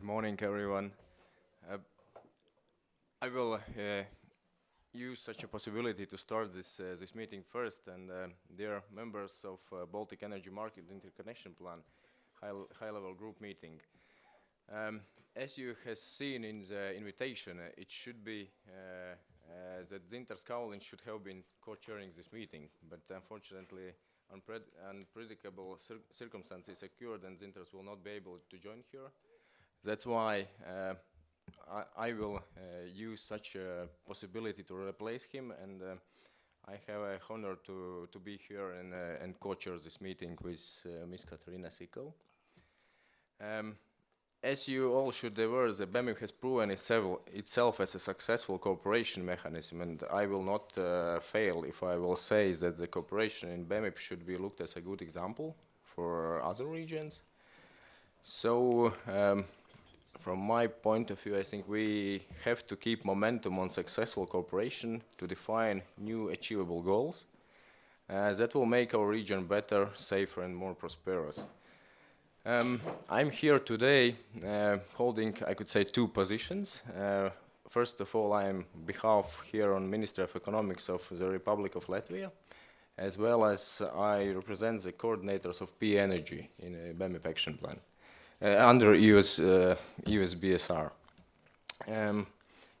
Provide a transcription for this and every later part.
morning, everyone. Uh, I will use such a possibility to start this meeting first, and dear members of Baltic Energy Market Interconnection Plan, high-level group meeting. As you have seen in the invitation, it should be that Dzintars Kaulins should have been co-chairing this meeting, but unfortunately unpredictable circumstances occurred and Dzintars will not be able to join here. That's why I will use such a possibility to replace him, and I have a honor to be here and co-chair this meeting with Ms. Katarina Siko. As you all should be aware, the BEMIP has proven itself as a successful cooperation mechanism, and I will not fail if I will say that the cooperation in BEMIP should be looked as a good example for other regions. So, from my point of view, I think we have to keep momentum on successful cooperation to define new achievable goals that will make our region better, safer, and more prosperous. I'm here today holding, I could say, two positions. First of all, I'm behalf here on Ministry of Economics of the Republic of Latvia, as well as I represent the coordinators of PA Energy in a BEMIP action plan under US BSR.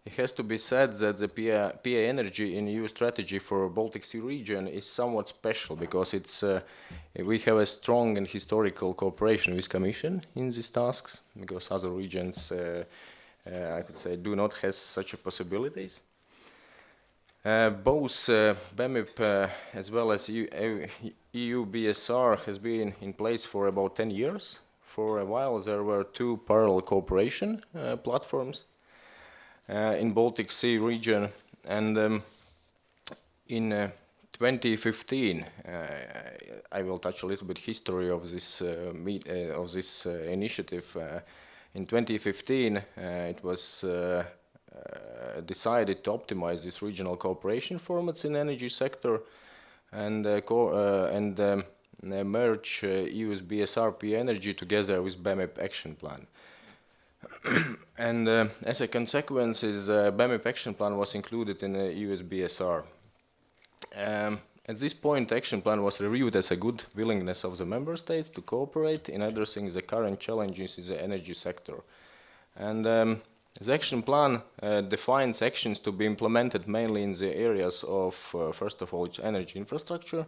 It has to be said that the PA Energy in EU strategy for Baltic Sea region is somewhat special because we have a strong and historical cooperation with Commission in these tasks, because other regions, I could say, do not have such possibilities. Both BEMIP as well as EU BSR has been in place for about 10 years. For a while there were two parallel cooperation platforms in Baltic Sea region, and in 2015, I will touch a little bit history of this initiative. In 2015, it was decided to optimize this regional cooperation formats in energy sector and merge EU's BSR PA Energy together with BEMIP action plan. And as a consequence, BEMIP action plan was included in the EU's BSR. At this point, the action plan was reviewed as a good willingness of the member states to cooperate in addressing the current challenges in the energy sector. And the action plan defines actions to be implemented mainly in the areas of, first of all, energy infrastructure.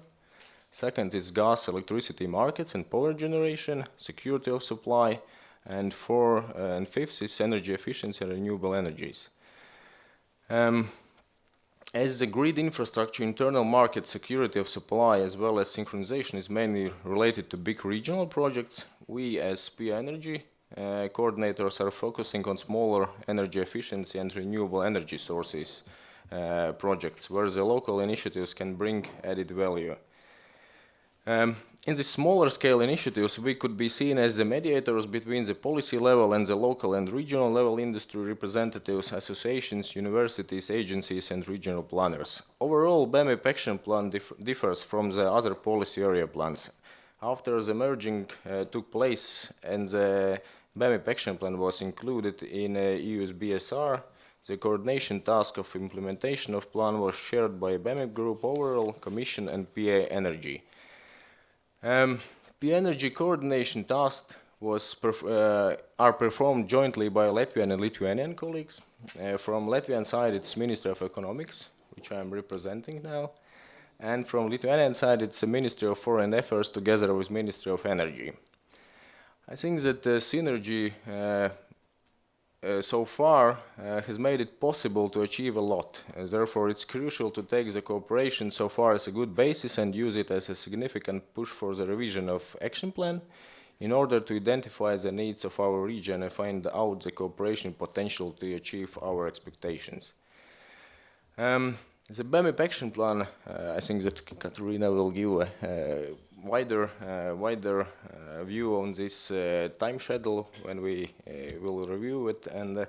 Second is gas, electricity markets and power generation, security of supply, and fifth is energy efficiency and renewable energies. As the grid infrastructure, internal market, security of supply, as well as synchronization is mainly related to big regional projects, we as PA Energy coordinators are focusing on smaller energy efficiency and renewable energy sources projects, where the local initiatives can bring added value. In the smaller scale initiatives, we could be seen as the mediators between the policy level and the local and regional level industry representatives, associations, universities, agencies, and regional planners. Overall, BEMIP action plan differs from the other policy area plans. After the merging took place and the BEMIP action plan was included in EU's BSR, the coordination task of implementation of plan was shared by BEMIP Group overall, Commission, and PA Energy. PA Energy coordination tasks are performed jointly by Latvian and Lithuanian colleagues. From Latvian side, it's Ministry of Economics, which I am representing now, and from Lithuanian side, it's the Ministry of Foreign Affairs together with Ministry of Energy. I think that the synergy so far has made it possible to achieve a lot. Therefore, it's crucial to take the cooperation so far as a good basis and use it as a significant push for the revision of action plan in order to identify the needs of our region and find out the cooperation potential to achieve our expectations. The BEMIP action plan, I think that Katarina will give a wider view on this time schedule when we will review it, and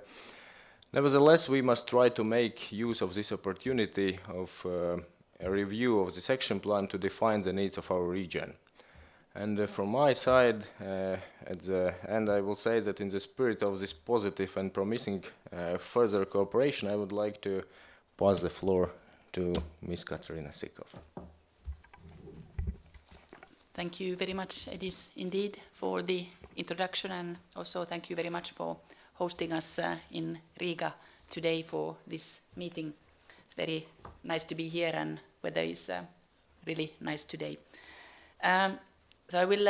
nevertheless we must try to make use of this opportunity of a review of this action plan to define the needs of our region. And from my side, at the end, I will say that in the spirit of this positive and promising further cooperation, I would like to pass the floor to Ms. Katarina Sikov. Thank you very much, Edis, indeed, for the introduction, and also thank you very much for hosting us in Riga today for this meeting. It's very nice to be here, and weather is really nice today. So I will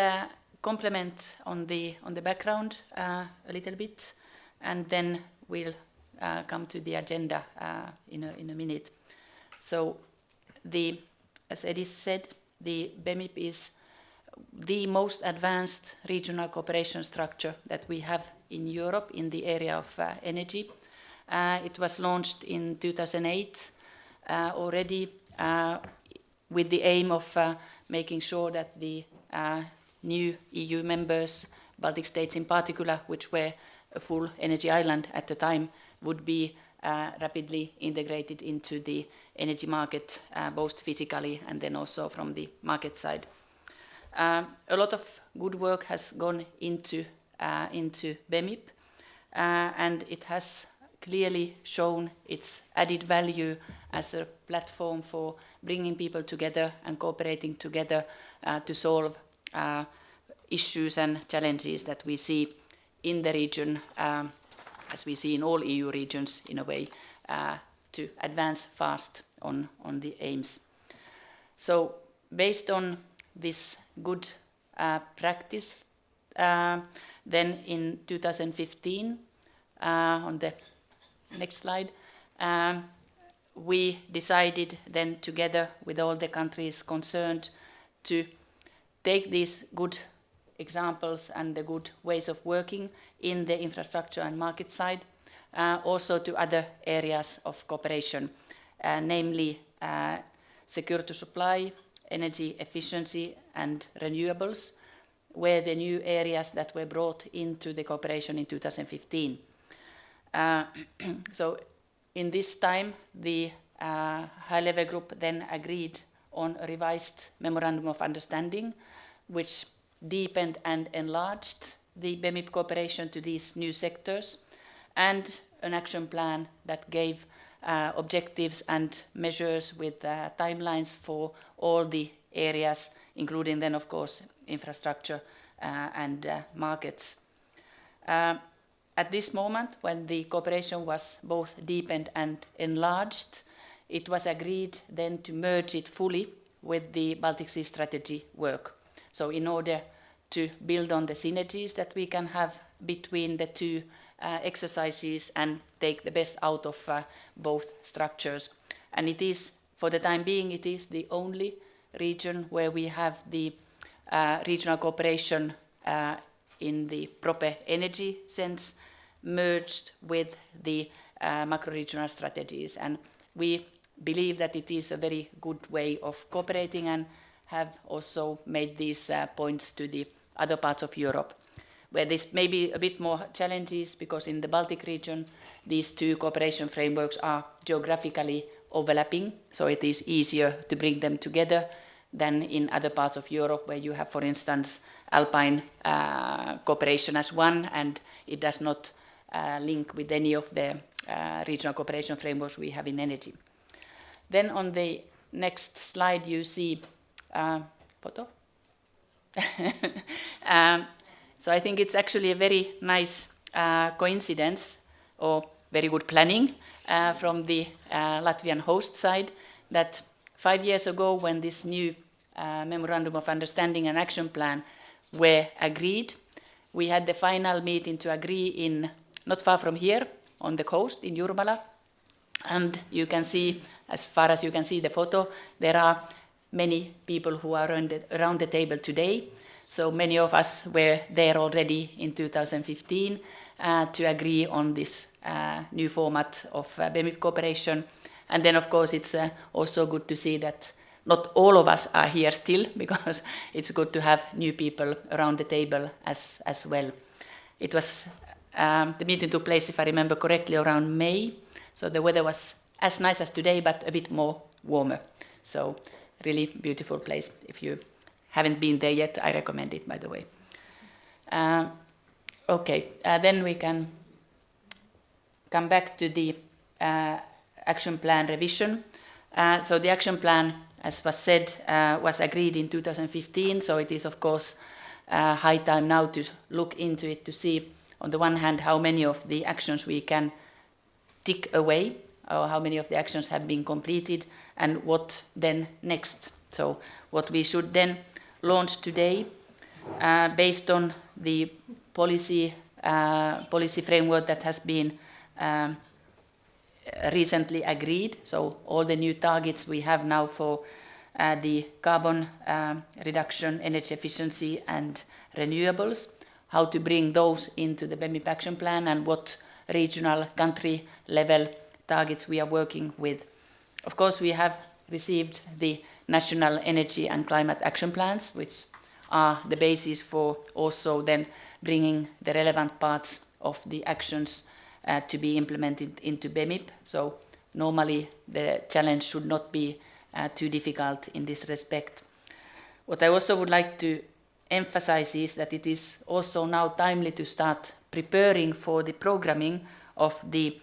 comment on the background a little bit, and then we'll come to the agenda in a minute. So, as Edis said, the BEMIP is the most advanced regional cooperation structure that we have in Europe in the area of energy. It was launched in 2008 already with the aim of making sure that the new EU members, Baltic states in particular, which were a full energy island at the time, would be rapidly integrated into the energy market, both physically and then also from the market side. A lot of good work has gone into BEMIP, and it has clearly shown its added value as a platform for bringing people together and cooperating together to solve issues and challenges that we see in the region, as we see in all EU regions in a way, to advance fast on the aims. So based on this good practice, then in 2015, on the next slide, we decided then together with all the countries concerned to take these good examples and the good ways of working in the infrastructure and market side, also to other areas of cooperation, namely secure to supply, energy efficiency and renewables, were the new areas that were brought into the cooperation in 2015. So in this time, the high-level group then agreed on a revised memorandum of understanding, which deepened and enlarged the BEMIP cooperation to these new sectors, and an action plan that gave objectives and measures with timelines for all the areas, including then, of course, infrastructure and markets. At this moment, when the cooperation was both deepened and enlarged, it was agreed then to merge it fully with the Baltic Sea strategy work. So in order to build on the synergies that we can have between the two exercises and take the best out of both structures. And it is, for the time being, it is the only region where we have the regional cooperation in the proper energy sense merged with the macro-regional strategies. And we believe that it is a very good way of cooperating, and have also made these points to the other parts of Europe, where this may be a bit more challenges, because in the Baltic region, these two cooperation frameworks are geographically overlapping, so it is easier to bring them together than in other parts of Europe, where you have, for instance, Alpine cooperation as one, and it does not link with any of the regional cooperation frameworks we have in energy. Then on the next slide, you see photo. So I think it's actually a very nice coincidence, or very good planning from the Latvian host side, that 5 years ago, when this new Memorandum of Understanding and Action Plan were agreed, we had the final meeting to agree in not far from here, on the coast in Jurmala. And you can see, as far as you can see the photo, there are many people who are around the table today. So many of us were there already in 2015 to agree on this new format of BEMIP cooperation. And then, of course, it's also good to see that not all of us are here still, because it's good to have new people around the table as well. It was, the meeting took place, if I remember correctly, around May. So the weather was as nice as today, but a bit more warmer. So really beautiful place if you haven't been there yet, I recommend it, by the way. Okay, then we can come back to the action plan revision. So the action plan, as was said, was agreed in 2015, so it is of course high time now to look into it to see, on the one hand, how many of the actions we can tick away, or how many of the actions have been completed, and what then next. So what we should then launch today, based on the policy framework that has been recently agreed. So all the new targets we have now for the carbon reduction, energy efficiency and renewables, how to bring those into the BEMIP action plan, and what regional country level targets we are working with. Of course, we have received the national energy and climate action plans, which are the basis for also then bringing the relevant parts of the actions to be implemented into BEMIP. So normally the challenge should not be too difficult in this respect. What I also would like to emphasize is that it is also now timely to start preparing for the programming of the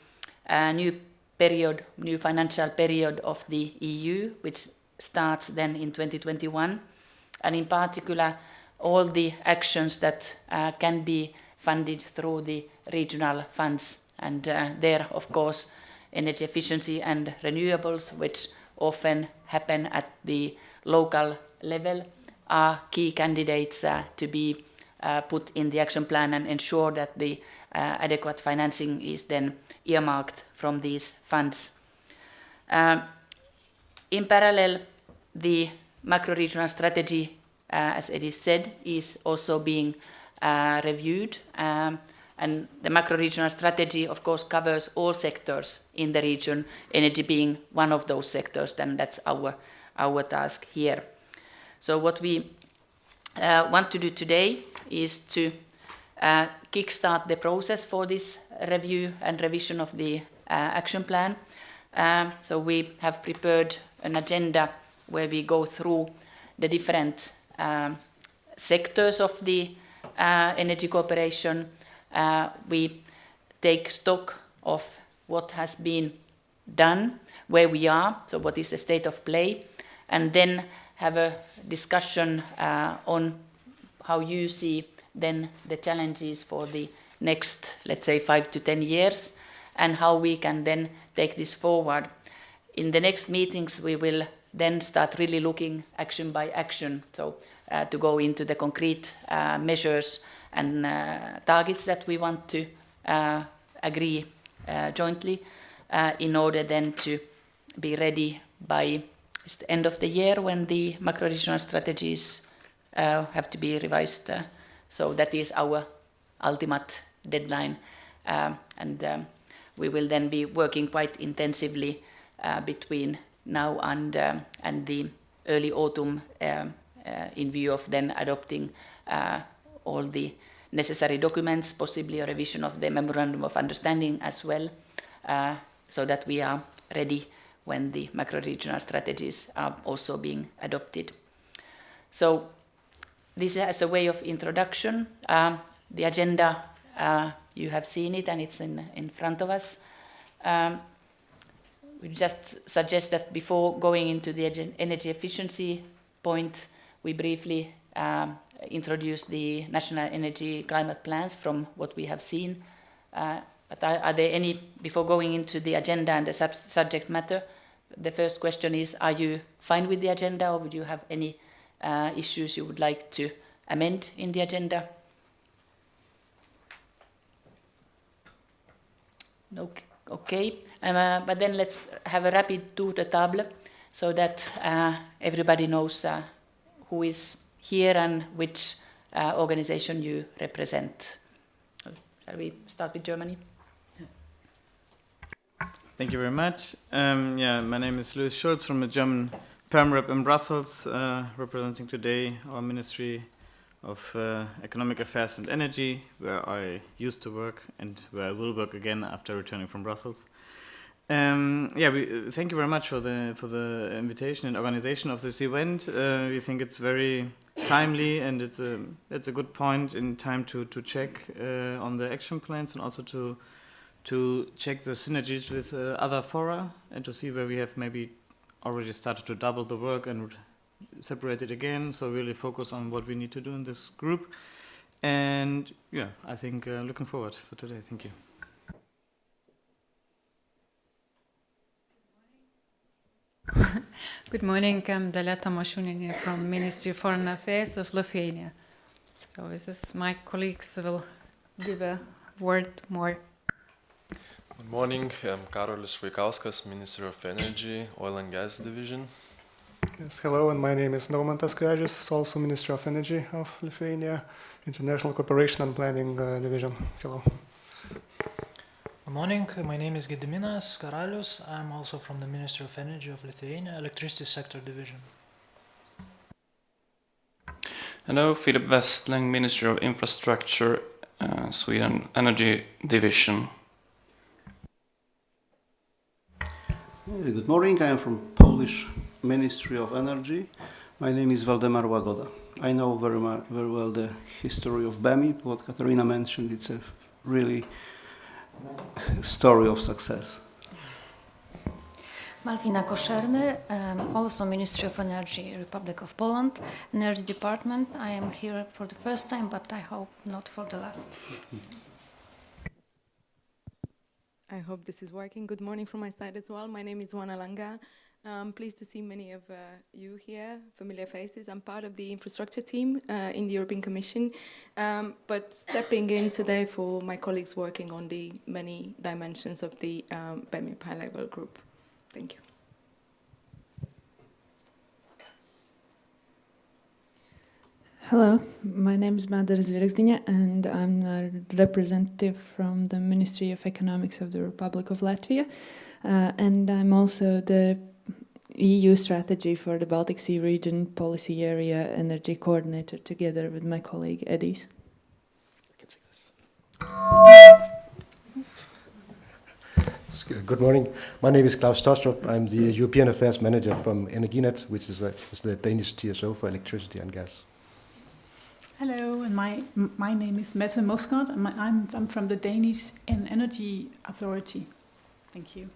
new financial period of the EU, which starts then in 2021, and in particular all the actions that can be funded through the regional funds, and there of course energy efficiency and renewables, which often happen at the local level, are key candidates to be put in the action plan and ensure that the adequate financing is then earmarked from these funds. In parallel, the macro-regional strategy, as it is said, is also being reviewed. And the macro-regional strategy, of course, covers all sectors in the region, energy being one of those sectors, then that's our task here. So what we want to do today is to kickstart the process for this review and revision of the action plan. So we have prepared an agenda where we go through the different sectors of the energy cooperation. We take stock of what has been done, where we are, so what is the state of play, and then have a discussion on how you see then the challenges for the next, let's say, 5 to 10 years, and how we can then take this forward. In the next meetings, we will then start really looking action by action, so to go into the concrete measures and targets that we want to agree jointly in order then to be ready by the end of the year when the macro-regional strategies have to be revised. So that is our ultimate deadline, and we will then be working quite intensively between now and the early autumn in view of then adopting all the necessary documents, possibly a revision of the Memorandum of Understanding as well, so that we are ready when the macro-regional strategies are also being adopted. So this is as a way of introduction. The agenda, you have seen it and it's in front of us. We just suggest that before going into the energy efficiency point, we briefly introduce the national energy climate plans from what we have seen. But are there any, before going into the agenda and the subject matter, the first question is, are you fine with the agenda, or would you have any issues you would like to amend in the agenda? No, okay, but then let's have a rapid tour de table so that everybody knows who is here and which organization you represent. Shall we start with Germany? Thank you very much. My name is Louis Schulz from the German Perm Rep in Brussels, representing today our Ministry of Economic Affairs and Energy, where I used to work and where I will work again after returning from Brussels. Thank you very much for the invitation and organization of this event. We think it's very timely, and it's a good point in time to check on the action plans, and also to check the synergies with other fora, and to see where we have maybe already started to double the work and separate it again. So really focus on what we need to do in this group. And yeah, I think looking forward for today. Thank you. Good morning, I'm Dalia Tamoshunini from Ministry of Foreign Affairs of Lithuania. So this is my colleagues will give a word more. Good morning, I'm Karolis Vaikauskas, Minister of Energy, Oil and Gas Division. Yes, hello, and my name is Normantas Kražis, also Minister of Energy of Lithuania, International Cooperation and Planning Division. Hello. Good morning, my name is Gediminas Karalius. I'm also from the Ministry of Energy of Lithuania, Electricity Sector Division. Hello, Philip Westling, Ministry of Infrastructure, Sweden Energy Division. Good morning, I am from Polish Ministry of Energy. My name is Waldemar Łagoda. I know very well the history of BEMIP. What Katarina mentioned, it's a really story of success. Malwina Koszerny, also Ministry of Energy, Republic of Poland, Energy Department. I am here for the first time, but I hope not for the last. I hope this is working. Good morning from my side as well. My name is Juana Langa. I'm pleased to see many of you here, familiar faces. I'm part of the infrastructure team in the European Commission, but stepping in today for my colleagues working on the many dimensions of the BEMIP high-level group. Thank you. Hello, my name is Madar Zvirekzdinja, and I'm a representative from the Ministry of Economics of the Republic of Latvia, and I'm also the EU strategy for the Baltic Sea region policy area energy coordinator together with my colleague Edis. Good morning. My name is Klaus Tostrup. I'm the European Affairs Manager from Energinet, which is the Danish TSO for electricity and gas. Hello, and my name is Mette Muscott, and I'm from the Danish Energy Authority. Thank you.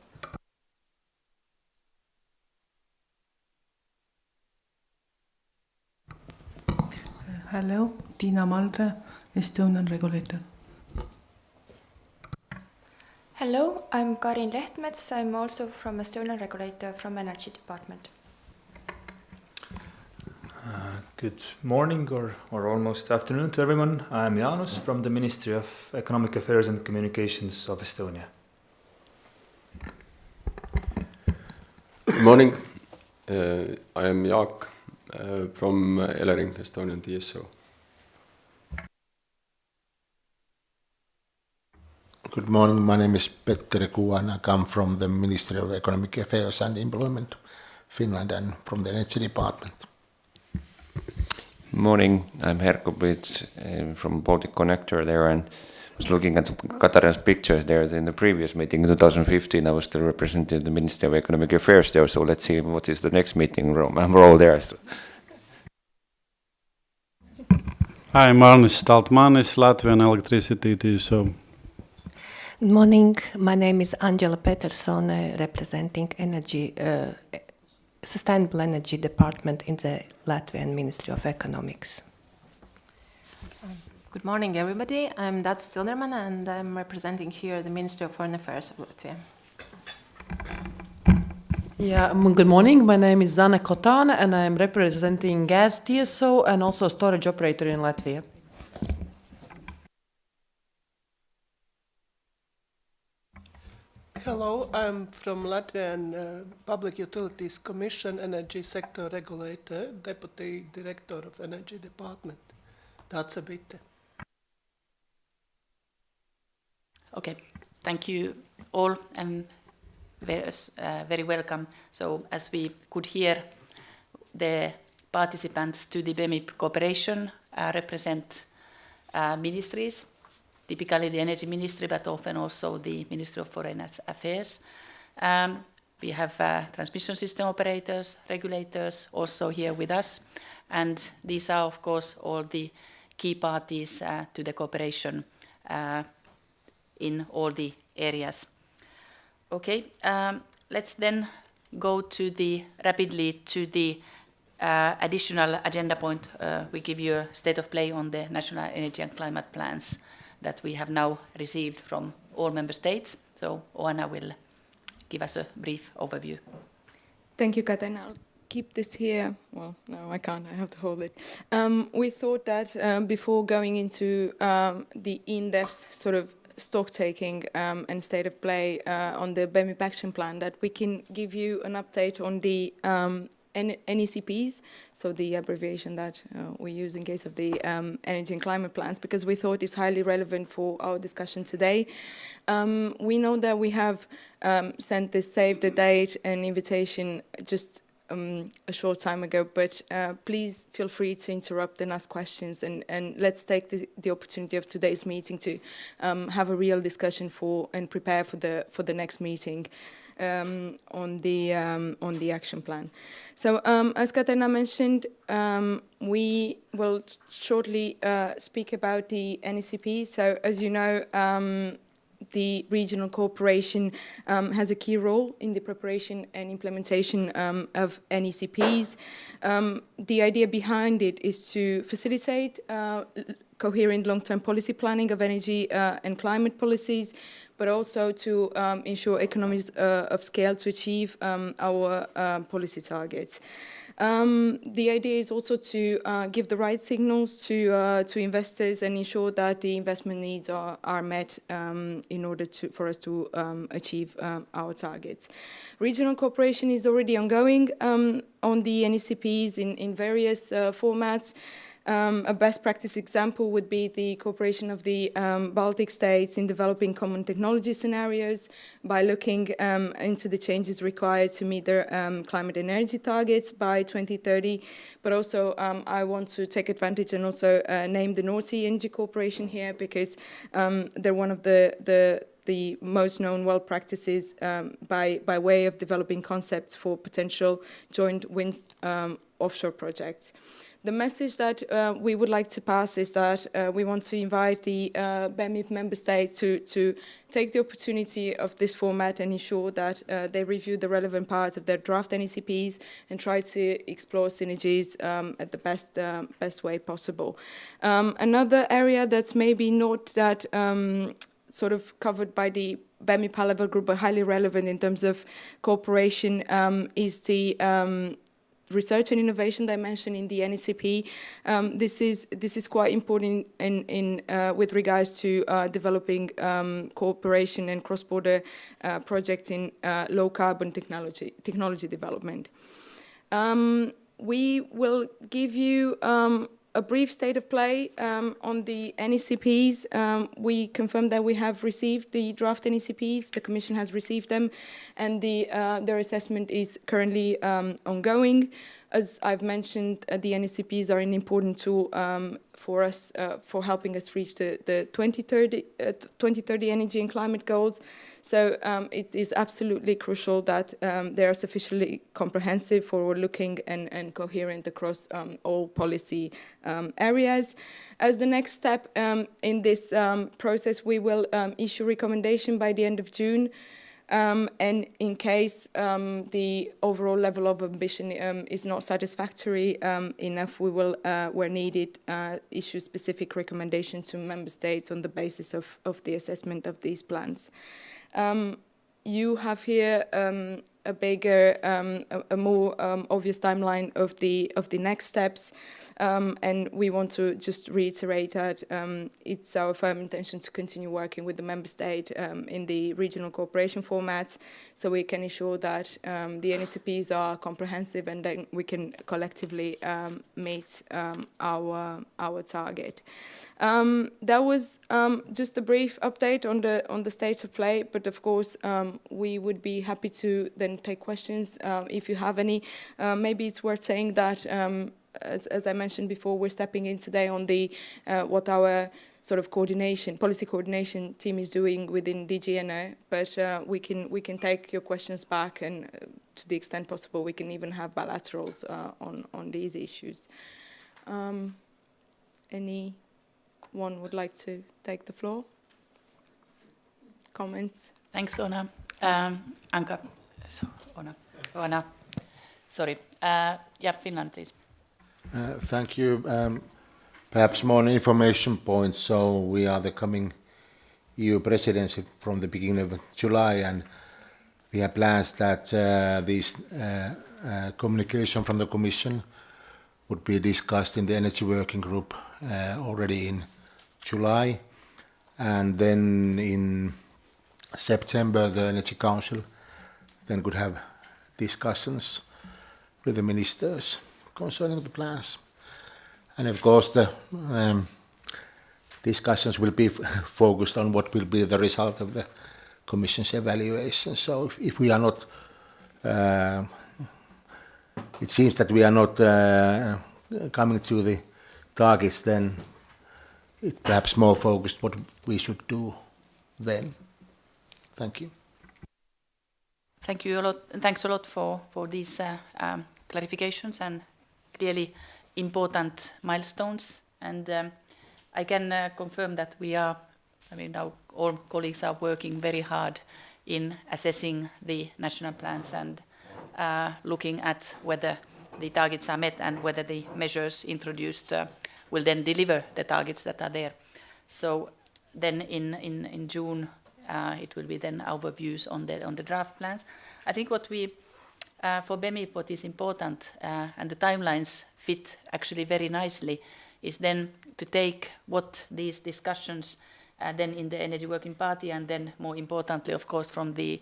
Hello, Tina Malta, Estonian regulator. Hello, I'm Karin Lehtmets. I'm also from Estonian regulator from Energy Department. Good morning or almost afternoon to everyone. I'm Jaanus from the Ministry of Economic Affairs and Communications of Estonia. Good morning. I am Jaak from Elering, Estonian TSO. Good morning. My name is Petteri Kuan. I come from the Ministry of Economic Affairs and Employment, Finland, and from the Energy Department. Morning, I'm Herko Brits from Baltic Connector there, and was looking at Katarina's pictures there in the previous meeting in 2015. I was still representing the Ministry of Economic Affairs there, so let's see what is the next meeting role there. So. I'm Arnis Staltmanis, Latvian Electricity TSO. Good morning, my name is Angela Peterson, representing energy. Sustainable Energy Department in the Latvian Ministry of Economics. Good morning, everybody. I'm Dats Zilderman, and I'm representing here the Ministry of Foreign Affairs of Latvia. Yeah, good morning. My name is Zana Kotana, and I'm representing Gas TSO and also a storage operator in Latvia. Hello, I'm from Latvian Public Utilities Commission, Energy Sector Regulator, Deputy Director of Energy Department. That's a bit. Okay, thank you all, and very welcome. So as we could hear, the participants to the BEMIP cooperation represent ministries, typically the Energy Ministry, but often also the Ministry of Foreign Affairs. We have transmission system operators, regulators also here with us, and these are of course all the key parties to the cooperation in all the areas. Okay, let's then go to rapidly to the additional agenda point. We give you a state of play on the national energy and climate plans that we have now received from all member states. So Oana will give us a brief overview. Thank you, Katarina. I'll keep this here. Well, no, I can't. I have to hold it. We thought that before going into the in-depth sort of stock taking and state of play on the BEMIP action plan, that we can give you an update on the NECPs, so the abbreviation that we use in case of the energy and climate plans, because we thought it's highly relevant for our discussion today. We know that we have sent this save the date and invitation just a short time ago, but please feel free to interrupt and ask questions, and let's take the opportunity of today's meeting to have a real discussion and prepare for the next meeting on the action plan. So as Katarina mentioned, we will shortly speak about the NECP. So as you know, the regional cooperation has a key role in the preparation and implementation of NECPs. The idea behind it is to facilitate coherent long-term policy planning of energy and climate policies, but also to ensure economies of scale to achieve our policy targets. The idea is also to give the right signals to investors and ensure that the investment needs are met in order for us to achieve our targets. Regional cooperation is already ongoing on the NECPs in various formats. A best practice example would be the cooperation of the Baltic states in developing common technology scenarios by looking into the changes required to meet their climate and energy targets by 2030. But also I want to take advantage and also name the North Sea Energy Cooperation here, because they're one of the most known well practices by way of developing concepts for potential joint wind offshore projects. The message that we would like to pass is that we want to invite the BEMIP member states to take the opportunity of this format and ensure that they review the relevant parts of their draft NECPs and try to explore synergies at the best way possible. Another area that's maybe not that sort of covered by the BEMIP high-level group, but highly relevant in terms of cooperation, is the research and innovation dimension in the NECP. This is quite important in with regards to developing cooperation and cross-border projects in low carbon technology development. We will give you a brief state of play on the NECPs. We confirm that we have received the draft NECPs. The Commission has received them, and their assessment is currently ongoing. As I've mentioned, the NECPs are an important tool for us, for helping us reach the 2030 energy and climate goals. So it is absolutely crucial that they are sufficiently comprehensive, forward-looking and coherent across all policy areas. As the next step in this process, we will issue recommendation by the end of June. And in case the overall level of ambition is not satisfactory enough, we will, where needed, issue specific recommendations to member states on the basis of the assessment of these plans. You have here a bigger, a more obvious timeline of the next steps, and we want to just reiterate that it's our firm intention to continue working with the member state in the regional cooperation format, so we can ensure that the NECPs are comprehensive and then we can collectively meet our target. That was just a brief update on the state of play, but of course we would be happy to then take questions if you have any. Maybe it's worth saying that as I mentioned before, we're stepping in today on the what our sort of policy coordination team is doing within DGNO, but we can take your questions back, and to the extent possible, we can even have bilaterals on these issues. Anyone would like to take the floor? Comments? Thanks, Ona. Anka. Ona. Sorry. Yeah, Finland, please. Thank you. Perhaps more information points. So we are the coming EU presidency from the beginning of July, and we have plans that this communication from the Commission would be discussed in the Energy Working Group already in July, and then in September the Energy Council then could have discussions with the ministers concerning the plans. And of course the discussions will be focused on what will be the result of the Commission's evaluation. So if we are not, it seems that we are not coming to the targets, then it perhaps more focused what we should do then. Thank you. Thank you a lot. Thanks a lot for these clarifications and clearly important milestones. And I can confirm that we are, all colleagues are working very hard in assessing the national plans and looking at whether the targets are met and whether the measures introduced will then deliver the targets that are there. So then in June, it will be then our views on the draft plans. I think what we, for BEMIP, what is important, and the timelines fit actually very nicely, is then to take what these discussions then in the Energy Working Party, and then more importantly, of course, from the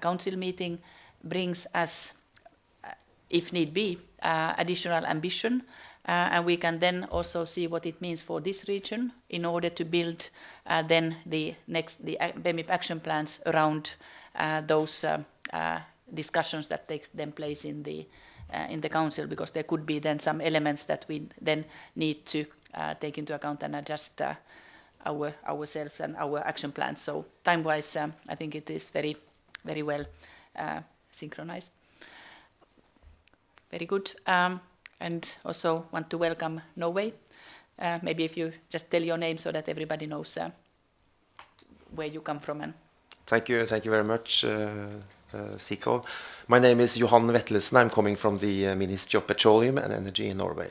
Council meeting, brings us, if need be, additional ambition. And we can then also see what it means for this region in order to build then the BEMIP action plans around those discussions that take then place in the Council, because there could be then some elements that we then need to take into account and adjust ourselves and our action plans. So time-wise, I think it is very, very well synchronized. Very good. And also want to welcome Norway. Maybe if you just tell your name so that everybody knows where you come from. And thank you very much, Siko. My name is Johan Vettelsen. I'm coming from the Ministry of Petroleum and Energy in Norway.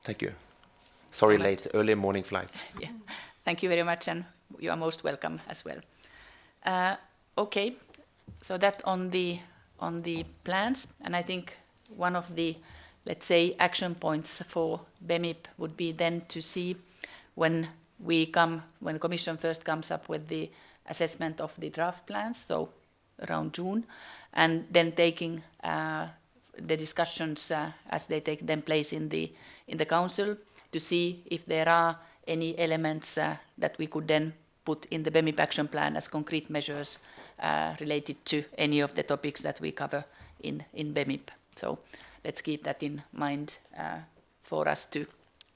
Thank you. Sorry, late, early morning flight. Yeah, thank you very much, and you are most welcome as well. Okay, so that on the plans, and I think one of the, let's say, action points for BEMIP would be then to see when the Commission first comes up with the assessment of the draft plans, so around June, and then taking the discussions as they take them place in the Council, to see if there are any elements that we could then put in the BEMIP action plan as concrete measures related to any of the topics that we cover in BEMIP. So let's keep that in mind for us to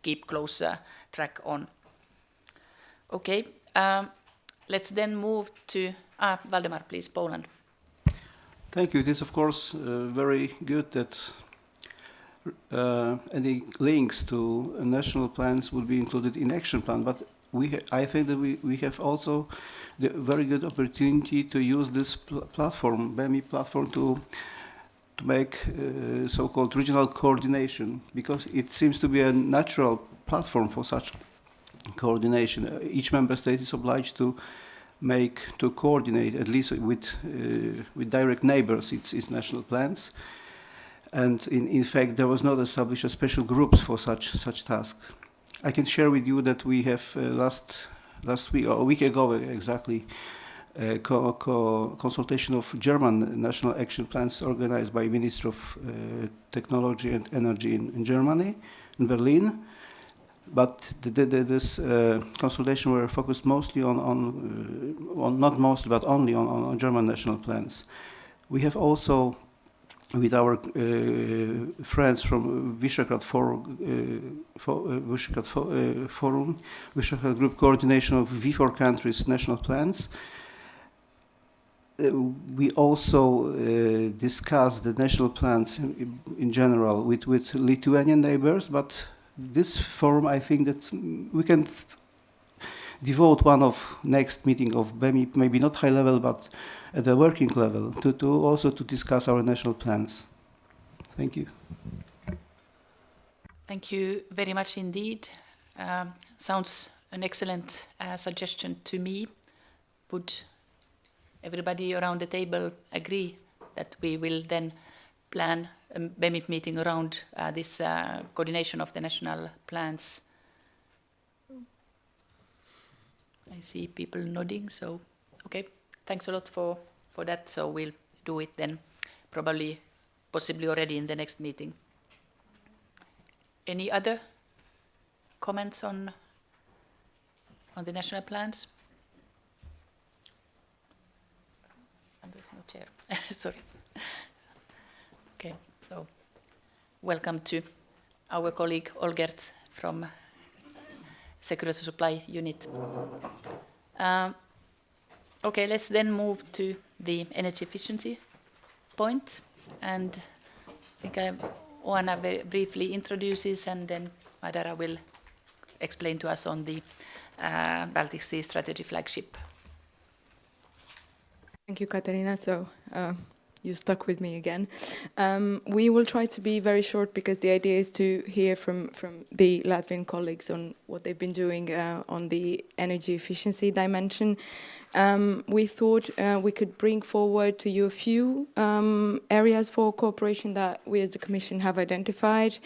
keep close track on. Okay, let's then move to Valdemar, please, Poland. Thank you. It is, of course, very good that any links to national plans will be included in action plan, but I think that we have also the very good opportunity to use this platform, BEMIP platform, to make so-called regional coordination, because it seems to be a natural platform for such coordination. Each member state is obliged to coordinate, at least with direct neighbors, its national plans. And in fact, there was not established a special groups for such task. I can share with you that we have last week, or a week ago exactly, consultation of German national action plans organized by Ministry of Technology and Energy in Germany, in Berlin. But this consultation were focused mostly on not mostly, but only on German national plans. We have also with our friends from Visegrad Forum, Visegrad Group Coordination of V4 countries' national plans. We also discussed the national plans in general with Lithuanian neighbors, but this forum, I think that we can devote one of next meeting of BEMIP, maybe not high level, but at the working level, to also to discuss our national plans. Thank you. Thank you very much indeed. Sounds an excellent suggestion to me. Would everybody around the table agree that we will then plan a BEMIP meeting around this coordination of the national plans? I see people nodding, so okay. Thanks a lot for that. So we'll do it then, possibly already in the next meeting. Any other comments on the national plans? And there's no chair. Sorry. Okay, so welcome to our colleague Olgert from Security Supply Unit. Okay, let's then move to the energy efficiency point, and I think Oana very briefly introduces, and then Madara will explain to us on the Baltic Sea strategy flagship. Thank you, Katarina. So you stuck with me again. We will try to be very short because the idea is to hear from the Latvian colleagues on what they've been doing on the energy efficiency dimension. We thought we could bring forward to you a few areas for cooperation that we as the Commission have identified.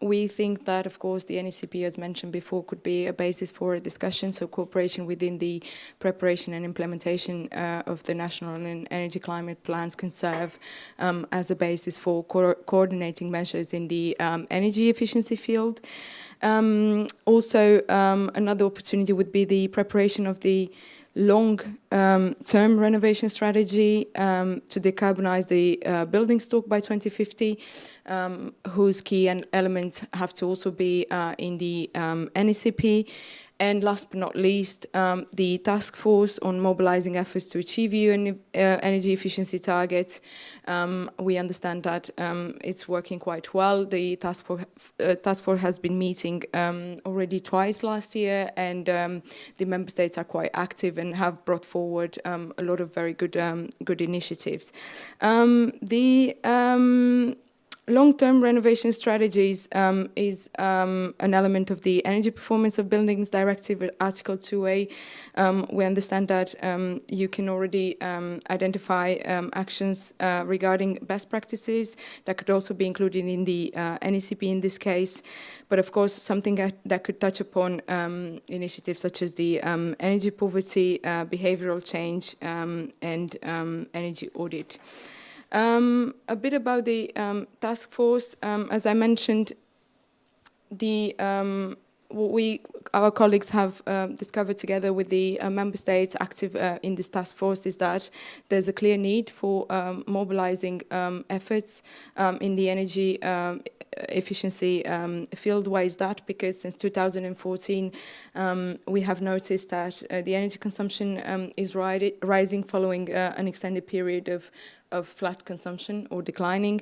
We think that, of course, the NECP, as mentioned before, could be a basis for a discussion, so cooperation within the preparation and implementation of the national and energy climate plans can serve as a basis for coordinating measures in the energy efficiency field. Also, another opportunity would be the preparation of the long-term renovation strategy to decarbonize the building stock by 2050, whose key elements have to also be in the NECP. And last but not least, the task force on mobilizing efforts to achieve UN energy efficiency targets. We understand that it's working quite well. The task force has been meeting already twice last year, and the member states are quite active and have brought forward a lot of very good initiatives. Long-term renovation strategies is an element of the Energy Performance of Buildings Directive, Article 2A. We understand that you can already identify actions regarding best practices that could also be included in the NECP in this case. But of course, something that could touch upon initiatives such as the energy poverty, behavioral change, and energy audit. A bit about the task force. As I mentioned, our colleagues have discovered together with the member states active in this task force is that there's a clear need for mobilizing efforts in the energy efficiency field. Why is that? Because since 2014 we have noticed that the energy consumption is rising following an extended period of flat consumption or declining,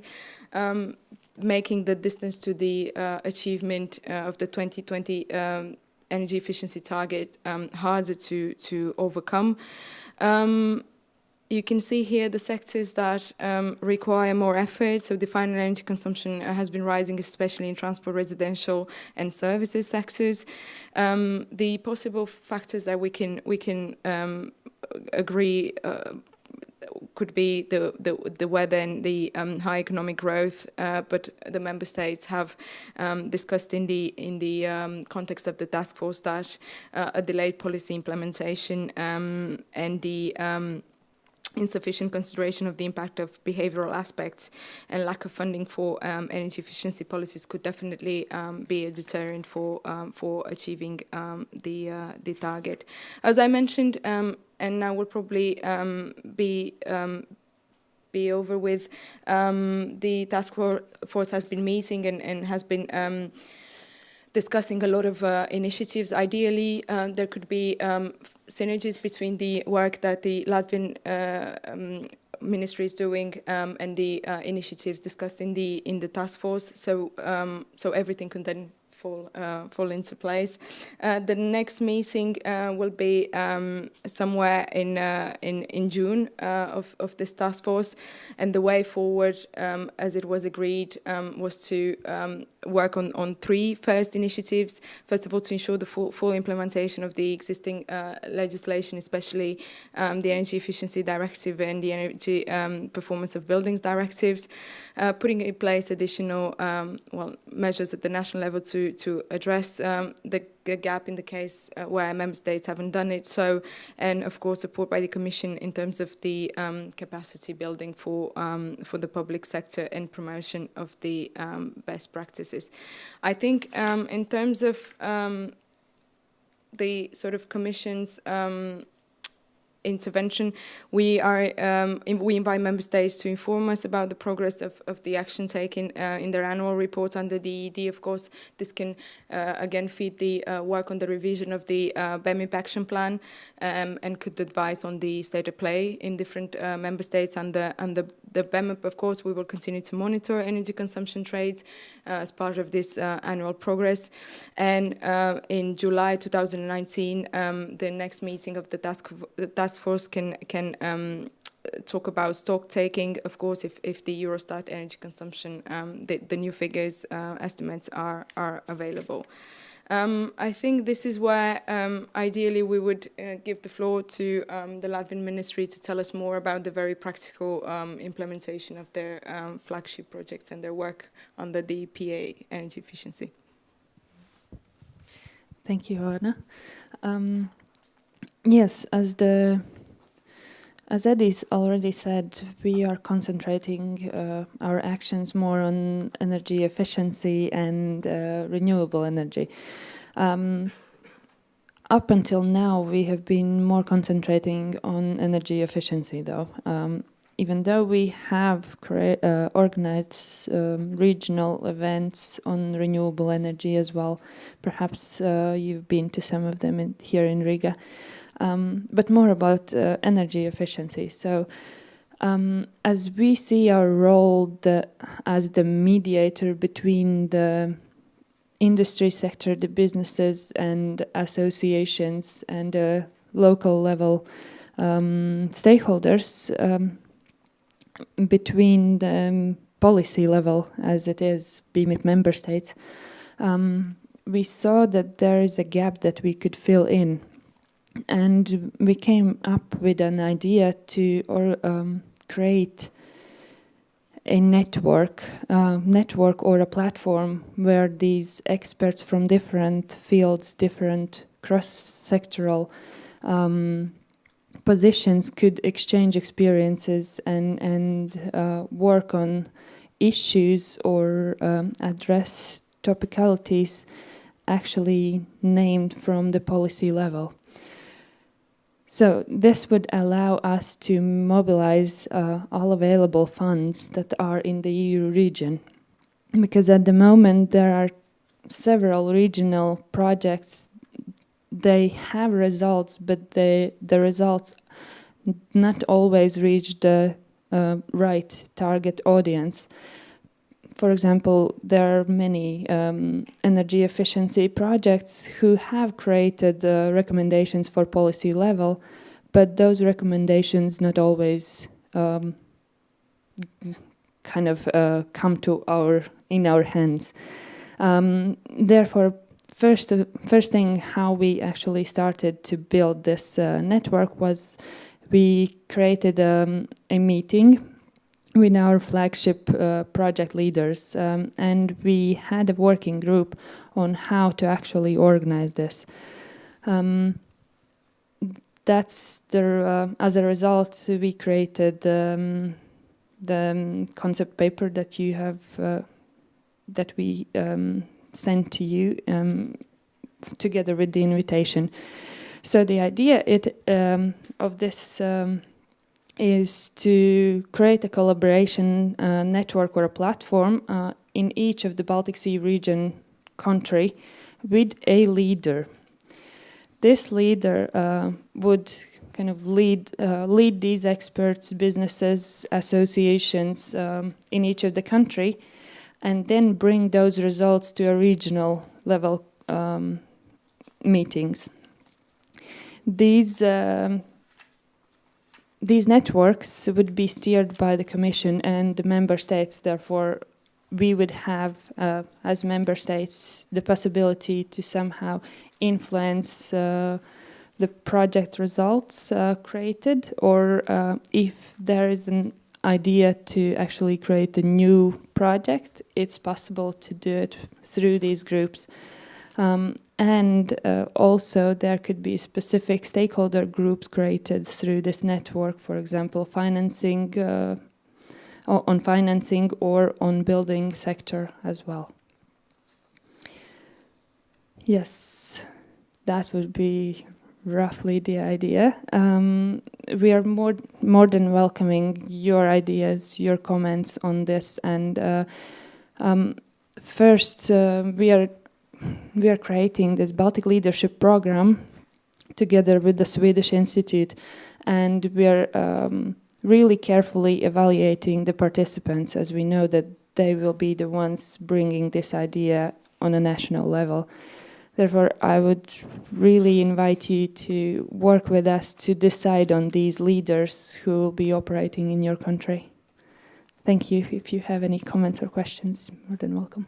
making the distance to the achievement of the 2020 energy efficiency target harder to overcome. You can see here the sectors that require more effort. So the final energy consumption has been rising, especially in transport, residential and services sectors. The possible factors that we can agree could be the weather and the high economic growth, but the member states have discussed in the context of the task force that a delayed policy implementation and the insufficient consideration of the impact of behavioral aspects and lack of funding for energy efficiency policies could definitely be a deterrent for achieving the target. As I mentioned, and I will probably be be over with. The task force has been meeting and has been discussing a lot of initiatives. Ideally, there could be synergies between the work that the Latvian ministry is doing and the initiatives discussed in the task force. So everything can then fall into place. The next meeting will be somewhere in June of this task force, and the way forward, as it was agreed, was to work on three first initiatives. First of all, to ensure the full implementation of the existing legislation, especially the Energy Efficiency Directive and the Energy Performance of Buildings Directives, putting in place additional measures at the national level to address the gap in the case where member states haven't done it. So, and of course, support by the Commission in terms of the capacity building for the public sector and promotion of the best practices. I think in terms of the sort of Commission's intervention, we invite member states to inform us about the progress of the action taken in their annual report under the EED. Of course, this can again feed the work on the revision of the BEMIP action plan and could advise on the state of play in different member states. And the BEMIP, of course, we will continue to monitor energy consumption trades as part of this annual progress. And in July 2019, the next meeting of the task force can talk about stock taking. Of course, if the Eurostat energy consumption, the new figures, estimates are available. I think this is where ideally we would give the floor to the Latvian ministry to tell us more about the very practical implementation of their flagship projects and their work under the PA energy efficiency. Thank you, Anna. Yes, as Edis already said, we are concentrating our actions more on energy efficiency and renewable energy. Up until now, we have been more concentrating on energy efficiency, though. Even though we have organized regional events on renewable energy as well, perhaps you've been to some of them here in Riga. But more about energy efficiency. So as we see our role as the mediator between the industry sector, the businesses and associations and local level stakeholders, between the policy level as it is BEMIP member states, we saw that there is a gap that we could fill in. And we came up with an idea to create a network or a platform where these experts from different fields, different cross-sectoral positions could exchange experiences and work on issues or address topicalities actually named from the policy level. So this would allow us to mobilize all available funds that are in the EU region, because at the moment there are several regional projects. They have results, but the results not always reach the right target audience. For example, there are many energy efficiency projects who have created recommendations for policy level, but those recommendations not always come to in our hands. Therefore, first thing how we actually started to build this network was we created a meeting with our flagship project leaders, and we had a working group on how to actually organize this. As a result, we created the concept paper that you have, that we sent to you together with the invitation. So the idea of this is to create a collaboration network or a platform in each of the Baltic Sea region country with a leader. This leader would kind of lead these experts, businesses, associations in each of the country, and then bring those results to a regional level meetings. These networks would be steered by the Commission and the Member States. Therefore, we would have, as Member States, the possibility to somehow influence the project results created, or if there is an idea to actually create a new project, it's possible to do it through these groups. And also there could be specific stakeholder groups created through this network, for example, financing, on financing or on building sector as well. Yes, that would be roughly the idea. We are more than welcoming your ideas, your comments on this. And first, we are creating this Baltic Leadership Program together with the Swedish Institute, and we are really carefully evaluating the participants, as we know that they will be the ones bringing this idea on a national level. Therefore, I would really invite you to work with us to decide on these leaders who will be operating in your country. Thank you. If you have any comments or questions, more than welcome.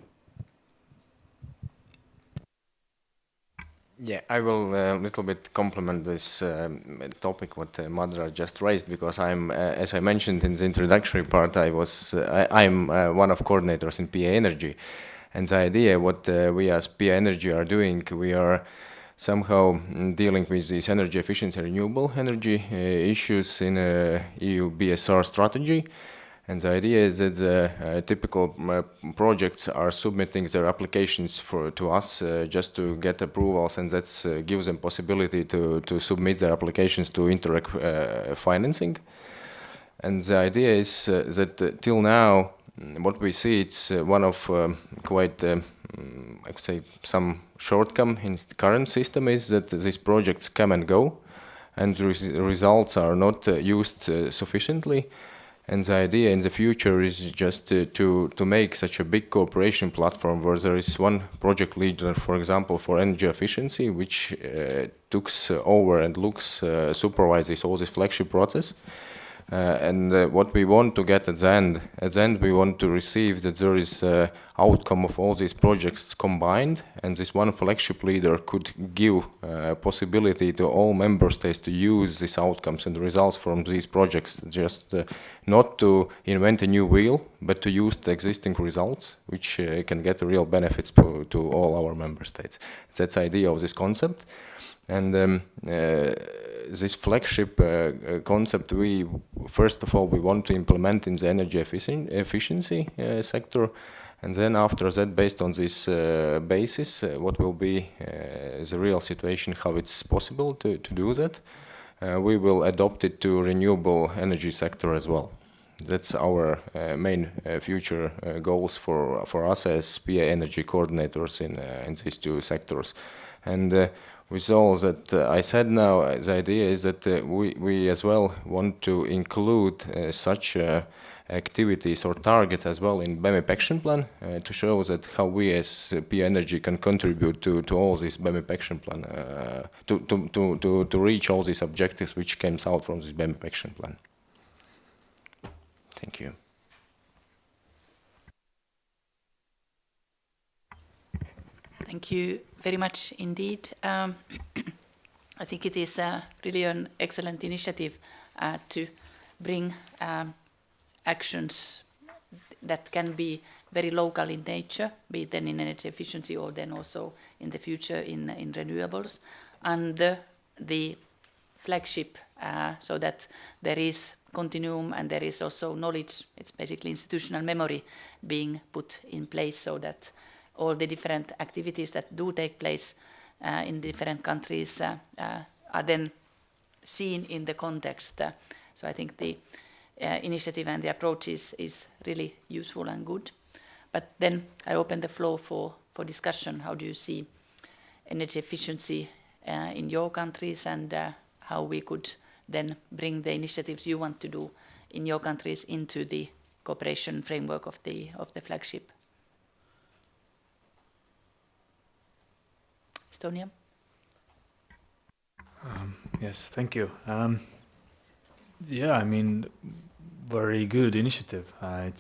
Yeah, I will a little bit complement this topic what Madra just raised, because I'm, as I mentioned in the introductory part, I'm one of coordinators in PA Energy, and the idea what we as PA Energy are doing, we are somehow dealing with these energy efficiency, renewable energy issues in EU BSR strategy. And the idea is that the typical projects are submitting their applications to us just to get approvals, and that gives them possibility to submit their applications to Interreg financing. And the idea is that till now, what we see, it's one of quite, I would say, some shortcoming in the current system is that these projects come and go, and the results are not used sufficiently. And the idea in the future is just to make such a big cooperation platform where there is one project leader, for example, for energy efficiency, which takes over and supervises all this flagship process. And what we want to get at the end we want to receive that there is outcome of all these projects combined, and this one flagship leader could give possibility to all member states to use these outcomes and results from these projects, just not to invent a new wheel, but to use the existing results, which can get real benefits to all our member states. That's the idea of this concept. And this flagship concept, we first of all we want to implement in the energy efficiency sector, and then after that, based on this basis, what will be the real situation, how it's possible to do that, we will adopt it to renewable energy sector as well. That's our main future goals for us as PA Energy coordinators in these two sectors. And with all that I said now, the idea is that we as well want to include such activities or targets as well in BEMIP action plan to show that how we as PA Energy can contribute to all this BEMIP action plan, to reach all these objectives which came out from this BEMIP action plan. Thank you. Thank you very much indeed. I think it is really an excellent initiative to bring actions that can be very local in nature, be it then in energy efficiency or then also in the future in renewables, and the flagship, so that there is continuum and there is also knowledge. It's basically institutional memory being put in place so that all the different activities that do take place in different countries are then seen in the context So I think the initiative and the approach is really useful and good. But then I open the floor for discussion. How do you see energy efficiency in your countries, and how we could then bring the initiatives you want to do in your countries into the cooperation framework of the flagship? Estonia. Yes, thank you. Yeah, I mean, very good initiative. I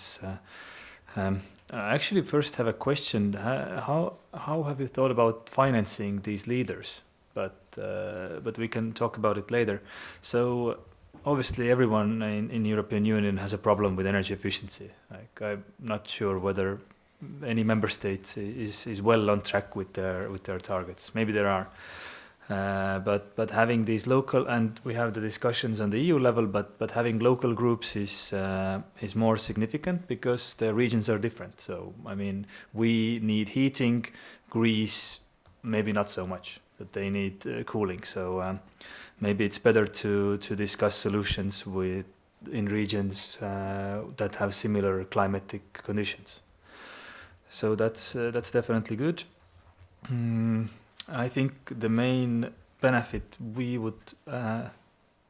actually first have a question. How have you thought about financing these leaders? But we can talk about it later. So obviously everyone in European Union has a problem with energy efficiency. Like, I'm not sure whether any member state is well on track with their targets. Maybe there are. But having these local, and we have the discussions on the EU level, but having local groups is more significant because the regions are different. So I mean, we need heating, Greece maybe not so much, but they need cooling. So maybe it's better to discuss solutions in regions that have similar climatic conditions. So that's definitely good. I think the main benefit we would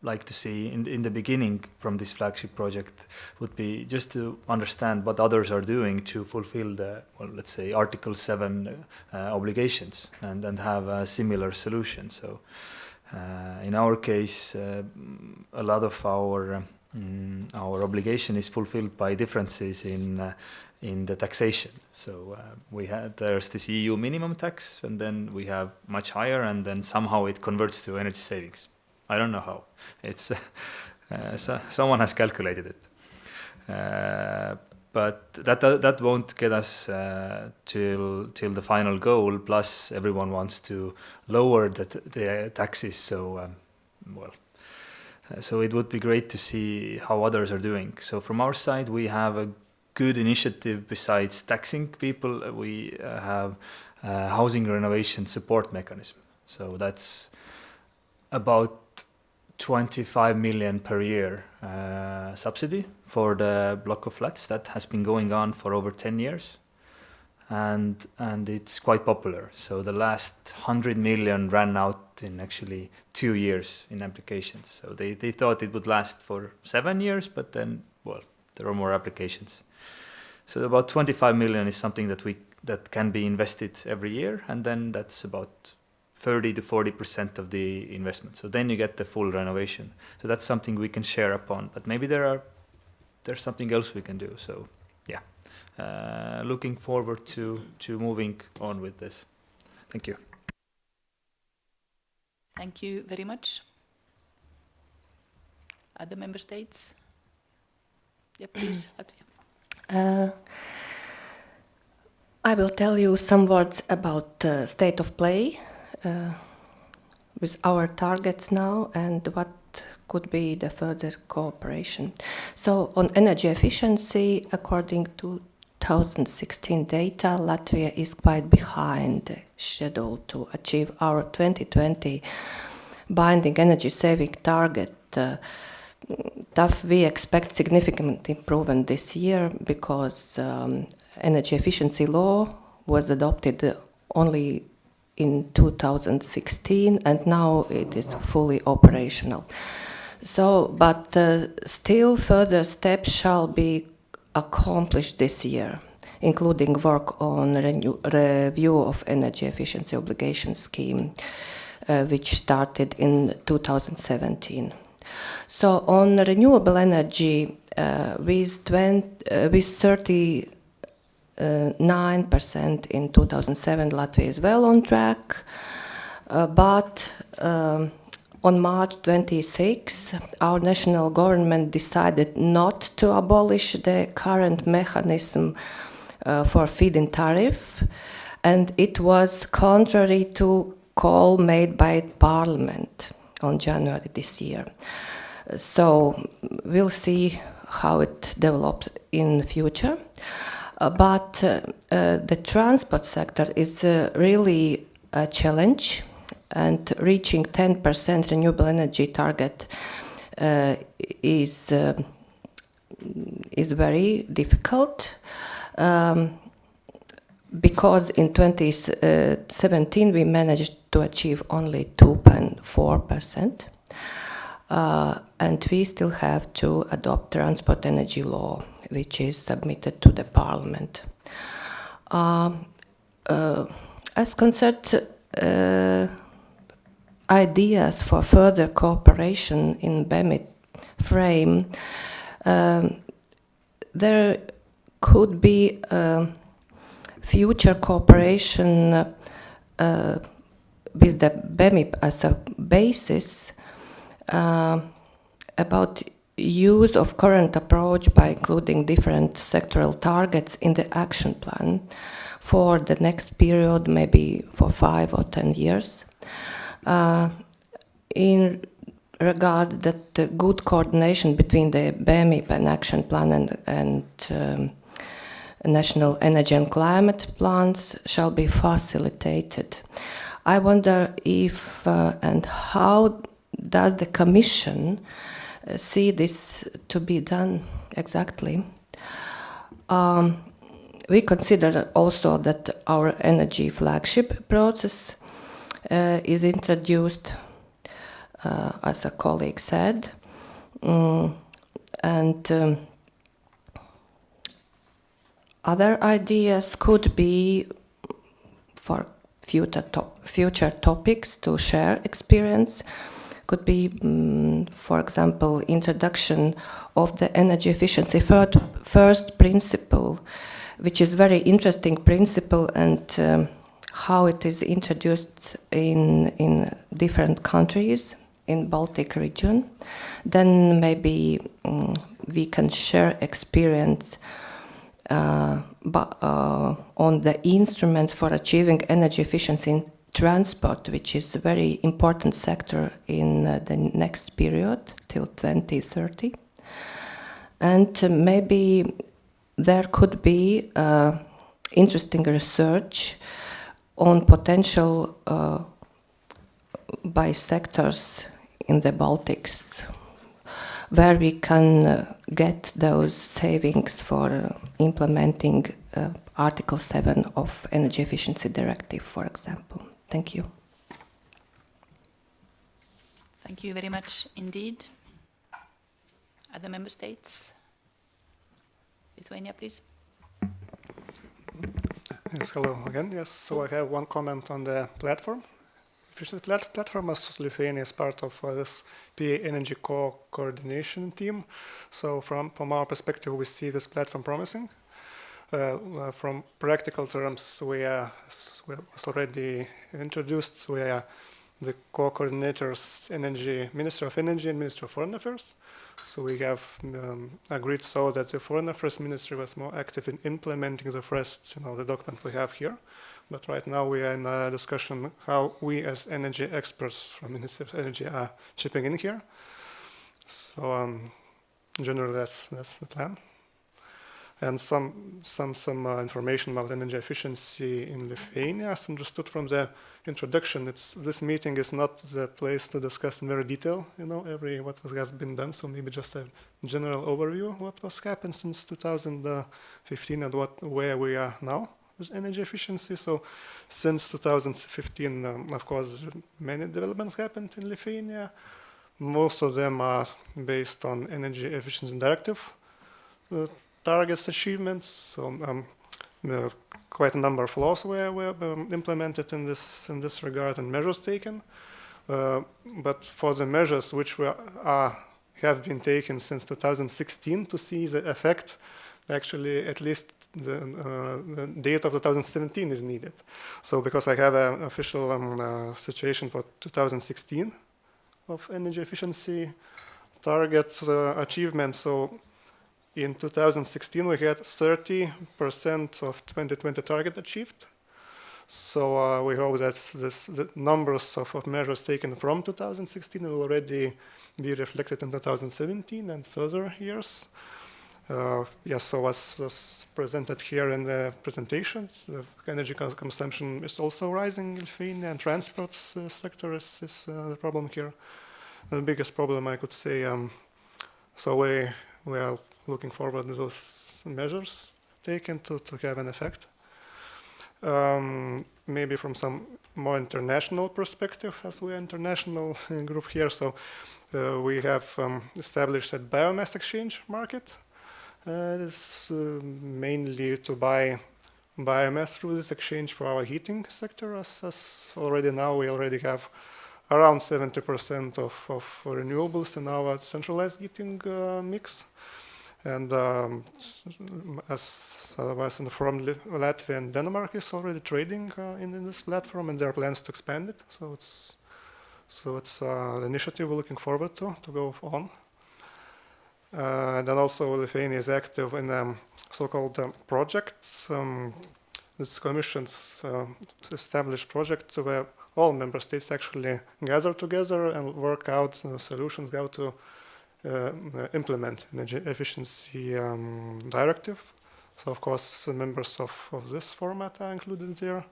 like to see in the beginning from this flagship project would be just to understand what others are doing to fulfill the, well, let's say, Article 7 obligations and have a similar solution. So in our case, a lot of our obligation is fulfilled by differences in the taxation. So there's this EU minimum tax, and then we have much higher, and then somehow it converts to energy savings. I don't know how. It's someone has calculated it, but that won't get us till the final goal. Plus, everyone wants to lower the taxes. So so it would be great to see how others are doing. So from our side, we have a good initiative. Besides taxing people, we have a housing renovation support mechanism. So that's about 25 million per year subsidy for the block of flats. That has been going on for over 10 years, and it's quite popular. So the last 100 million ran out in actually 2 years in applications. So they thought it would last for 7 years, but then, well, there are more applications. So about 25 million is something that can be invested every year, and then that's about 30 to 40% of the investment. So then you get the full renovation. So that's something we can share upon. But maybe there's something else we can do. So yeah, looking forward to moving on with this. Thank you. Thank you very much. Other member states? Yeah, please, Latvia. I will tell you some words about the state of play with our targets now and what could be the further cooperation. So on energy efficiency, according to 2016 data, Latvia is quite behind the schedule to achieve our 2020 binding energy saving target. We expect significant improvement this year because energy efficiency law was adopted only in 2016 and now it is fully operational. So, but still further steps shall be accomplished this year, including work on review of energy efficiency obligation scheme, which started in 2017. So on renewable energy, with 39% in 2007, Latvia is well on track. But on March 26, our national government decided not to abolish the current mechanism for feed-in tariff, and it was contrary to call made by Parliament on January this year. So we'll see how it develops in the future. But the transport sector is really a challenge, and reaching 10% renewable energy target is very difficult. Because in 2017 we managed to achieve only 2.4%, and we still have to adopt transport energy law, which is submitted to the parliament. As concerns ideas for further cooperation in BEMIP frame, there could be future cooperation with the BEMIP as a basis about use of current approach by including different sectoral targets in the action plan for the next period, maybe for 5 or 10 years. In regard that the good coordination between the BEMIP and action plan and national energy and climate plans shall be facilitated. I wonder if and how does the Commission see this to be done exactly? We consider also that our energy flagship process is introduced, as a colleague said, and other ideas could be for future topics to share experience. Could be, for example, introduction of the energy efficiency first principle, which is very interesting principle, and how it is introduced in different countries in Baltic region. Then maybe we can share experience on the instruments for achieving energy efficiency in transport, which is a very important sector in the next period till 2030. And maybe there could be interesting research on potential by sectors in the Baltics, where we can get those savings for implementing Article 7 of Energy Efficiency Directive, for example. Thank you. Thank you very much indeed. Other member states? Lithuania, please. Yes, hello again. Yes, so I have one comment on the platform. Efficiency platform, as Lithuania is part of this PA Energy coordination team. So from our perspective, we see this platform promising. From practical terms, we are, as already introduced, we are the co-coordinators, Minister of Energy and Minister of Foreign Affairs. So we have agreed so that the Foreign Affairs Ministry was more active in implementing the first, the document we have here. But right now we are in a discussion how we as energy experts from Ministry of Energy are chipping in here. So generally that's the plan. And some information about energy efficiency in Lithuania. As understood from the introduction, this meeting is not the place to discuss in very detail, what has been done. So maybe just a general overview of what has happened since 2015 and where we are now with energy efficiency. So since 2015, of course, many developments happened in Lithuania. Most of them are based on Energy Efficiency Directive targets achievements. So quite a number of laws were implemented in this regard and measures taken. But for the measures which have been taken since 2016 to see the effect, actually at least the date of 2017 is needed. So because I have an official situation for 2016 of energy efficiency targets achievement. So in 2016 we had 30% of 2020 target achieved. So we hope that the numbers of measures taken from 2016 will already be reflected in 2017 and further years. Yes, so was presented here in the presentations. The energy consumption is also rising in Lithuania, and transport sector is the problem here. the biggest problem, I could say. So we are looking forward to those measures taken to have an effect. Maybe from some more international perspective, as we are international group here. So we have established a biomass exchange market. It is mainly to buy biomass through this exchange for our heating sector. As already now we already have around 70% of renewables in our centralized heating mix. And as I was informed, Latvia and Denmark is already trading in this platform, and there are plans to expand it. So it's an initiative we're looking forward to go on. And then also Lithuania is active in so-called projects. This Commission's established project where all member states actually gather together and work out solutions how to implement energy efficiency directive. So of course members of this format are included there.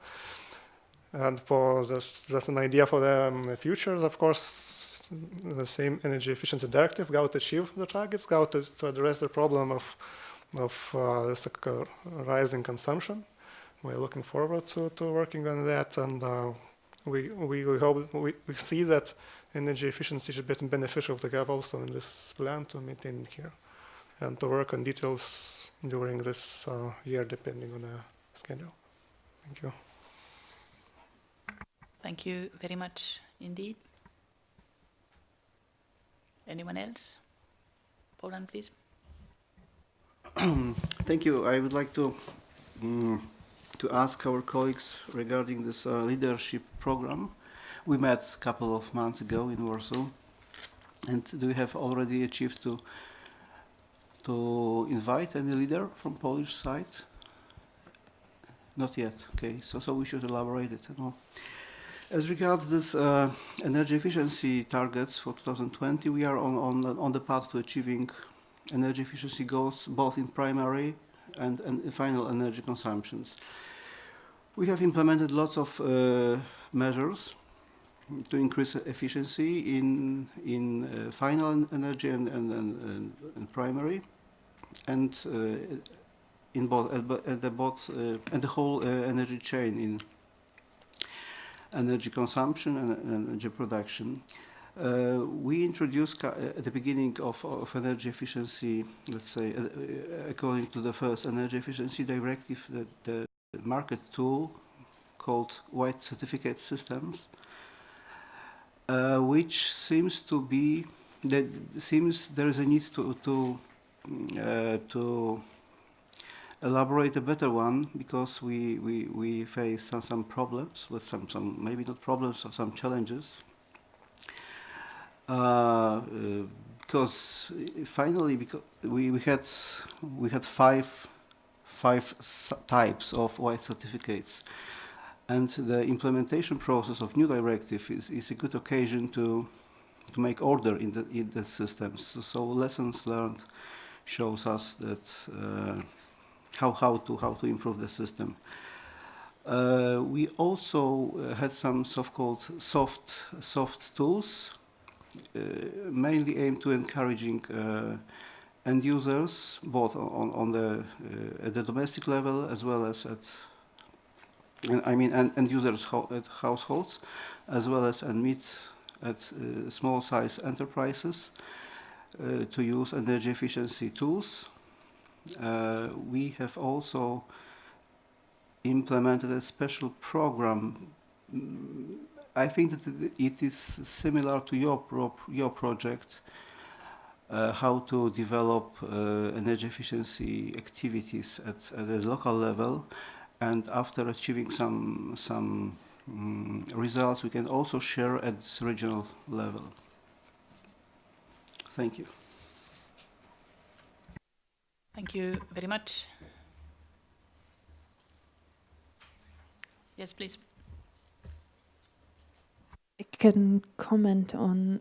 And for that's an idea for the future. Of course, the same energy efficiency directive how to achieve the targets, how to address the problem of this rising consumption. We're looking forward to working on that, and we hope we see that energy efficiency should be beneficial to have also in this plan to maintain here and to work on details during this year depending on the schedule. Thank you. Thank you very much indeed. Anyone else? Poland, please. Thank you. I would like to ask our colleagues regarding this leadership program. We met a couple of months ago in Warsaw, and do you have already achieved to invite any leader from Polish side? Not yet. Okay, so we should elaborate it. As regards this energy efficiency targets for 2020, we are on the path to achieving energy efficiency goals both in primary and final energy consumptions. We have implemented lots of measures to increase efficiency in final energy and primary, and in both and the whole energy chain in energy consumption and energy production. We introduced at the beginning of energy efficiency, let's say, according to the first energy efficiency directive, the market tool called white certificate systems, which seems to be that there is a need to elaborate a better one, because we face some problems with some maybe not problems, or some challenges. Because finally, because we had five types of white certificates, and the implementation process of new directive is a good occasion to make order in the systems. So lessons learned shows us that how to improve the system. We also had some so-called soft tools, mainly aimed to encouraging end users, both at the domestic level as well as at end users at households, as well as at small size enterprises to use energy efficiency tools. We have also implemented a special program. I think that it is similar to your project, how to develop energy efficiency activities at the local level, and after achieving some results, we can also share at this regional level. Thank you. Thank you very much. Yes, please. I can comment on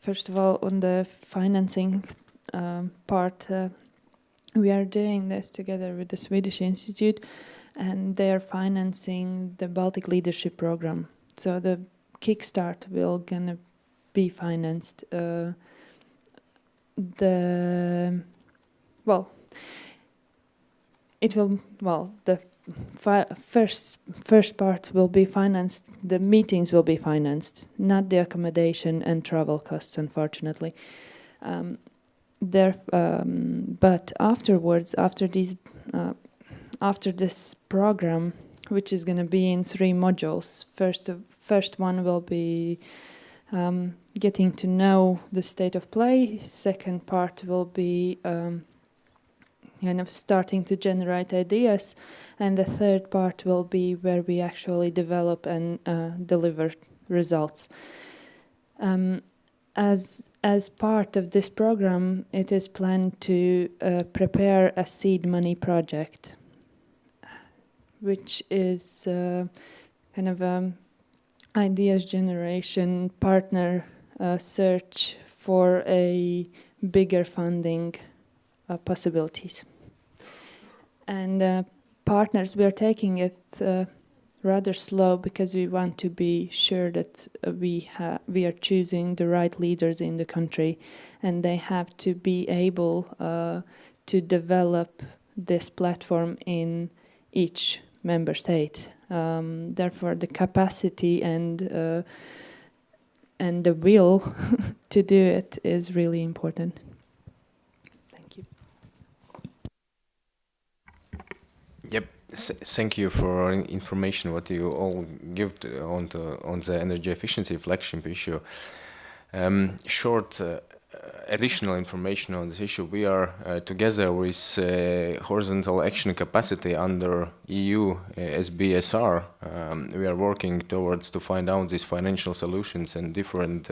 first of all on the financing part. We are doing this together with the Swedish Institute, and they are financing the Baltic Leadership Program. So the kickstart will gonna be financed. The first part will be financed. The meetings will be financed, not the accommodation and travel costs, unfortunately. But afterwards, after this program, which is going to be in 3 modules, first one will be getting to know the state of play. Second part will be kind of starting to generate ideas, and the third part will be where we actually develop and deliver results. As part of this program, it is planned to prepare a seed money project, which is kind of ideas generation, partner search for a bigger funding possibilities. And partners, we are taking it rather slow because we want to be sure that we are choosing the right leaders in the country, and they have to be able to develop this platform in each member state. Therefore, the capacity and the will to do it is really important. Thank you. Yep. Thank you for information what you all give on the energy efficiency flagship issue. Short additional information on this issue. We are together with horizontal action capacity under EU SBSR. We are working towards to find out these financial solutions and different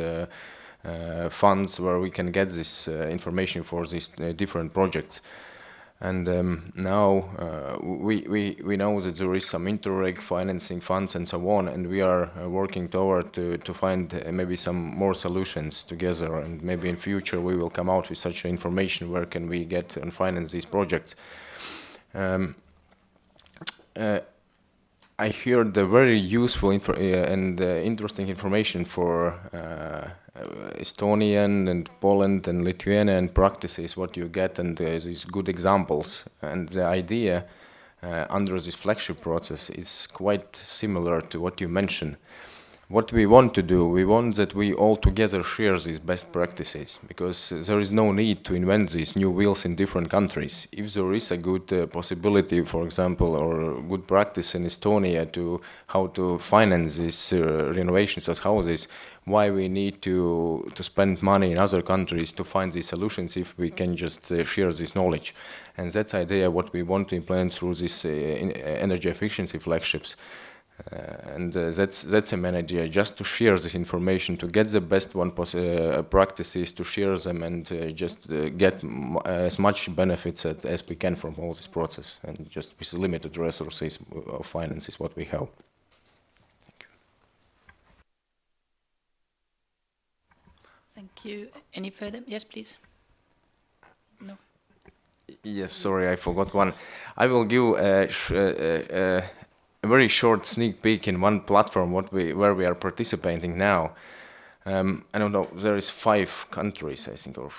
funds where we can get this information for these different projects. And now we know that there is some Interreg financing funds and so on, and we are working toward to find maybe some more solutions together, and maybe in future we will come out with such information where can we get and finance these projects. I heard the very useful and interesting information for Estonian and Poland and Lithuanian practices, what you get, and these good examples. And the idea under this flagship process is quite similar to what you mentioned. What we want to do, we want that we all together share these best practices, because there is no need to invent these new wheels in different countries. If there is a good possibility, for example, or good practice in Estonia to how to finance these renovations of houses, why we need to spend money in other countries to find these solutions if we can just share this knowledge. And that's the idea what we want to implement through these energy efficiency flagships. And that's a main idea, just to share this information, to get the best practices, to share them, and just get as much benefits as we can from all this process, and just with limited resources of finances what we have. Thank you. Any further? Yes, please. No. Yes, sorry, I forgot one. I will give a very short sneak peek in one platform where we are participating now. I don't know, there is 5 countries, I think, or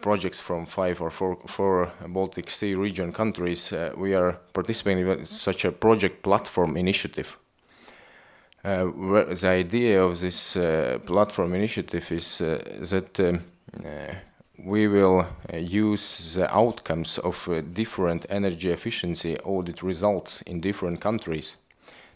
projects from 5 or 4 Baltic Sea region countries. We are participating in such a project platform initiative. The idea of this platform initiative is that we will use the outcomes of different energy efficiency audit results in different countries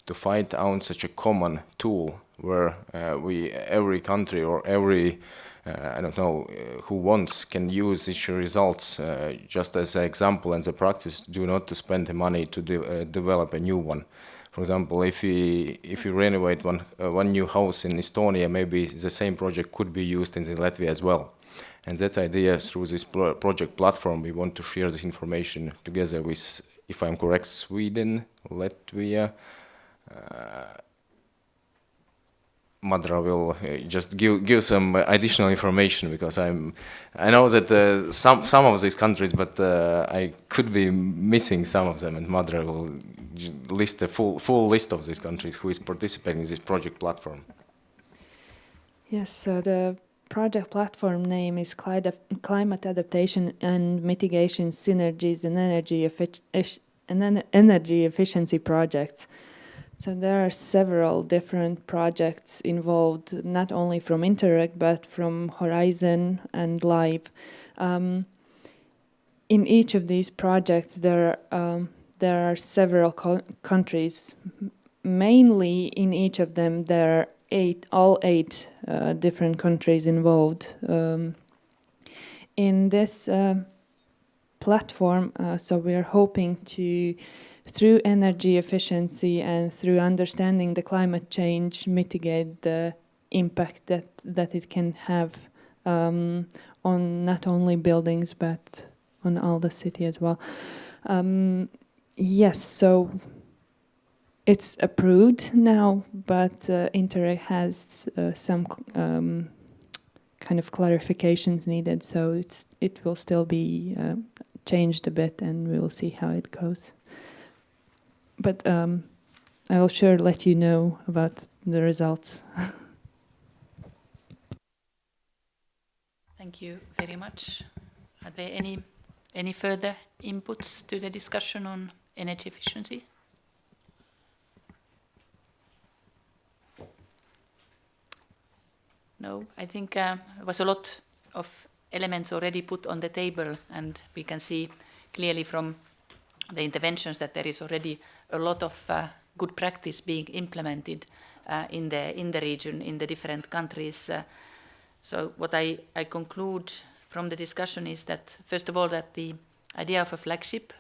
to find out such a common tool where every country or every I don't know who wants can use these results just as an example and the practice, do not to spend the money to develop a new one. For example, if you renovate one new house in Estonia, maybe the same project could be used in Latvia as well. And that's the idea. Through this project platform, we want to share this information together with, if I'm correct, Sweden, Latvia. Madra will just give some additional information, because I know that some of these countries, but I could be missing some of them, and Madra will list a full list of these countries who is participating in this project platform. Yes, so the project platform name is Climate Adaptation and Mitigation Synergies and Energy Efficiency Projects. So there are several different projects involved, not only from Interreg, but from Horizon and LIVE. In each of these projects, there are several countries. Mainly in each of them, there are all eight different countries involved. In this platform, so we are hoping to, through energy efficiency and through understanding the climate change, mitigate the impact that it can have on not only buildings but on all the city as well. Yes, so it's approved now, but Interreg has some kind of clarifications needed, so it will still be changed a bit, and we will see how it goes. But I will sure let you know about the results. Thank you very much. Are there any further inputs to the discussion on energy efficiency? No, I think there was a lot of elements already put on the table, and we can see clearly from the interventions that there is already a lot of good practice being implemented in the region, in the different countries. So what I conclude from the discussion is that, first of all, that the idea of a flagship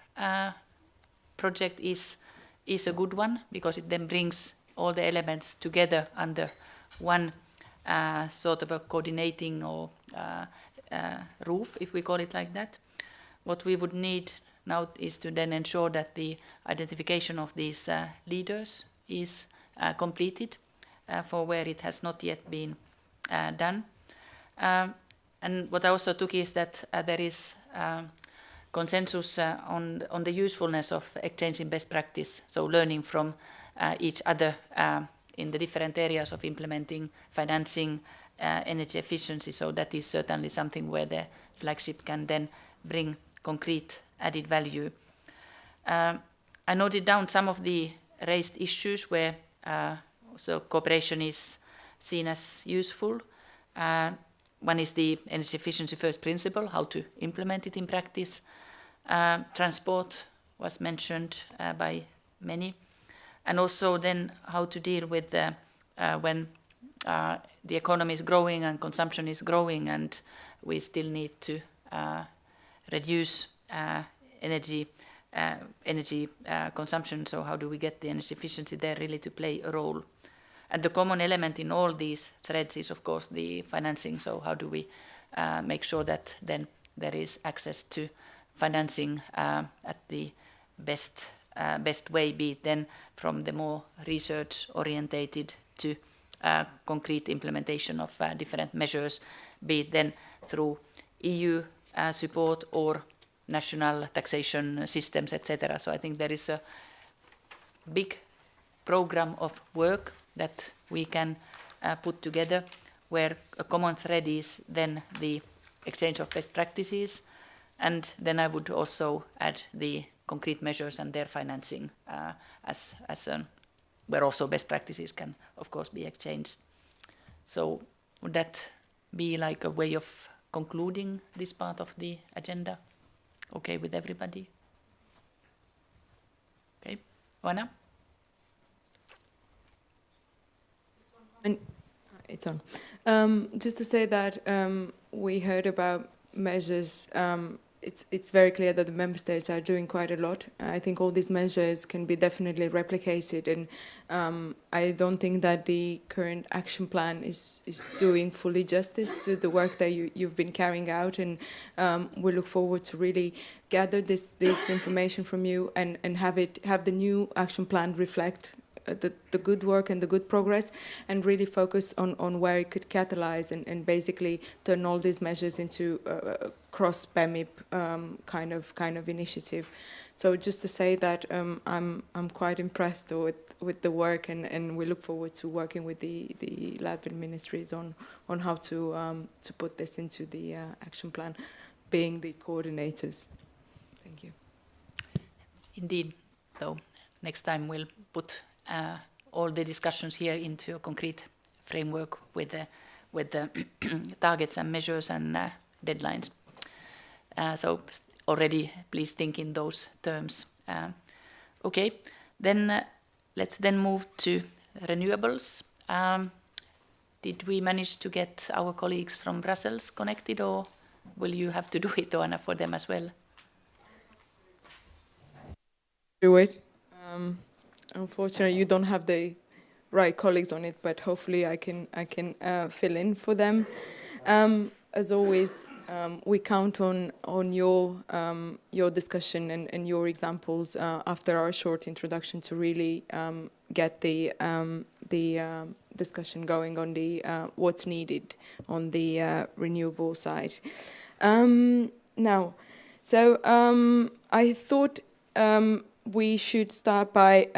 project is a good one, because it then brings all the elements together under one sort of a coordinating or roof, if we call it like that. What we would need now is to then ensure that the identification of these leaders is completed for where it has not yet been done. And what I also took is that there is consensus on the usefulness of exchanging best practice, so learning from each other in the different areas of implementing, financing, energy efficiency. So that is certainly something where the flagship can then bring concrete added value. I noted down some of the raised issues where so cooperation is seen as useful. One is the energy efficiency first principle, how to implement it in practice. Transport was mentioned by many. And also then how to deal with when the economy is growing and consumption is growing, and we still need to reduce energy consumption. So how do we get the energy efficiency there really to play a role? And the common element in all these threads is, of course, the financing. So how do we make sure that then there is access to financing at the best way, be it then from the more research-orientated to concrete implementation of different measures, be it then through EU support or national taxation systems, etc. So I think there is a big program of work that we can put together, where a common thread is then the exchange of best practices, and then I would also add the concrete measures and their financing as where also best practices can, of course, be exchanged. So would that be like a way of concluding this part of the agenda? Okay with everybody? Okay, Oana? And it's on. Just to say that we heard about measures. It's very clear that the member states are doing quite a lot. I think all these measures can be definitely replicated, and I don't think that the current action plan is doing fully justice to the work that you've been carrying out, and we look forward to really gather this information from you and have the new action plan reflect the good work and the good progress, and really focus on where it could catalyze and basically turn all these measures into cross BEMIP kind of initiative. So just to say that I'm quite impressed with the work, and we look forward to working with the Latvian ministries on how to put this into the action plan, being the coordinators. Thank you. Indeed, though, next time we'll put all the discussions here into a concrete framework with the targets and measures and deadlines. So already, please think in those terms. Okay, then let's then move to renewables. Did we manage to get our colleagues from Brussels connected, or will you have to do it, Oana, for them as well? Do it. Unfortunately, you don't have the right colleagues on it, but hopefully I can fill in for them. As always, we count on your discussion and your examples after our short introduction to really get the discussion going on the what's needed on the renewable side. Now, so I thought we should start by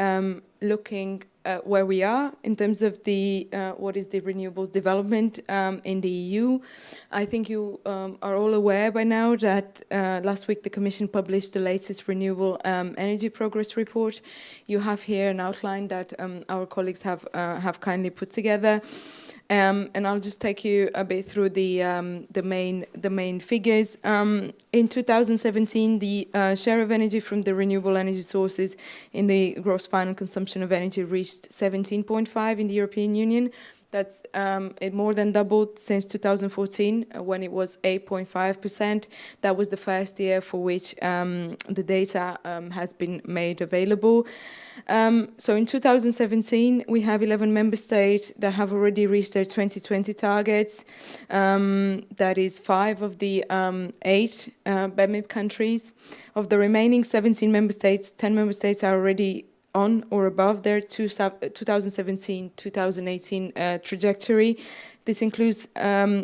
looking where we are in terms of the what is the renewables development in the EU. I think you are all aware by now that last week the Commission published the latest renewable energy progress report. You have here an outline that our colleagues have kindly put together. And I'll just take you a bit through the main figures. In 2017, the share of energy from the renewable energy sources in the gross final consumption of energy reached 17.5 in the European Union. That's it more than doubled since 2014 when it was 8.5%. That was the first year for which the data has been made available. So in 2017, we have 11 member states that have already reached their 2020 targets. That is 5 of the 8 BEMIP countries. Of the remaining 17 member states, 10 member states are already on or above their 2017-2018 trajectory. This includes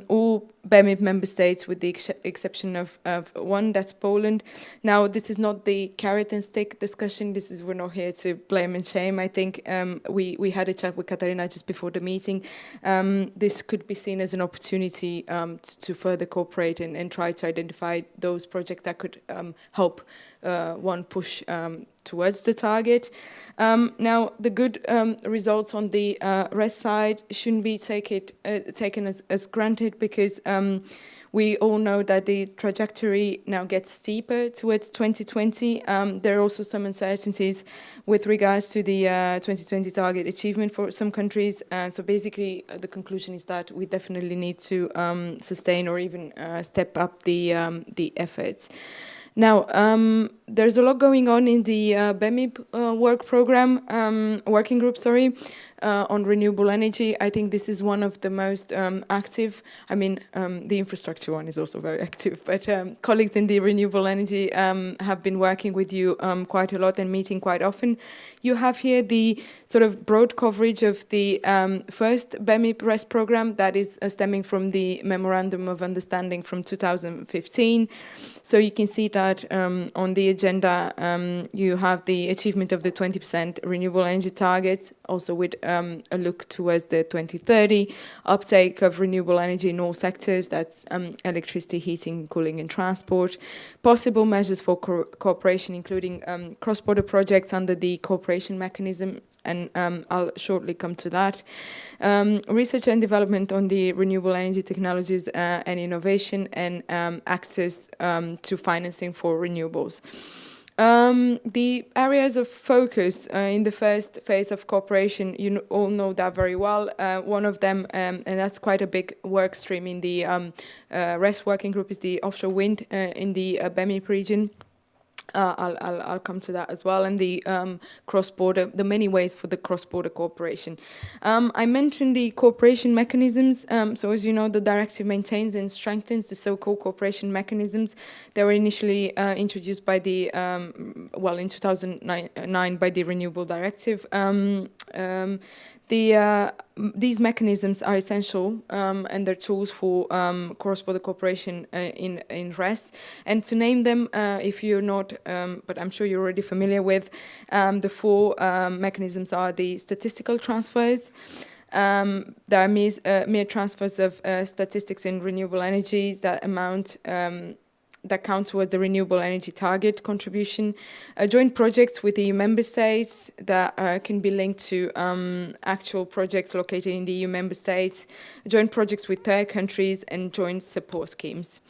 all BEMIP member states with the exception of one, that's Poland. Now, this is not the carrot and stick discussion. We're not here to blame and shame. I think we had a chat with Katarina just before the meeting. This could be seen as an opportunity to further cooperate and try to identify those projects that could help one push towards the target. Now, the good results on the rest side shouldn't be taken as granted, because we all know that the trajectory now gets steeper towards 2020. There are also some uncertainties with regards to the 2020 target achievement for some countries. So basically, the conclusion is that we definitely need to sustain or even step up the efforts. Now, there's a lot going on in the BEMIP working group, on renewable energy. I think this is one of the most active. I mean, the infrastructure one is also very active, but colleagues in the renewable energy have been working with you quite a lot and meeting quite often. You have here the sort of broad coverage of the first BEMIP REST program that is stemming from the Memorandum of Understanding from 2015. So you can see that on the agenda you have the achievement of the 20% renewable energy targets, also with a look towards the 2030 uptake of renewable energy in all sectors, that's electricity, heating, cooling and transport. Possible measures for cooperation, including cross-border projects under the cooperation mechanism, and I'll shortly come to that. Research and development on the renewable energy technologies and innovation, and access to financing for renewables. The areas of focus in the first phase of cooperation, you all know that very well. One of them, and that's quite a big work stream in the REST working group, is the offshore wind in the BEMIP region. I'll come to that as well, and the cross-border, the many ways for the cross-border cooperation. I mentioned the cooperation mechanisms. So as you know, the directive maintains and strengthens the so-called cooperation mechanisms. They were initially introduced by the, in 2009 by the Renewable Directive. these mechanisms are essential and they're tools for cross-border cooperation in RES. And to name them, if you're not, but I'm sure you're already familiar with, the four mechanisms are the statistical transfers. There are mere transfers of statistics in renewable energies that amount that count towards the renewable energy target contribution, joint projects with EU member states that can be linked to actual projects located in the EU member states, joint projects with third countries, and joint support schemes.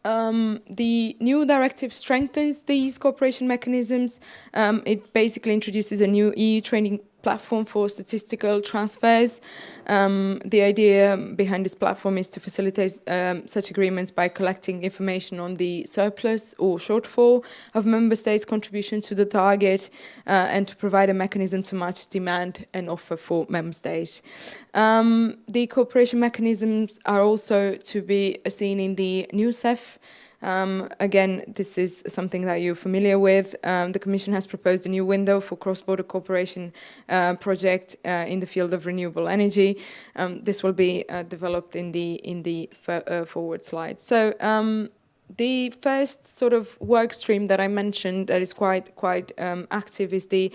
The new directive strengthens these cooperation mechanisms. It basically introduces a new EU training platform for statistical transfers. The idea behind this platform is to facilitate such agreements by collecting information on the surplus or shortfall of member states' contribution to the target and to provide a mechanism to match demand and offer for member states. The cooperation mechanisms are also to be seen in the new CEF. Again, this is something that you're familiar with. The Commission has proposed a new window for cross-border cooperation project in the field of renewable energy. This will be developed in the forward slide. So the first sort of work stream that I mentioned that is quite active is the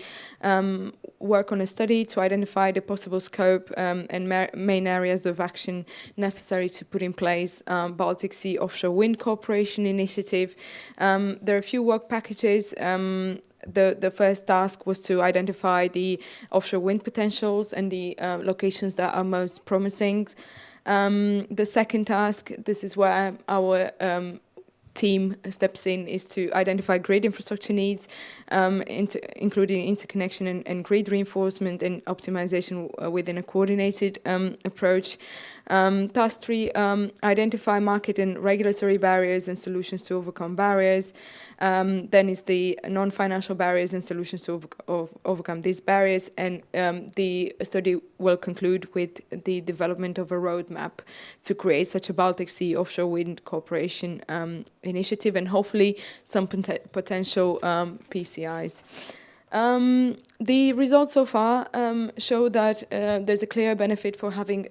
work on a study to identify the possible scope and main areas of action necessary to put in place Baltic Sea Offshore Wind Cooperation Initiative. There are a few work packages. The first task was to identify the offshore wind potentials and the locations that are most promising. The second task, this is where our team steps in, is to identify grid infrastructure needs, including interconnection and grid reinforcement and optimization within a coordinated approach. Task 3, identify market and regulatory barriers and solutions to overcome barriers. Then is the non-financial barriers and solutions to overcome these barriers. And the study will conclude with the development of a roadmap to create such a Baltic Sea offshore wind cooperation initiative and hopefully some potential PCIs. The results so far show that there's a clear benefit for having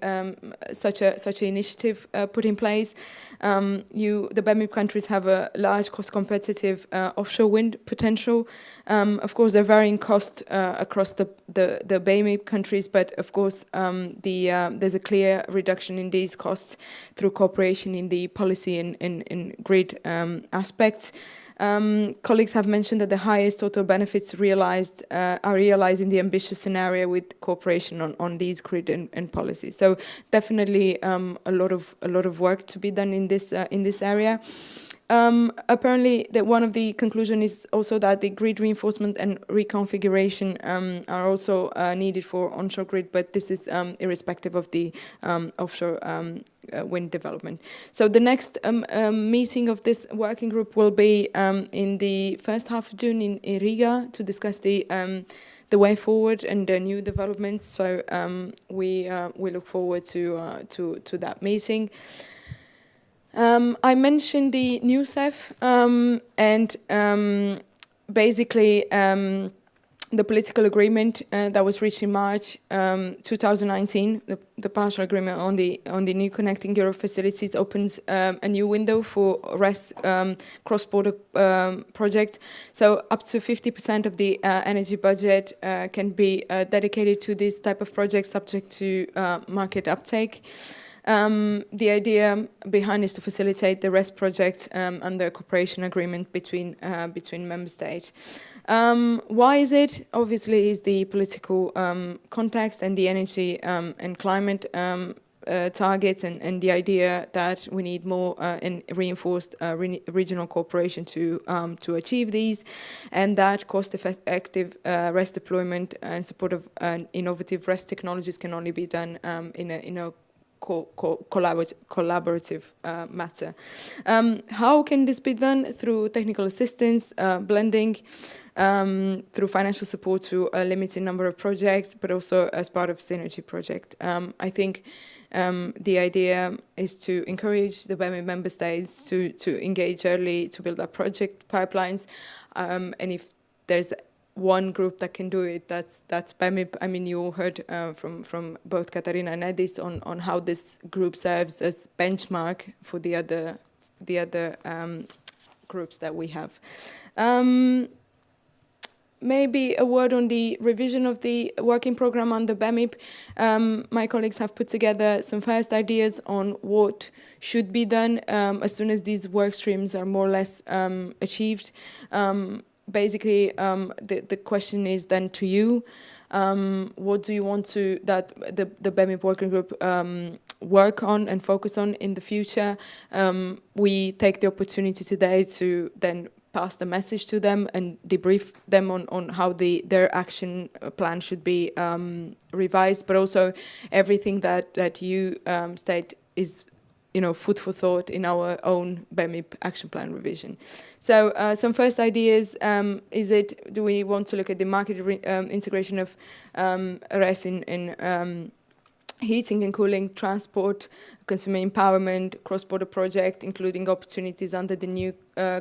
such an initiative put in place. The BEMIP countries have a large cost-competitive offshore wind potential. Of course, they're varying costs across the BEMIP countries, but of course, there's a clear reduction in these costs through cooperation in the policy and grid aspects. Colleagues have mentioned that the highest total benefits are realized in the ambitious scenario with cooperation on these grid and policies. So definitely a lot of work to be done in this area. Apparently, one of the conclusions is also that the grid reinforcement and reconfiguration are also needed for onshore grid, but this is irrespective of the offshore wind development. So the next meeting of this working group will be in the first half of June in Riga to discuss the way forward and the new developments. So we look forward to that meeting. I mentioned the new CEF and basically the political agreement that was reached in March 2019, the partial agreement on the new Connecting Europe facilities opens a new window for RES cross-border project. So up to 50% of the energy budget can be dedicated to this type of project, subject to market uptake. The idea behind is to facilitate the RES project under a cooperation agreement between member states. Why is it? Obviously, is the political context and the energy and climate targets and the idea that we need more and reinforced regional cooperation to achieve these, and that cost-effective RES deployment and support of innovative RES technologies can only be done in a collaborative matter. How can this be done? Through technical assistance, blending, through financial support to a limited number of projects, but also as part of synergy project. I think the idea is to encourage the BEMIP member states to engage early, to build up project pipelines, and if there's one group that can do it. That's BEMIP. I mean, you all heard from both Katarina and Edis on how this group serves as benchmark for the other groups that we have. Maybe a word on the revision of the working program on the BEMIP. My colleagues have put together some first ideas on what should be done as soon as these work streams are more or less achieved. Basically, the question is then to you, what do you want to that the BEMIP working group work on and focus on in the future? We take the opportunity today to then pass the message to them and debrief them on how their action plan should be revised, but also everything that you state is food for thought in our own BEMIP action plan revision. So some first ideas, do we want to look at the market integration of RES in heating and cooling, transport, consumer empowerment, cross-border project, including opportunities under the new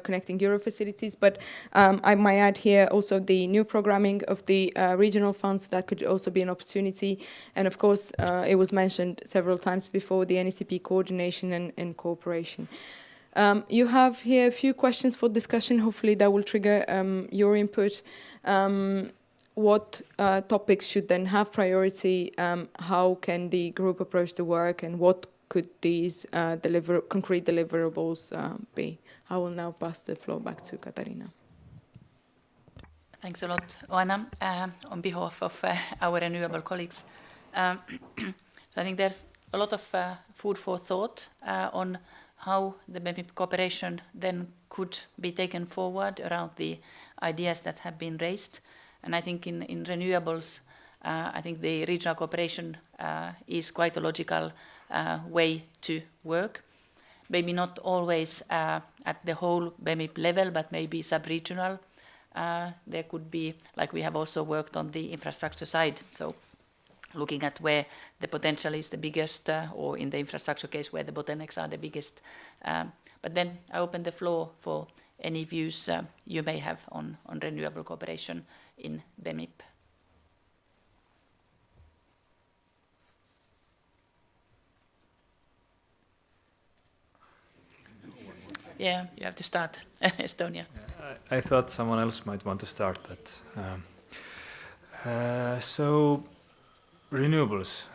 Connecting Europe facilities. But I might add here also the new programming of the regional funds. That could also be an opportunity. And of course, it was mentioned several times before, the NECP coordination and cooperation. You have here a few questions for discussion. Hopefully that will trigger your input. What topics should then have priority? How can the group approach the work, and what could these concrete deliverables be? I will now pass the floor back to Katarina. Thanks a lot, Oana, on behalf of our renewable colleagues. So I think there's a lot of food for thought on how the BEMIP cooperation then could be taken forward around the ideas that have been raised. And I think in renewables, I think the regional cooperation is quite a logical way to work. Maybe not always at the whole BEMIP level, but maybe sub-regional. There could be, like we have also worked on the infrastructure side, so looking at where the potential is the biggest, or in the infrastructure case where the bottlenecks are the biggest. But then I open the floor for any views you may have on renewable cooperation in BEMIP. Yeah, you have to start, Estonia. I thought someone else might want to start, but so renewables.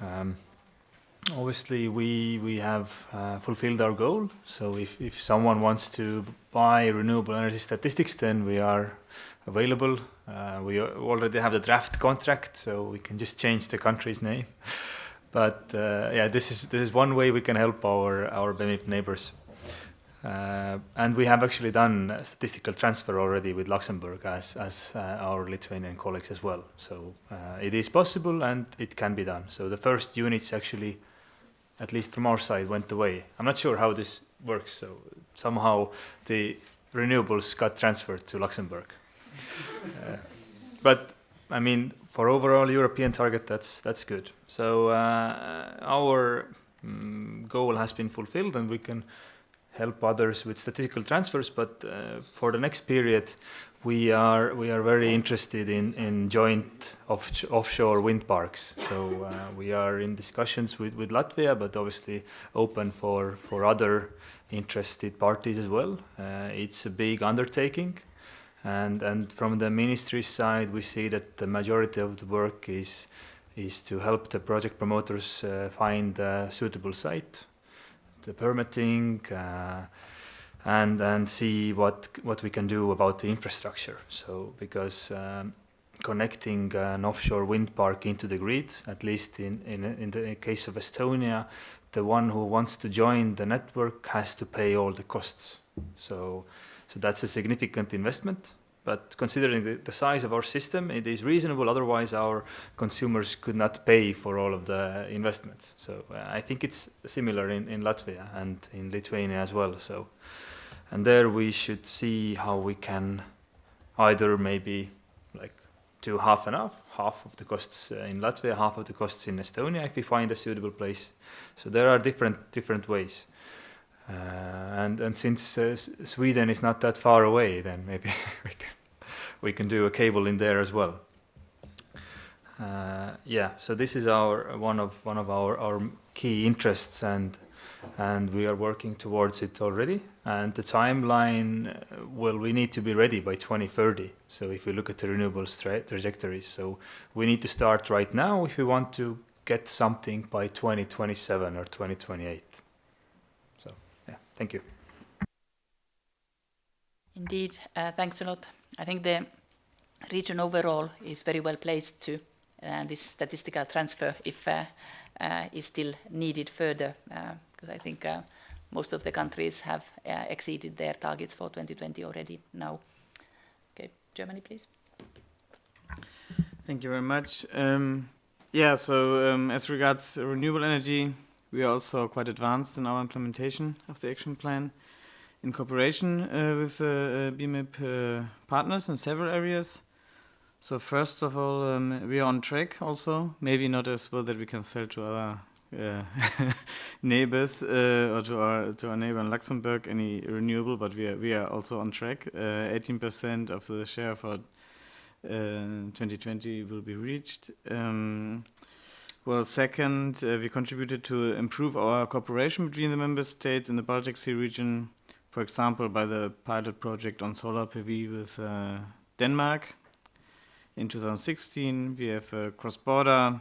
Obviously, we have fulfilled our goal. So if someone wants to buy renewable energy statistics, then we are available. We already have the draft contract, so we can just change the country's name. But yeah, this is one way we can help our BEMIP neighbors. And we have actually done a statistical transfer already with Luxembourg as our Lithuanian colleagues as well. So it is possible and it can be done. So the first units actually, at least from our side, went away. I'm not sure how this works. So somehow the renewables got transferred to Luxembourg. But I mean, for overall European target, that's good. So our goal has been fulfilled, and we can help others with statistical transfers. But for the next period, we are very interested in joint offshore wind parks. So we are in discussions with Latvia, but obviously open for other interested parties as well. It's a big undertaking. And from the ministry's side, we see that the majority of the work is to help the project promoters find a suitable site, the permitting, and see what we can do about the infrastructure. So because connecting an offshore wind park into the grid, at least in the case of Estonia, the one who wants to join the network has to pay all the costs. So that's a significant investment, but considering the size of our system, it is reasonable. Otherwise, our consumers could not pay for all of the investments. So I think it's similar in Latvia and in Lithuania as well. So, and there we should see how we can either maybe like do half and half of the costs in Latvia, half of the costs in Estonia, if we find a suitable place. So there are different ways. And since Sweden is not that far away, then maybe we can do a cable in there as well. Yeah, so this is one of our key interests, and we are working towards it already. And the timeline, well, we need to be ready by 2030. So if we look at the renewables trajectories, so we need to start right now if we want to get something by 2027 or 2028. So yeah, thank you. Indeed, thanks a lot. I think the region overall is very well placed to this statistical transfer if is still needed further, because I think most of the countries have exceeded their targets for 2020 already now. Okay, Germany, please. Thank you very much. Yeah, so as regards renewable energy, we are also quite advanced in our implementation of the action plan in cooperation with BEMIP partners in several areas. So first of all, we are on track also, maybe not as well that we can sell to other neighbors or to our neighbor in Luxembourg any renewable, but we are also on track. 18% of the share for 2020 will be reached. Well, second, we contributed to improve our cooperation between the member states in the Baltic Sea region, for example, by the pilot project on solar PV with Denmark. In 2016, we have a cross-border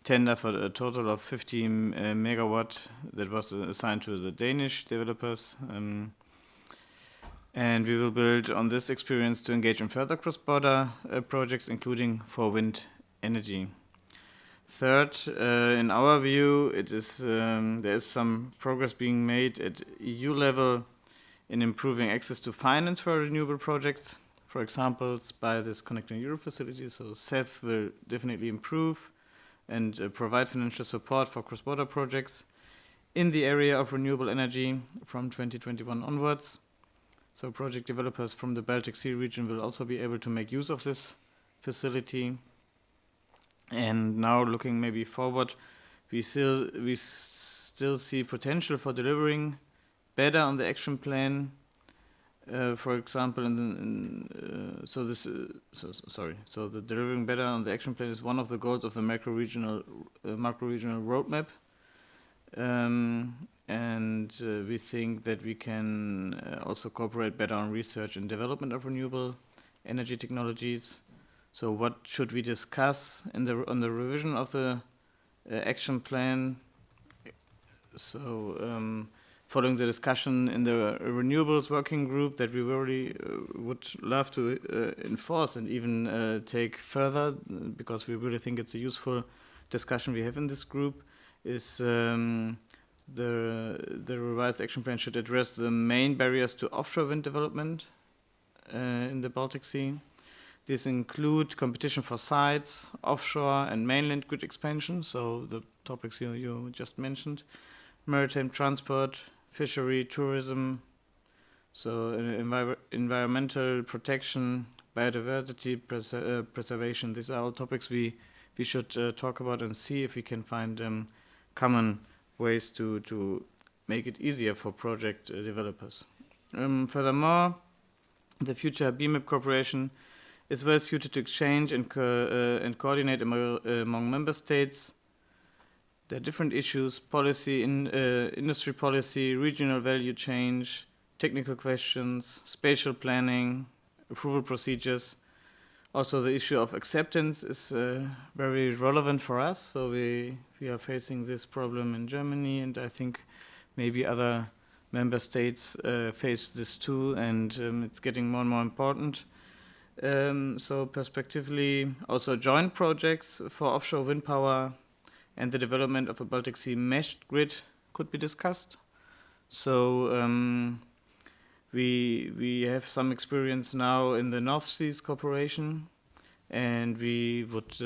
tender for a total of 50 megawatt that was assigned to the Danish developers. And we will build on this experience to engage in further cross-border projects, including for wind energy. Third, in our view, there is some progress being made at EU level in improving access to finance for renewable projects. For example, by this Connecting Europe facility, so CEF will definitely improve and provide financial support for cross-border projects in the area of renewable energy from 2021 onwards. So project developers from the Baltic Sea region will also be able to make use of this facility. And now looking maybe forward, we still see potential for delivering better on the action plan. For example, so the delivering better on the action plan is one of the goals of the macro-regional roadmap. And we think that we can also cooperate better on research and development of renewable energy technologies. So what should we discuss on the revision of the action plan? So following the discussion in the renewables working group that we really would love to enforce and even take further, because we really think it's a useful discussion we have in this group, is the revised action plan should address the main barriers to offshore wind development in the Baltic Sea. These include competition for sites, offshore and mainland grid expansion, so the topics you just mentioned, maritime transport, fishery, tourism, so environmental protection, biodiversity preservation. These are all topics we should talk about and see if we can find common ways to make it easier for project developers. Furthermore, the future BEMIP cooperation is well suited to exchange and coordinate among member states. There are different issues: policy, industry policy, regional value change, technical questions, spatial planning, approval procedures. Also, the issue of acceptance is very relevant for us. So we are facing this problem in Germany, and I think maybe other member states face this too, and it's getting more and more important. So perspectively, also joint projects for offshore wind power and the development of a Baltic Sea meshed grid could be discussed. So we have some experience now in the North Seas cooperation, and we would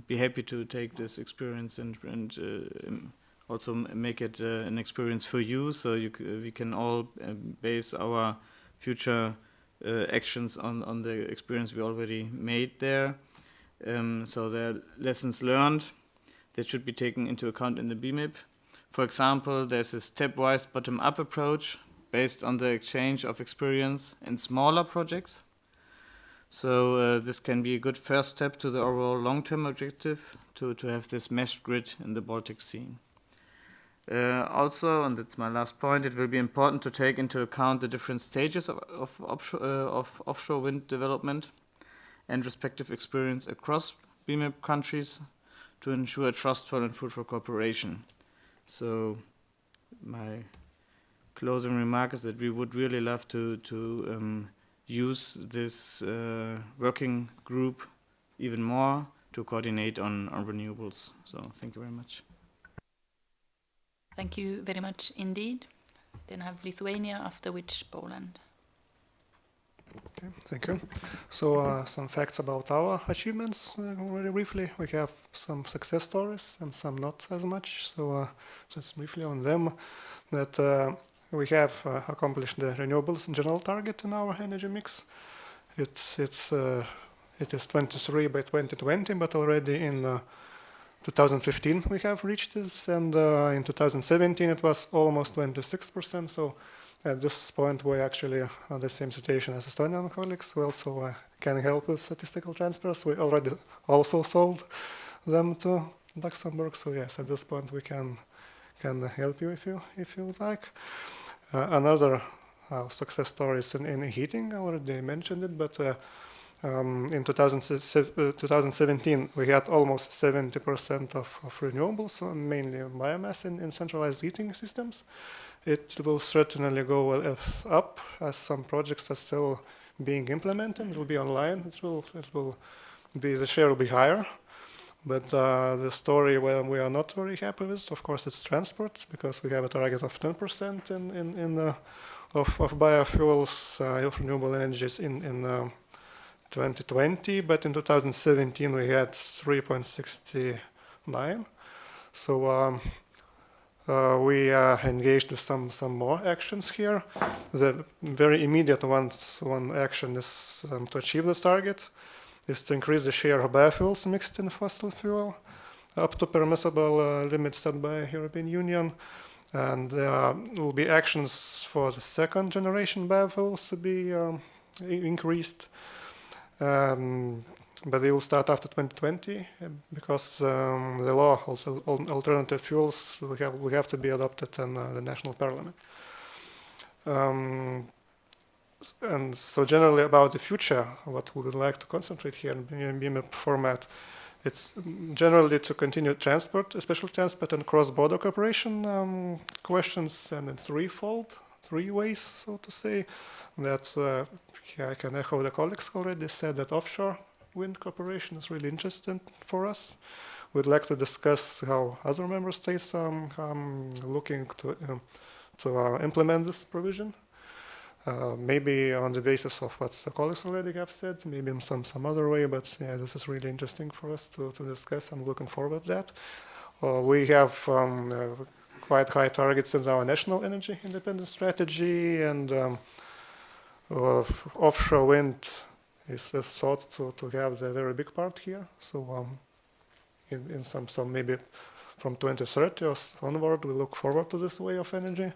be happy to take this experience and also make it an experience for you, so we can all base our future actions on the experience we already made there. So there are lessons learned that should be taken into account in the BEMIP. For example, there's a stepwise bottom-up approach based on the exchange of experience in smaller projects. So this can be a good first step to the overall long-term objective to have this meshed grid in the Baltic Sea. Also, and that's my last point, it will be important to take into account the different stages of offshore wind development and respective experience across BEMIP countries to ensure trustful and fruitful cooperation. So my closing remark is that we would really love to use this working group even more to coordinate on renewables. So thank you very much. Thank you very much indeed. Then I have Lithuania, after which Poland. Okay, thank you. So some facts about our achievements very briefly. We have some success stories and some not as much. So just briefly on them, that we have accomplished the renewables general target in our energy mix. It is 23 by 2020, but already in 2015 we have reached this, and in 2017 it was almost 26%. So at this point we're actually on the same situation as Estonian colleagues. We also can help with statistical transfers. We already also sold them to Luxembourg. So yes, at this point we can help you if you would like. Another success story is in heating. I already mentioned it, but in 2017 we had almost 70% of renewables, mainly biomass in centralized heating systems. It will certainly go up as some projects are still being implemented. It will be online. The share will be higher. But the story where we are not very happy with, of course, it's transport, because we have a target of 10% of biofuels, of renewable energies in 2020, but in 2017 we had 3.69. So we engaged with some more actions here. The very immediate one action is to achieve this target, is to increase the share of biofuels mixed in fossil fuel up to permissible limits set by European Union. And there will be actions for the second generation biofuels to be increased. But they will start after 2020 because the law also alternative fuels will have to be adopted in the national parliament. And so generally about the future, what we would like to concentrate here in BEMIP format, it's generally to continue transport, especially transport and cross-border cooperation questions, and it's three ways, so to say, that I can echo the colleagues already said that offshore wind cooperation is really interesting for us. We'd like to discuss how other member states are looking to implement this provision. Maybe on the basis of what the colleagues already have said, maybe in some other way, but yeah, this is really interesting for us to discuss. I'm looking forward to that. We have quite high targets in our national energy independence strategy, and offshore wind is thought to have the very big part here. So in some maybe from 2030 or onward, we look forward to this way of energy.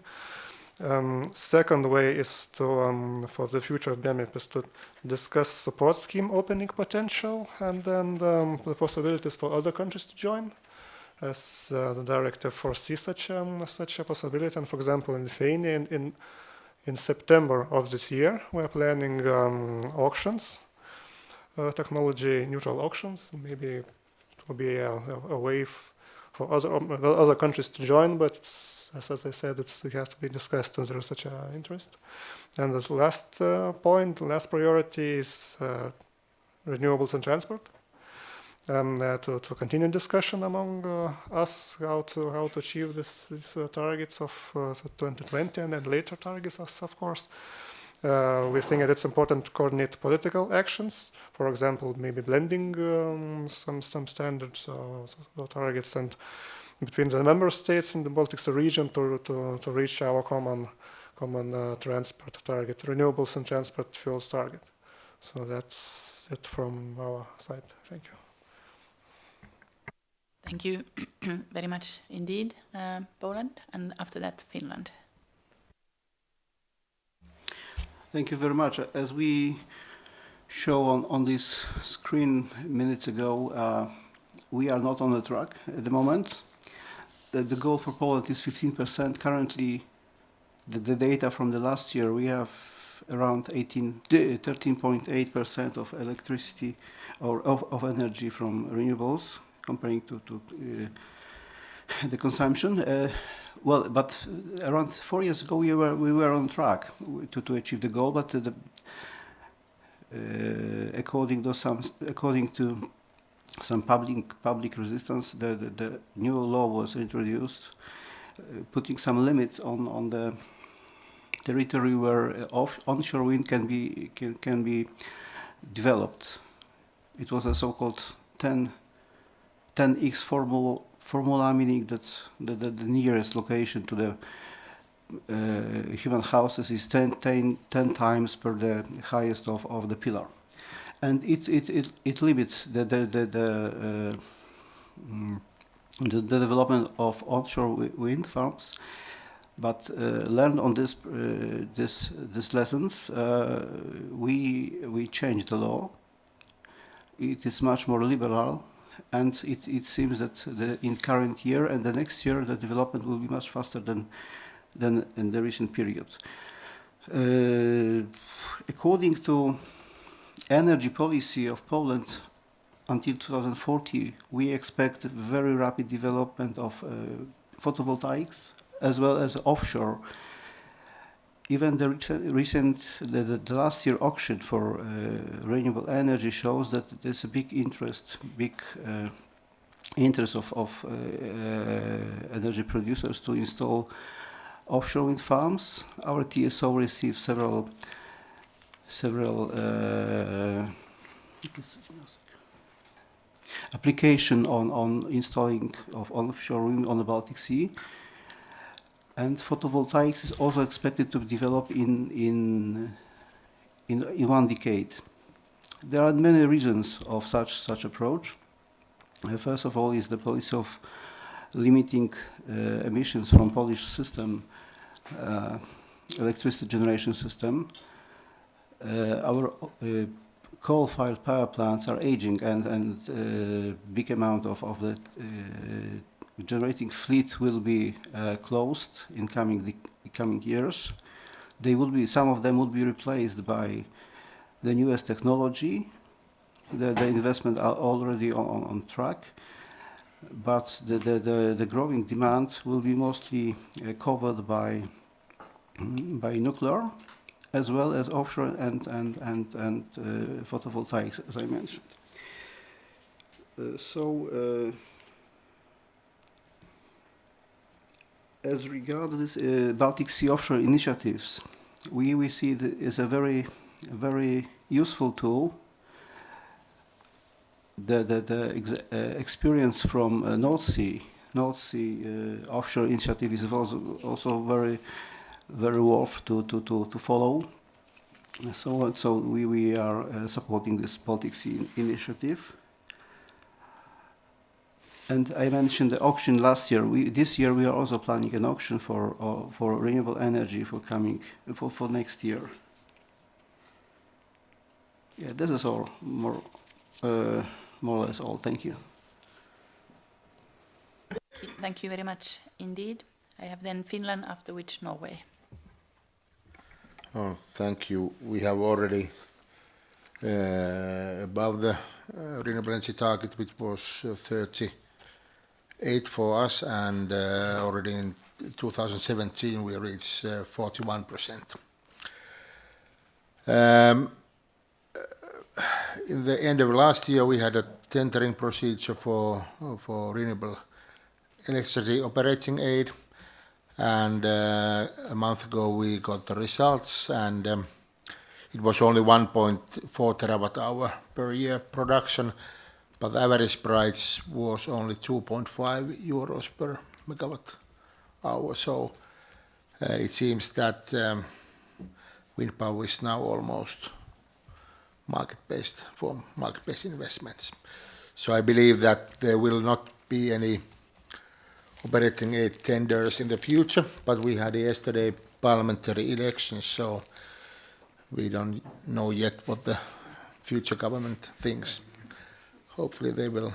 Second way is to for the future of BEMIP is to discuss support scheme opening potential, and then the possibilities for other countries to join, as the directive foresees such a possibility. And for example, in Lithuania, in September of this year, we're planning auctions, technology neutral auctions. Maybe it will be a way for other countries to join, but as I said, it has to be discussed and there is such an interest. And the last last priority is renewables and transport. To continue discussion among us how to achieve these targets of 2020 and then later targets, of course. We think that it's important to coordinate political actions. For example, maybe blending some standards or targets and between the member states in the Baltic Sea region to reach our common transport target, renewables and transport fuels target. So that's it from our side. Thank you. Thank you very much indeed, Poland, and after that, Finland. Thank you very much. As we shown on this screen minutes ago, we are not on the track at the moment. The goal for Poland is 15%. Currently, the data from the last year, we have around 13.8% of electricity or of energy from renewables, comparing to the consumption. Well, but around 4 years ago, we were on track to achieve the goal, but according to some public resistance, the new law was introduced, putting some limits on the territory where onshore wind can be developed. It was a so-called 10x formula, meaning that the nearest location to the human houses is 10 times per the highest of the pillar, and it limits the development of onshore wind farms. But learned on this lessons, we changed the law. It is much more liberal, and it seems that in current year and the next year the development will be much faster than in the recent period. According to energy policy of Poland, until 2040, we expect very rapid development of photovoltaics as well as offshore. Even the last year auction for renewable energy shows that there's a big interest of energy producers to install offshore wind farms. Our TSO received several application on installing of offshore wind on the Baltic Sea. And photovoltaics is also expected to develop in 1 decade. There are many reasons of such approach. First of all, is the policy of limiting emissions from Polish system, electricity generation system. Our coal-fired power plants are aging, and big amount of the generating fleet will be closed in coming years. Some of them will be replaced by the newest technology. The investment are already on track, but the growing demand will be mostly covered by nuclear, as well as offshore and photovoltaics, as I mentioned. As regards this Baltic Sea offshore initiatives, we see it as a very useful tool. The experience from North Sea offshore initiative is also very worth to follow. So we are supporting this Baltic Sea initiative. And I mentioned the auction last year. This year we are also planning an auction for renewable energy for next year. Yeah, this is all more or less all. Thank you. Thank you very much indeed. I have then Finland, after which Norway. Oh, thank you. We have already above the renewable energy target, which was 38 for us, and already in 2017 we reached 41%. In the end of last year, we had a tendering procedure for renewable electricity operating aid, and a month ago we got the results, and it was only 1.4 terawatt-hour per year production, but the average price was only 2.5 euros per megawatt hour. So it seems that wind power is now almost market-based for market-based investments. So I believe that there will not be any operating aid tenders in the future, but we had yesterday parliamentary elections, so we don't know yet what the future government thinks. Hopefully they will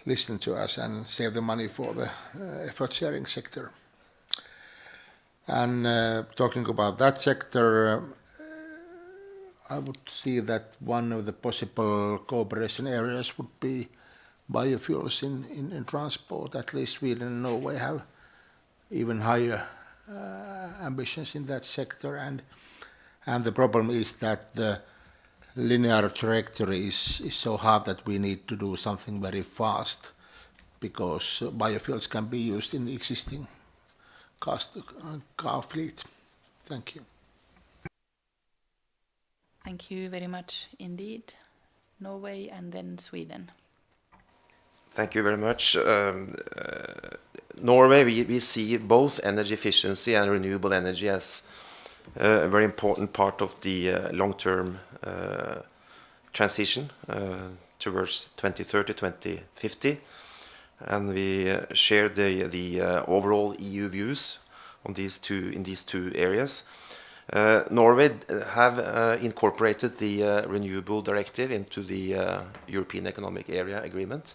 listen to us and save the money for the effort sharing sector. And talking about that sector, I would see that one of the possible cooperation areas would be biofuels in transport. At least Sweden and Norway have even higher ambitions in that sector. And the problem is that the linear trajectory is so hard that we need to do something very fast, because biofuels can be used in the existing car fleet. Thank you. Thank you very much indeed. Norway and then Sweden. Thank you very much. Norway, we see both energy efficiency and renewable energy as a very important part of the long-term transition towards 2030, 2050. And we share the overall EU views on in these two areas. Norway have incorporated the renewable directive into the European Economic Area Agreement.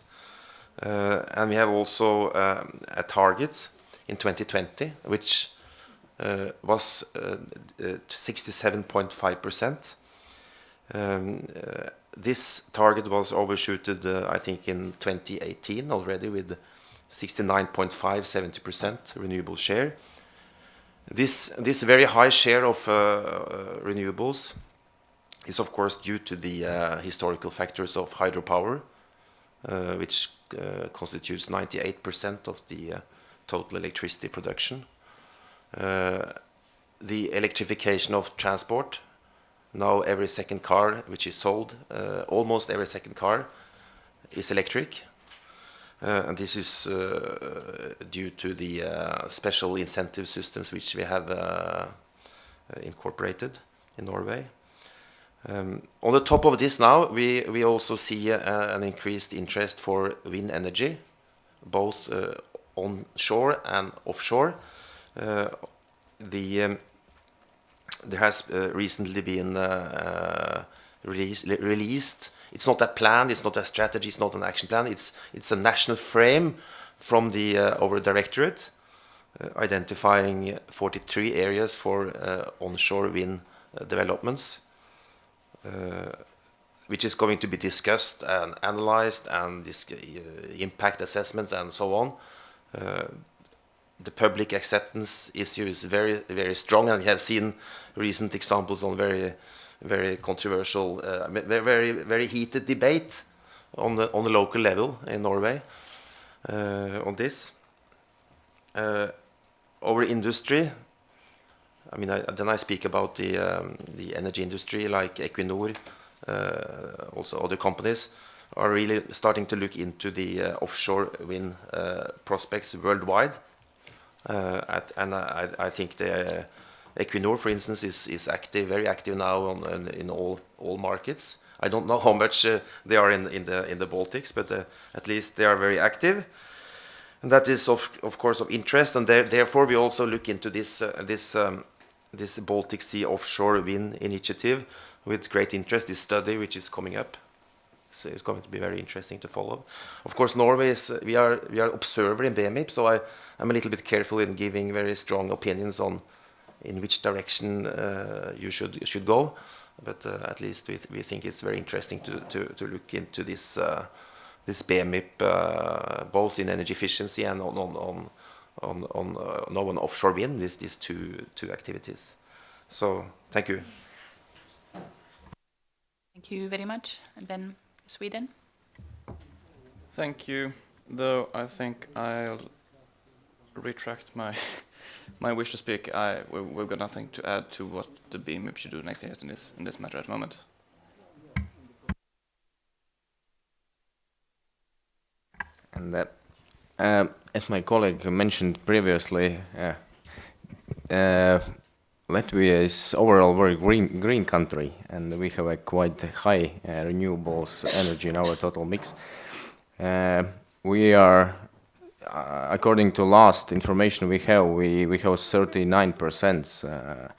And we have also a target in 2020, which was 67.5%. This target was overshooted, I think, in 2018 already with 69.5%, 70% renewable share. This very high share of renewables is, of course, due to the historical factors of hydropower, which constitutes 98% of the total electricity production. The electrification of transport. Now every second car which is sold, almost every second car is electric. And this is due to the special incentive systems which we have incorporated in Norway. On the top of this now, we also see an increased interest for wind energy, both onshore and offshore. There has recently been released. It's not a plan, it's not a strategy, it's not an action plan. It's a national frame from the our directorate, identifying 43 areas for onshore wind developments, which is going to be discussed and analyzed, and impact assessments and so on. The public acceptance issue is very, very strong, and we have seen recent examples on very, very controversial, very, very heated debate on the local level in Norway on this. Our industry, I mean, then I speak about the energy industry, like Equinor, also other companies, are really starting to look into the offshore wind prospects worldwide. And I think the Equinor, for instance, is active, very active now in all markets. I don't know how much they are in the Baltics, but at least they are very active, and that is of course of interest. And therefore we also look into this Baltic Sea offshore wind initiative with great interest. This study which is coming up, so it's going to be very interesting to follow. Of course, Norway is we are observer in BEMIP, so I'm a little bit careful in giving very strong opinions on in which direction you should go. But at least we think it's very interesting to look into this BEMIP, both in energy efficiency and on offshore wind. These two activities. So thank you. Thank you very much. And then Sweden. Thank you. Though I think I'll retract my wish to speak. We've got nothing to add to what the BEMIP should do next year in this matter at the moment. And as my colleague mentioned previously, Latvia is overall a very green country, and we have a quite high renewables energy in our total mix. We are according to last information we have 39%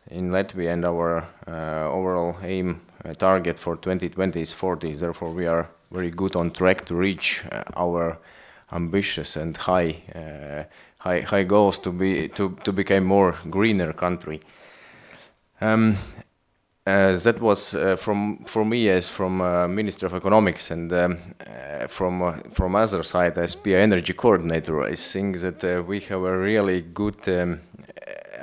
in Latvia, and our overall aim target for 2020 is 40. Therefore, we are very good on track to reach our ambitious and high goals to become more greener country. That was from me as from Minister of Economics, and from other side as PA Energy Coordinator. I think that we have a really good.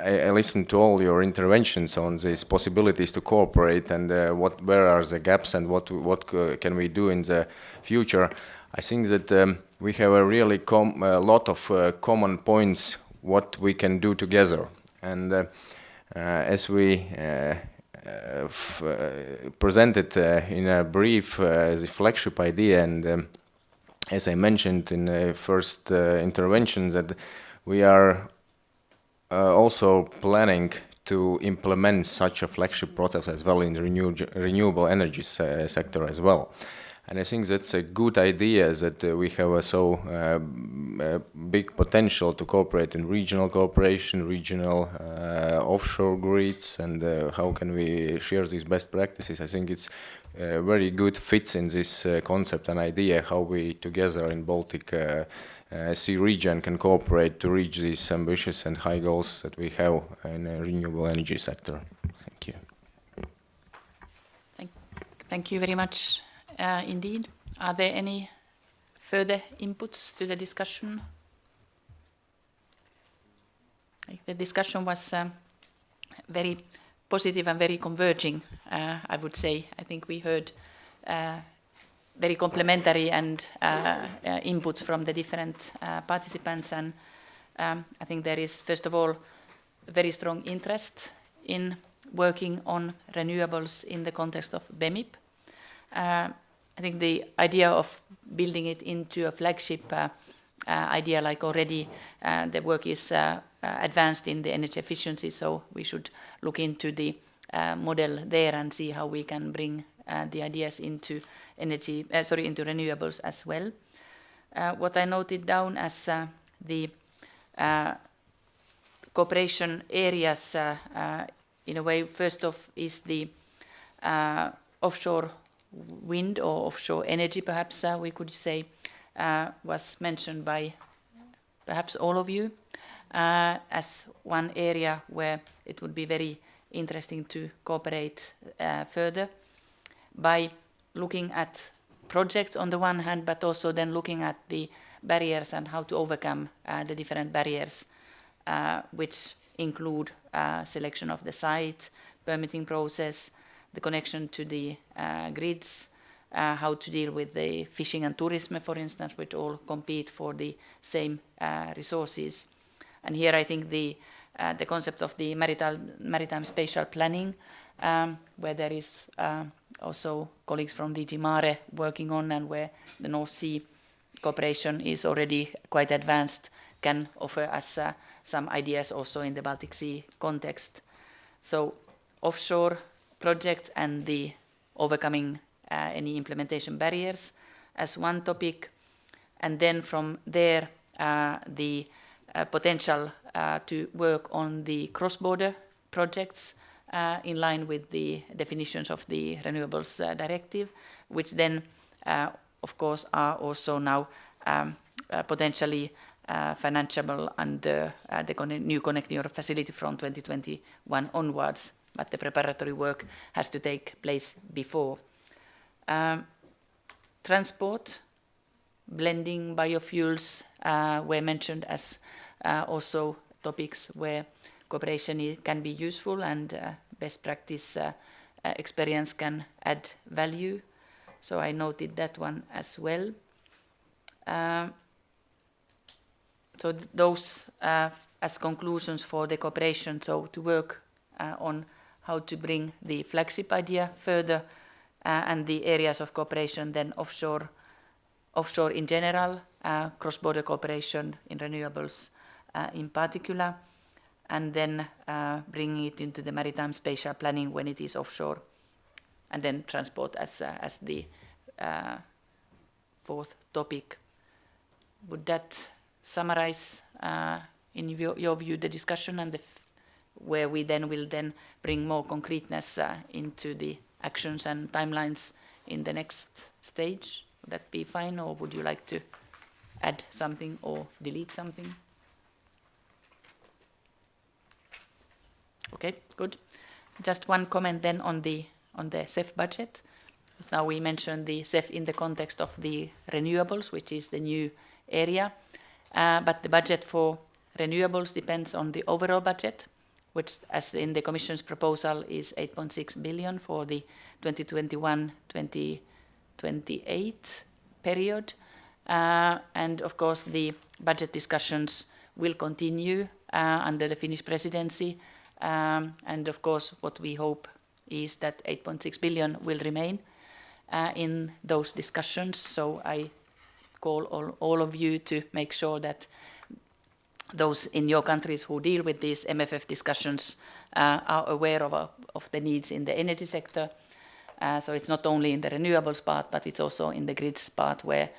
I listened to all your interventions on these possibilities to cooperate and where are the gaps and what can we do in the future. I think that we have a really lot of common points what we can do together, and as we presented in a brief the flagship idea, and as I mentioned in the first intervention, that we are also planning to implement such a flagship process as well in the renewable energy sector as well. And I think that's a good idea, that we have a big potential to cooperate in regional cooperation, regional offshore grids, and how can we share these best practices. I think it's very good fits in this concept and idea how we together in Baltic Sea region can cooperate to reach these ambitious and high goals that we have in the renewable energy sector. Thank you. Thank you very much. Indeed. Are there any further inputs to the discussion? The discussion was very positive and very converging, I would say. I think we heard very complementary and inputs from the different participants, and I think there is, first of all, very strong interest in working on renewables in the context of BEMIP. I think the idea of building it into a flagship idea, like already the work is advanced in the energy efficiency, so we should look into the model there and see how we can bring the ideas into into renewables as well. What I noted down as the cooperation areas, in a way, first off is the offshore wind or offshore energy, perhaps we could say, was mentioned by perhaps all of you as one area where it would be very interesting to cooperate further by looking at projects on the one hand, but also then looking at the barriers and how to overcome the different barriers, which include selection of the site, permitting process, the connection to the grids, how to deal with the fishing and tourism, for instance, which all compete for the same resources. And here I think the concept of the maritime spatial planning, where there is also colleagues from DG Mare working on, and where the North Sea cooperation is already quite advanced, can offer us some ideas also in the Baltic Sea context. So offshore projects and the overcoming any implementation barriers as one topic, and then from there the potential to work on the cross-border projects in line with the definitions of the Renewables Directive, which then of course are also now potentially financiable under the new Connecting Europe facility from 2021 onwards, but the preparatory work has to take place before. Transport, blending biofuels were mentioned as also topics where cooperation can be useful, and best practice experience can add value. So I noted that one as well. So those as conclusions for the cooperation, so to work on how to bring the flagship idea further, and the areas of cooperation, then offshore in general, cross-border cooperation in renewables in particular, and then bringing it into the maritime spatial planning when it is offshore, and then transport as the fourth topic. Would that summarize in your view the discussion and where we then will bring more concreteness into the actions and timelines in the next stage? Would that be fine, or would you like to add something or delete something? Okay, good. Just one comment then on the CEF budget. Because now we mentioned the CEF in the context of the renewables, which is the new area. But the budget for renewables depends on the overall budget, which, as in the Commission's proposal, is 8.6 billion for the 2021-2028 period. And of course, the budget discussions will continue under the Finnish presidency. And of course, what we hope is that 8.6 billion will remain in those discussions. So I call all of you to make sure that those in your countries who deal with these MFF discussions are aware of the needs in the energy sector. So it's not only in the renewables part, but it's also in the grids part where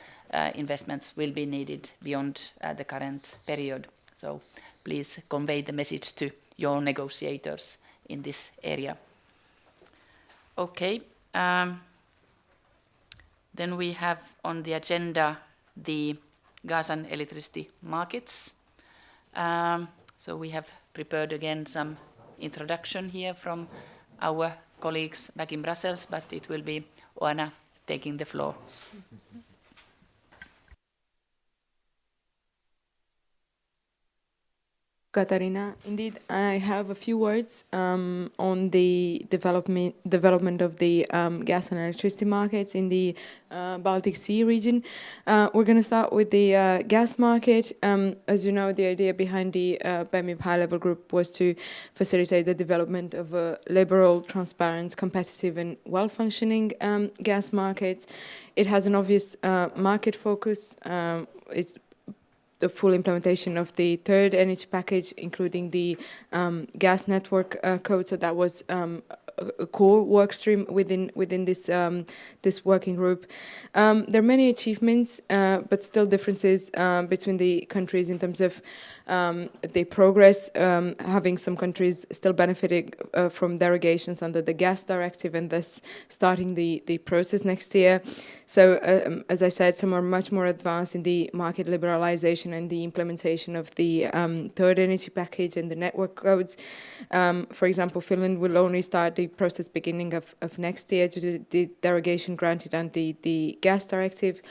investments will be needed beyond the current period. So please convey the message to your negotiators in this area. Okay. Then we have on the agenda the gas and electricity markets. So we have prepared again some introduction here from our colleagues back in Brussels, but it will be Oana taking the floor. Katarina, indeed, I have a few words on the development of the gas and electricity markets in the Baltic Sea region. We're going to start with the gas market. As you know, the idea behind the BEMIP high-level group was to facilitate the development of a liberal, transparent, competitive and well-functioning gas market. It has an obvious market focus. It's the full implementation of the third energy package, including the gas network code. So that was a core work stream within this working group. There are many achievements, but still differences between the countries in terms of the progress, having some countries still benefiting from derogations under the gas directive and thus starting the process next year. So, as I said, some are much more advanced in the market liberalization and the implementation of the third energy package and the network codes. For example, Finland will only start the process beginning of next year due to the derogation granted under the gas directive.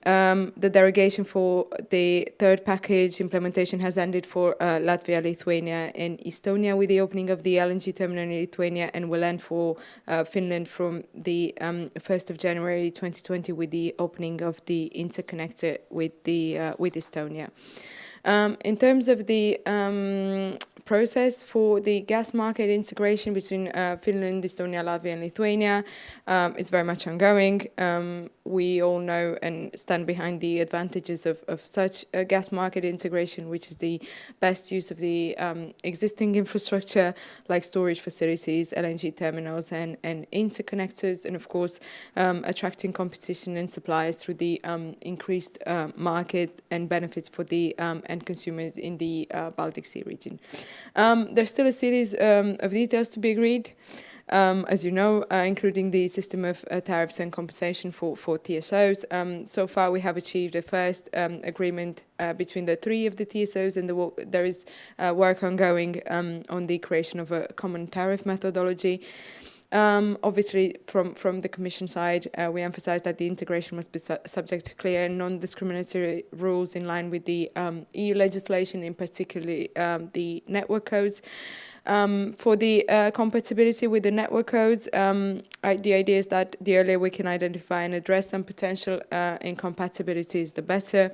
The derogation for the third package implementation has ended for Latvia, Lithuania and Estonia with the opening of the LNG terminal in Lithuania, and will end for Finland from the 1st of January 2020 with the opening of the interconnector with Estonia. In terms of the process for the gas market integration between Finland, Estonia, Latvia and Lithuania, it's very much ongoing. We all know and stand behind the advantages of such a gas market integration, which is the best use of the existing infrastructure like storage facilities, LNG terminals and interconnectors, and of course attracting competition and suppliers through the increased market and benefits for the end consumers in the Baltic Sea region. There's still a series of details to be agreed, as you know, including the system of tariffs and compensation for TSOs. So far, we have achieved a first agreement between the three of the TSOs, and there is work ongoing on the creation of a common tariff methodology. Obviously, from the Commission side, we emphasise that the integration must be subject to clear and non-discriminatory rules in line with the EU legislation, in particular the network codes. For the compatibility with the network codes, the idea is that the earlier we can identify and address some potential incompatibilities, the better.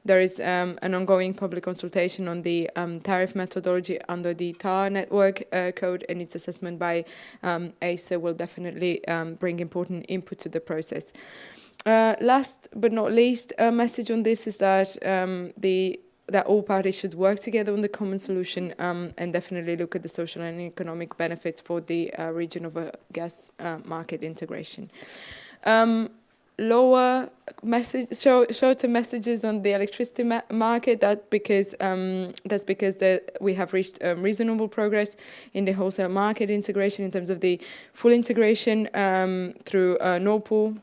There is an ongoing public consultation on the tariff methodology under the TAR network code, and its assessment by ACER will definitely bring important input to the process. Last but not least, a message on this is that that all parties should work together on the common solution and definitely look at the social and economic benefits for the region of a gas market integration. lower shorter messages on the electricity market. That's because we have reached reasonable progress in the wholesale market integration in terms of the full integration through Nord Pool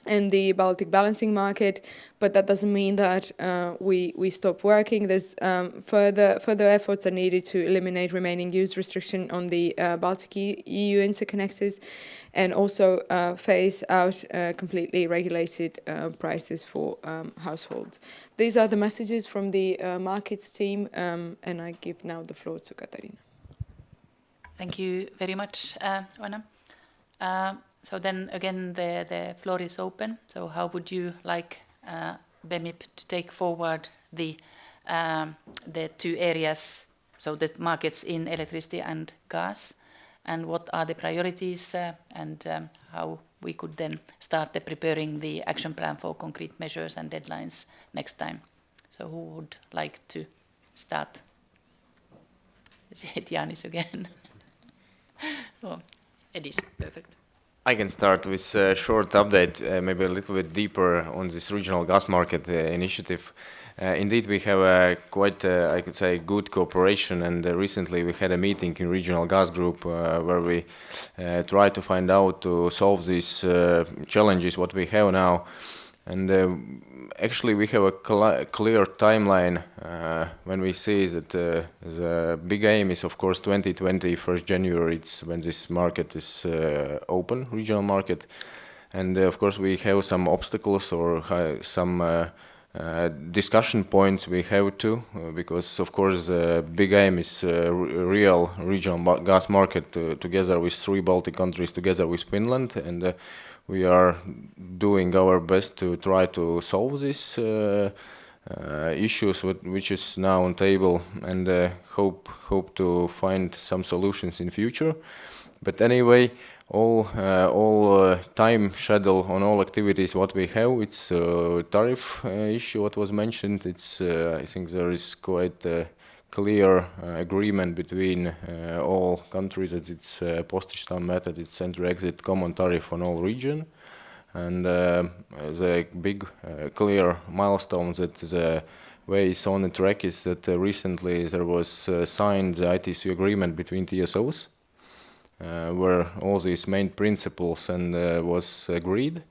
and the Baltic balancing market, but that doesn't mean that we stop working. There's further efforts are needed to eliminate remaining use restriction on the Baltic EU interconnectors, and also phase out completely regulated prices for households. These are the messages from the markets team, and I give now the floor to Katarina. Thank you very much, Anna. So then again, the floor is open. So how would you like BEMIP to take forward the two areas, so the markets in electricity and gas, and what are the priorities and how we could then start preparing the action plan for concrete measures and deadlines next time? So who would like to start? Is it Janis again? Oh, Edis, perfect. I can start with a short update, maybe a little bit deeper on this regional gas market initiative. Indeed, we have quite, I could say, good cooperation, and recently we had a meeting in regional gas group where we tried to find out to solve these challenges what we have now. And actually we have a clear timeline when we see that the big aim is, of course, 2020, 1st January, it's when this market is open, regional market. And of course we have some obstacles or some discussion points we have to, because of course the big aim is real regional gas market together with 3 Baltic countries, together with Finland, and we are doing our best to try to solve these issues which is now on table, and hope to find some solutions in future. But anyway, all time schedule on all activities what we have, it's tariff issue what was mentioned. It's I think there is quite a clear agreement between all countries that it's postage-stamp method, it's entry-exit common tariff on all region. And the big clear milestones that the way is on the track is that recently there was signed the ITC agreement between TSOs, where all these main principles and was agreed.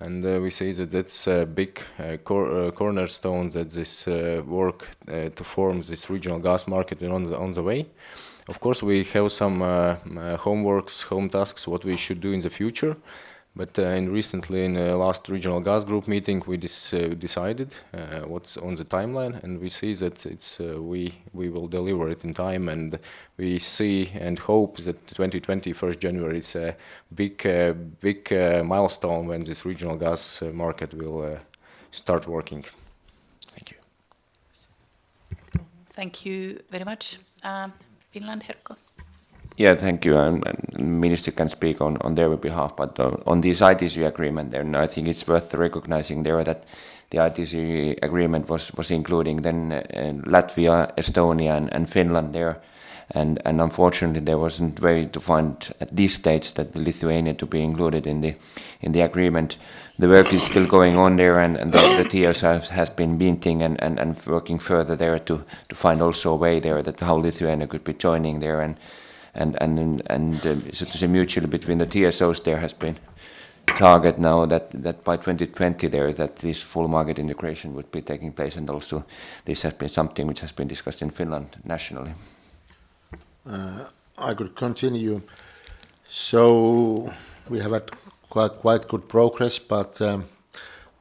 And we see that that's a big cornerstone that this work to form this regional gas market is on the way. Of course, we have some home tasks, what we should do in the future. But recently in the last regional gas group meeting, we decided what's on the timeline, and we see that it's we will deliver it in time, and we see and hope that 2020, 1st January, is a big milestone when this regional gas market will start working. Thank you. Thank you very much. Finland, Herkko. Yeah, thank you. And Minister can speak on their behalf, but on this ITC agreement there, I think it's worth recognizing there that the ITC agreement was including then Latvia, Estonia and Finland there. And unfortunately there wasn't way to find at this stage that Lithuania to be included in the agreement. The work is still going on there, and the TSO has been meeting and working further there to find also a way there that how Lithuania could be joining there, and so to say mutually between the TSOs there has been target now that by 2020 there that this full market integration would be taking place, and also this has been something which has been discussed in Finland nationally. I could continue. So we have had quite good progress, but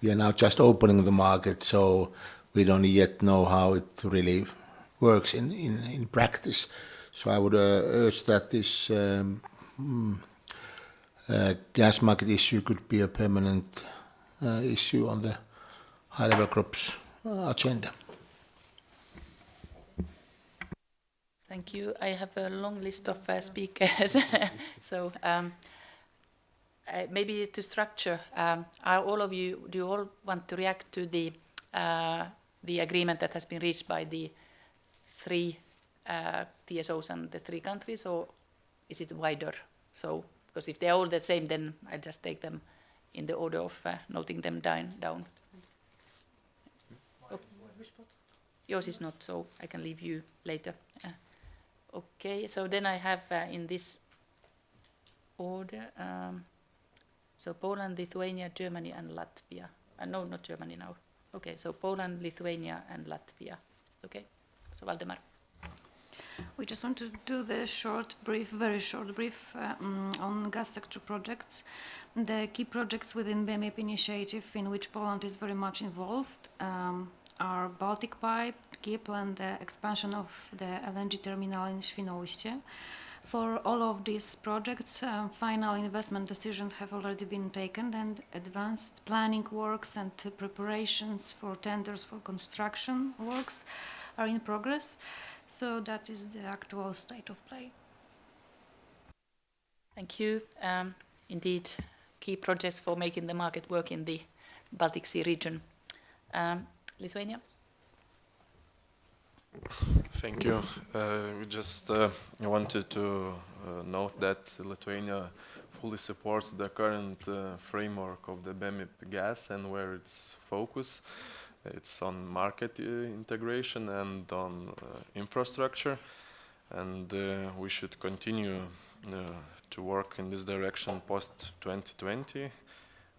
we are now just opening the market, so we don't yet know how it really works in practice. So I would urge that this gas market issue could be a permanent issue on the high-level group's agenda. Thank you. I have a long list of speakers. So maybe to structure, all of you, do you all want to react to the agreement that has been reached by the 3 TSOs and the 3 countries, or is it wider? So, because if they're all the same, then I just take them in the order of noting them down. Oh. Yours is not, so I can leave you later. Okay, so then I have in this order, so Poland, Lithuania, Germany and Latvia. No, not Germany now. Okay, so Poland, Lithuania and Latvia. Okay, so Valdemar. We just want to do the very short brief on gas sector projects. The key projects within BEMIP initiative in which Poland is very much involved are Baltic Pipe, KIP and the expansion of the LNG terminal in Świnoujście. For all of these projects, final investment decisions have already been taken and advanced planning works and preparations for tenders for construction works are in progress. So that is the actual state of play. Thank you. Indeed, key projects for making the market work in the Baltic Sea region. Lithuania? Thank you. We just wanted to note that Lithuania fully supports the current framework of the BEMIP gas and where its focus. It's on market integration and on infrastructure, and we should continue to work in this direction post 2020,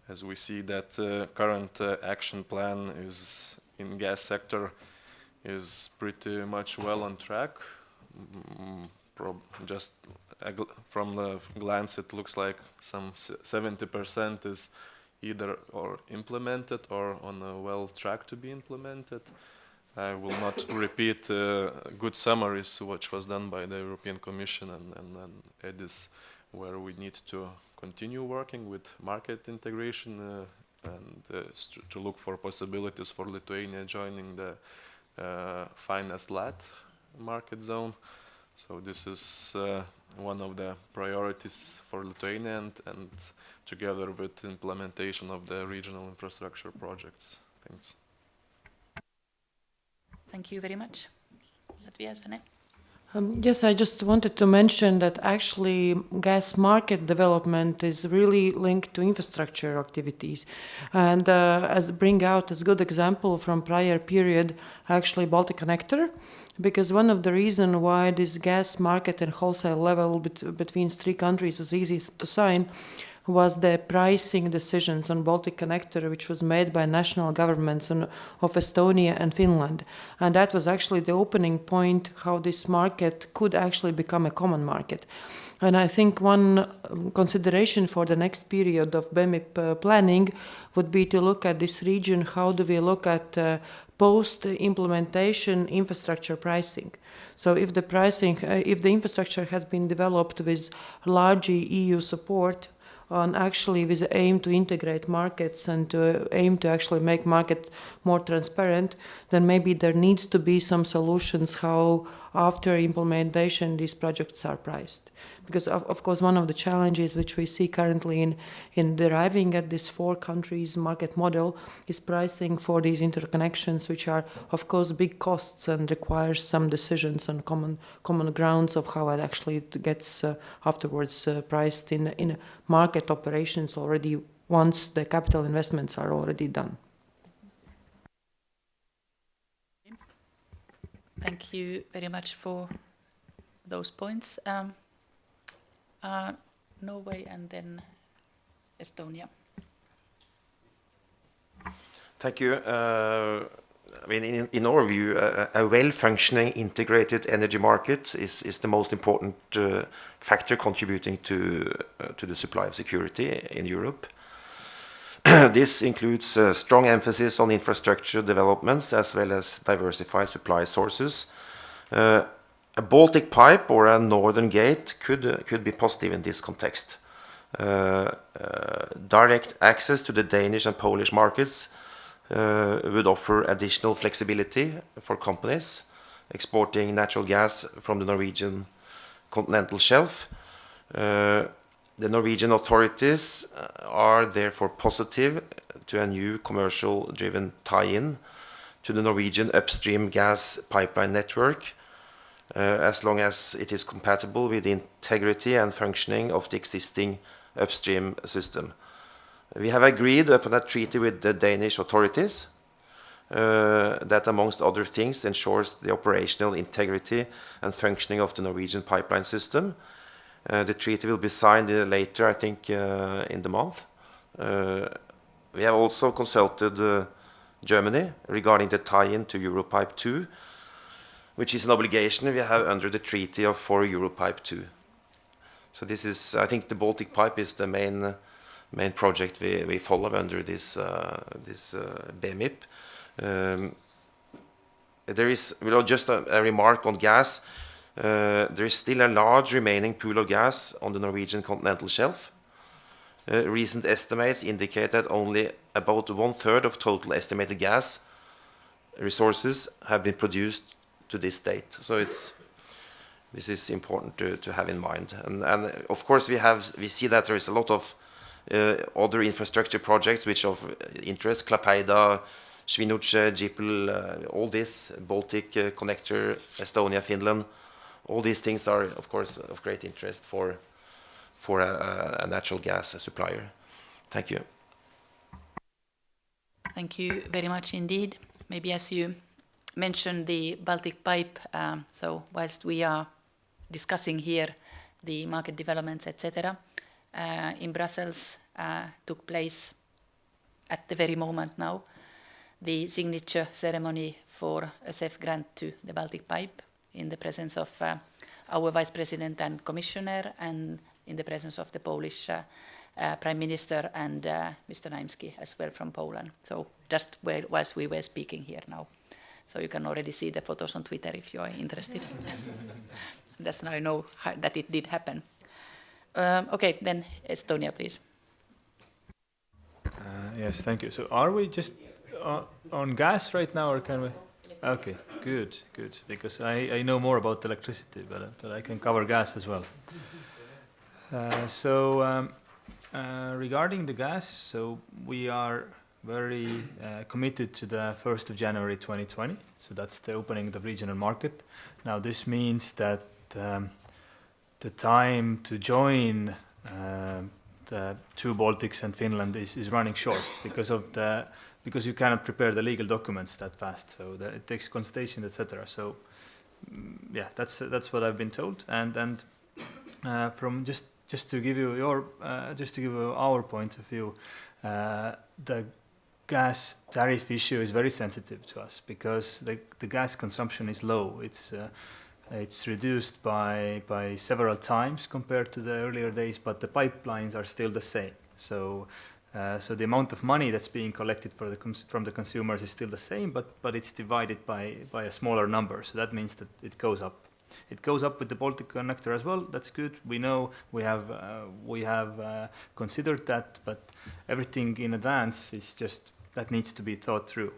as we see that current action plan is in gas sector is pretty much well on track. Just from the glance, it looks like some 70% is either or implemented or on a well track to be implemented. I will not repeat good summaries which was done by the European Commission and EDIS, where we need to continue working with market integration and to look for possibilities for Lithuania joining the finest LAT market zone. So this is one of the priorities for Lithuania and together with implementation of the regional infrastructure projects. Thanks. Thank you very much. Latvia, Zane? Yes, I just wanted to mention that actually gas market development is really linked to infrastructure activities. And as bring out as good example from prior period, actually Baltic Connector, because one of the reasons why this gas market and wholesale level between three countries was easy to sign was the pricing decisions on Baltic Connector, which was made by national governments of Estonia and Finland. And that was actually the opening point how this market could actually become a common market. And I think one consideration for the next period of BEMIP planning would be to look at this region, how do we look at post-implementation infrastructure pricing. So if the pricing, if the infrastructure has been developed with large EU support, on actually with the aim to integrate markets and to aim to actually make market more transparent, then maybe there needs to be some solutions how after implementation these projects are priced. Because of course one of the challenges which we see currently in deriving at this 4 countries market model is pricing for these interconnections, which are of course big costs and requires some decisions on common grounds of how it actually gets afterwards priced in market operations already once the capital investments are already done. Thank you very much for those points. Norway and then Estonia. Thank you. I mean, in our view, a well-functioning integrated energy market is the most important factor contributing to the supply of security in Europe. This includes strong emphasis on infrastructure developments as well as diversified supply sources. A Baltic pipe or a northern gate could be positive in this context. Direct access to the Danish and Polish markets would offer additional flexibility for companies exporting natural gas from the Norwegian continental shelf. The Norwegian authorities are therefore positive to a new commercial-driven tie-in to the Norwegian upstream gas pipeline network, as long as it is compatible with the integrity and functioning of the existing upstream system. We have agreed upon a treaty with the Danish authorities that, amongst other things, ensures the operational integrity and functioning of the Norwegian pipeline system. The treaty will be signed later, I think, in the month. We have also consulted Germany regarding the tie-in to Europipe 2, which is an obligation we have under the treaty for Europipe 2. So this is, I think, the Baltic Pipe is the main project we follow under this BEMIP. There is, just a remark on gas. There is still a large remaining pool of gas on the Norwegian continental shelf. Recent estimates indicate that only about 1/3 of total estimated gas resources have been produced to this date. So this is important to have in mind. And of course we see that there is a lot of other infrastructure projects which of interest: Klaipeda, Svinoujscie, Jipel, all this, Baltic Connector, Estonia, Finland. All these things are, of course, of great interest for a natural gas supplier. Thank you. Thank you very much indeed. Maybe as you mentioned the Baltic Pipe, so whilst we are discussing here the market developments, etc., in Brussels took place at the very moment now the signature ceremony for a CEF grant to the Baltic Pipe in the presence of our Vice President and Commissioner, and in the presence of the Polish Prime Minister and Mr. Naimski as well from Poland. So just whilst we were speaking here now. So you can already see the photos on Twitter if you are interested. That's now I know that it did happen. Okay, then Estonia, please. Yes, thank you. So are we just on gas right now, or can we? Okay, good. Because I know more about electricity, but I can cover gas as well. Regarding the gas, so we are very committed to the 1st of January 2020. So that's the opening of the regional market. Now this means that the time to join the two Baltics and Finland is running short because you cannot prepare the legal documents that fast. So it takes consultation, etc. So yeah, that's what I've been told. And from just to give you our point of view, the gas tariff issue is very sensitive to us because the gas consumption is low. It's reduced by several times compared to the earlier days, but the pipelines are still the same. So the amount of money that's being collected from the consumers is still the same, but it's divided by a smaller number. So that means that it goes up. It goes up with the Baltic Connector as well. That's good. We know we have considered that, but everything in advance is just that needs to be thought through.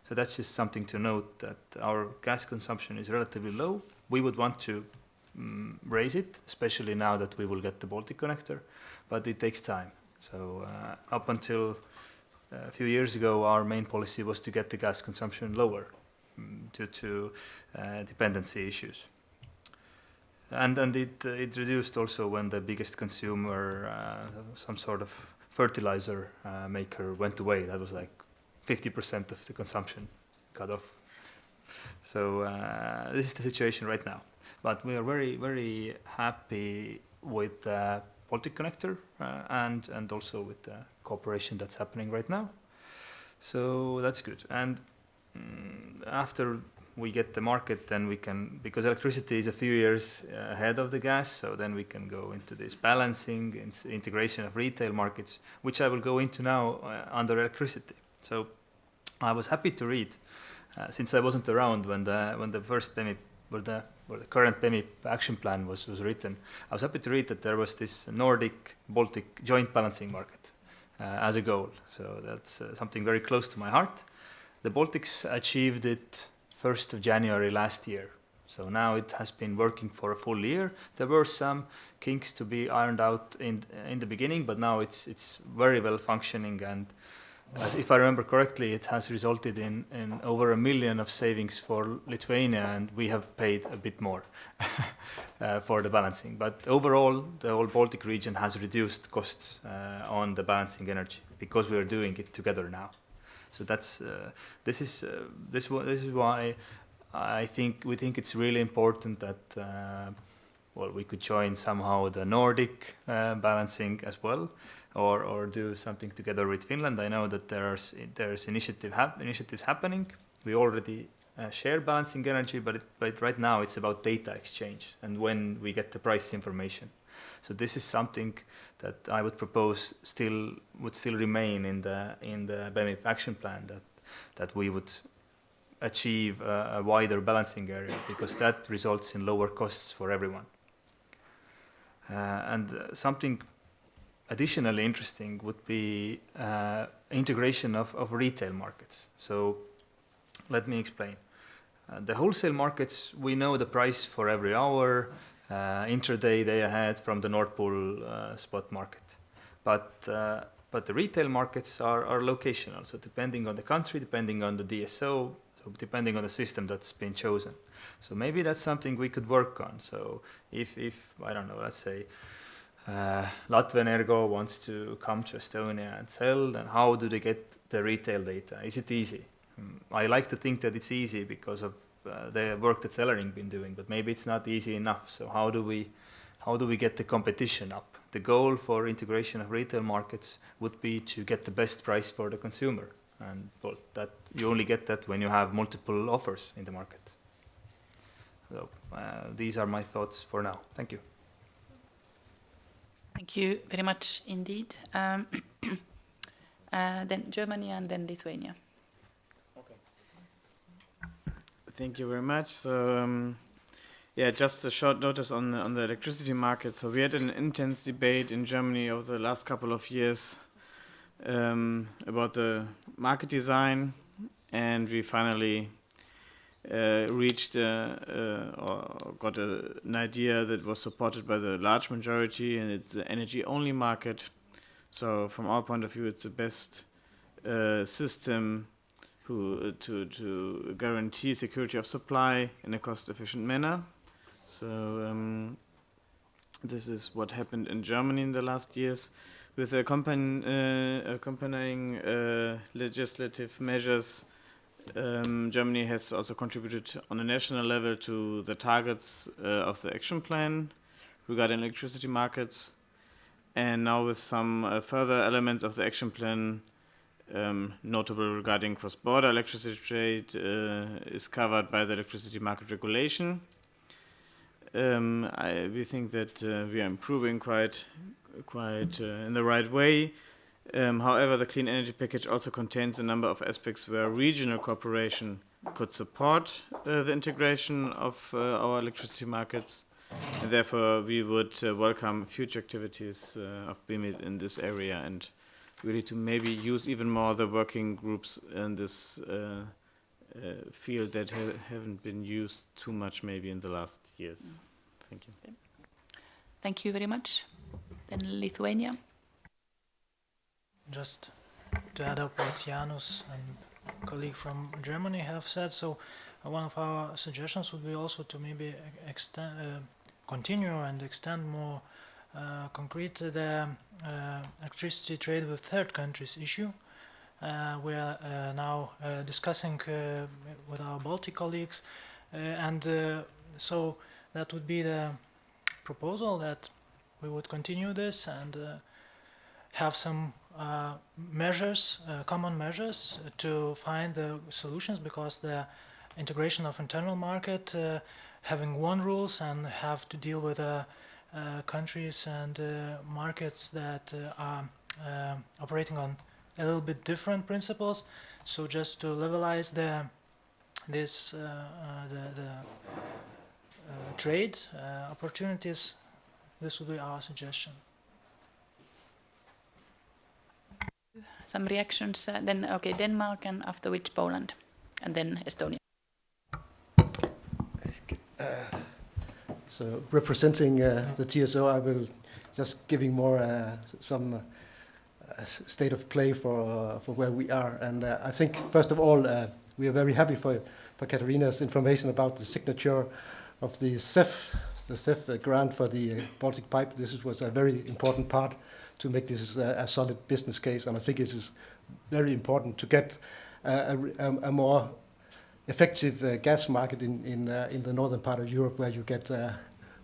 So that's just something to note, that our gas consumption is relatively low. We would want to raise it, especially now that we will get the Baltic Connector, but it takes time. So up until a few years ago, our main policy was to get the gas consumption lower due to dependency issues. And it reduced also when the biggest consumer, some sort of fertilizer maker, went away. That was like 50% of the consumption cut off. So this is the situation right now. But we are very, very happy with the Baltic Connector and also with the cooperation that's happening right now. So that's good. And after we get the market, then we can, because electricity is a few years ahead of the gas, so then we can go into this balancing and integration of retail markets, which I will go into now under electricity. So I was happy to read, since I wasn't around when the first BEMIP or the current BEMIP action plan was written. I was happy to read that there was this Nordic-Baltic joint balancing market as a goal. So that's something very close to my heart. The Baltics achieved it 1st of January last year. So now it has been working for a full year. There were some kinks to be ironed out in the beginning, but now it's very well functioning, and as if I remember correctly, it has resulted in over 1 million of savings for Lithuania, and we have paid a bit more for the balancing. But overall, the whole Baltic region has reduced costs on the balancing energy because we are doing it together now. So that's this is why we think it's really important that we could join somehow the Nordic balancing as well, or do something together with Finland. I know that there's initiatives happening. We already share balancing energy, but right now it's about data exchange and when we get the price information. So this is something that I would propose would still remain in the BEMIP action plan, that we would achieve a wider balancing area, because that results in lower costs for everyone. And something additionally interesting would be integration of retail markets. So let me explain. The wholesale markets, we know the price for every hour, intraday, day ahead from the Nord Pool spot market. But the retail markets are locational, so depending on the country, depending on the DSO, so depending on the system that's been chosen. So maybe that's something we could work on. So if I don't know, let's say Latvian Ergo wants to come to Estonia and sell, then how do they get the retail data? Is it easy? I like to think that it's easy because of the work that Cellering been doing, but maybe it's not easy enough. So how do we get the competition up? The goal for integration of retail markets would be to get the best price for the consumer, and that you only get that when you have multiple offers in the market. So these are my thoughts for now. Thank you. Thank you very much indeed. Then Germany and then Lithuania. Thank you very much. So, just a short notice on the electricity market. So we had an intense debate in Germany over the last couple of years about the market design, and we finally reached or got an idea that was supported by the large majority, and it's the energy-only market. So from our point of view, it's the best system to guarantee security of supply in a cost-efficient manner. So this is what happened in Germany in the last years. With accompanying legislative measures, Germany has also contributed on a national level to the targets of the action plan regarding electricity markets. And now with some further elements of the action plan, notable regarding cross-border electricity trade, is covered by the electricity market regulation. We think that we are improving quite in the right way. However, the clean energy package also contains a number of aspects where regional cooperation could support the integration of our electricity markets. And therefore, we would welcome future activities of BEMIP in this area, and really to maybe use even more the working groups in this field that haven't been used too much maybe in the last years. Thank you. Thank you very much. Then Lithuania. Just to add up what Janus and colleague from Germany have said, so one of our suggestions would be also to maybe continue and extend more concrete the electricity trade with third countries issue. We are now discussing with our Baltic colleagues, and so that would be the proposal, that we would continue this and have some measures, common measures to find the solutions, because the integration of internal market, having one rules and have to deal with countries and markets that are operating on a little bit different principles. So just to levelize the trade opportunities, this would be our suggestion. Some reactions, then okay, Denmark, and after which Poland, and then Estonia. So representing the TSO, I will just giving more some state of play for where we are. And I think, first of all, we are very happy for Katarina's information about the signature of the CEF grant for the Baltic Pipe. This was a very important part to make this a solid business case, and I think it is very important to get a more effective gas market in the northern part of Europe, where you get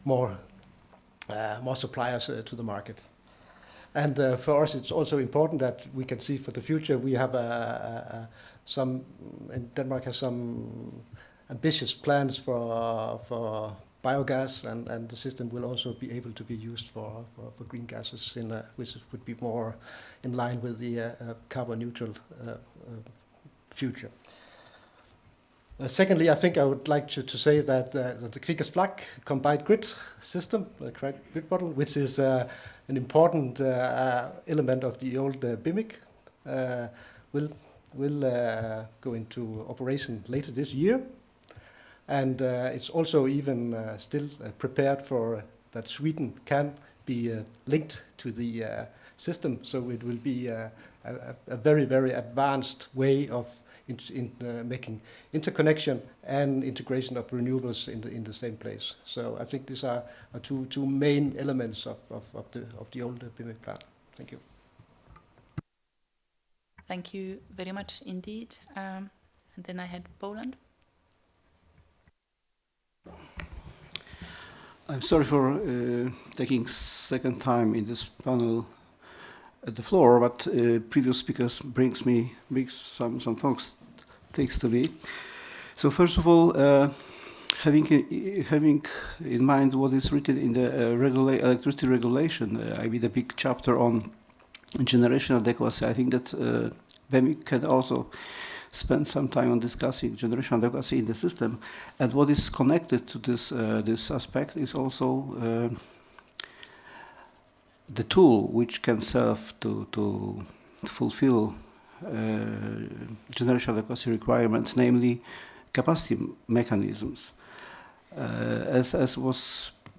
more suppliers to the market. And for us, it's also important that we can see for the future. We have Denmark has some ambitious plans for biogas, and the system will also be able to be used for green gases, which would be more in line with the carbon neutral future. Secondly, I think I would like to say that the Kriegers Flak combined grid system, the grid model, which is an important element of the old BEMIP, will go into operation later this year. And it's also even still prepared for that Sweden can be linked to the system. So it will be a very, very advanced way of making interconnection and integration of renewables in the same place. So I think these are two main elements of the old BEMIP plan. Thank you. Thank you very much indeed. And then I had Poland. I'm sorry for taking second time in this panel at the floor, but previous speakers brings some things to me. So first of all, having in mind what is written in the electricity regulation, I mean the big chapter on generation adequacy, I think that BEMIP can also spend some time on discussing generation adequacy in the system. And what is connected to this aspect is also the tool which can serve to fulfill generation adequacy requirements, namely capacity mechanisms. As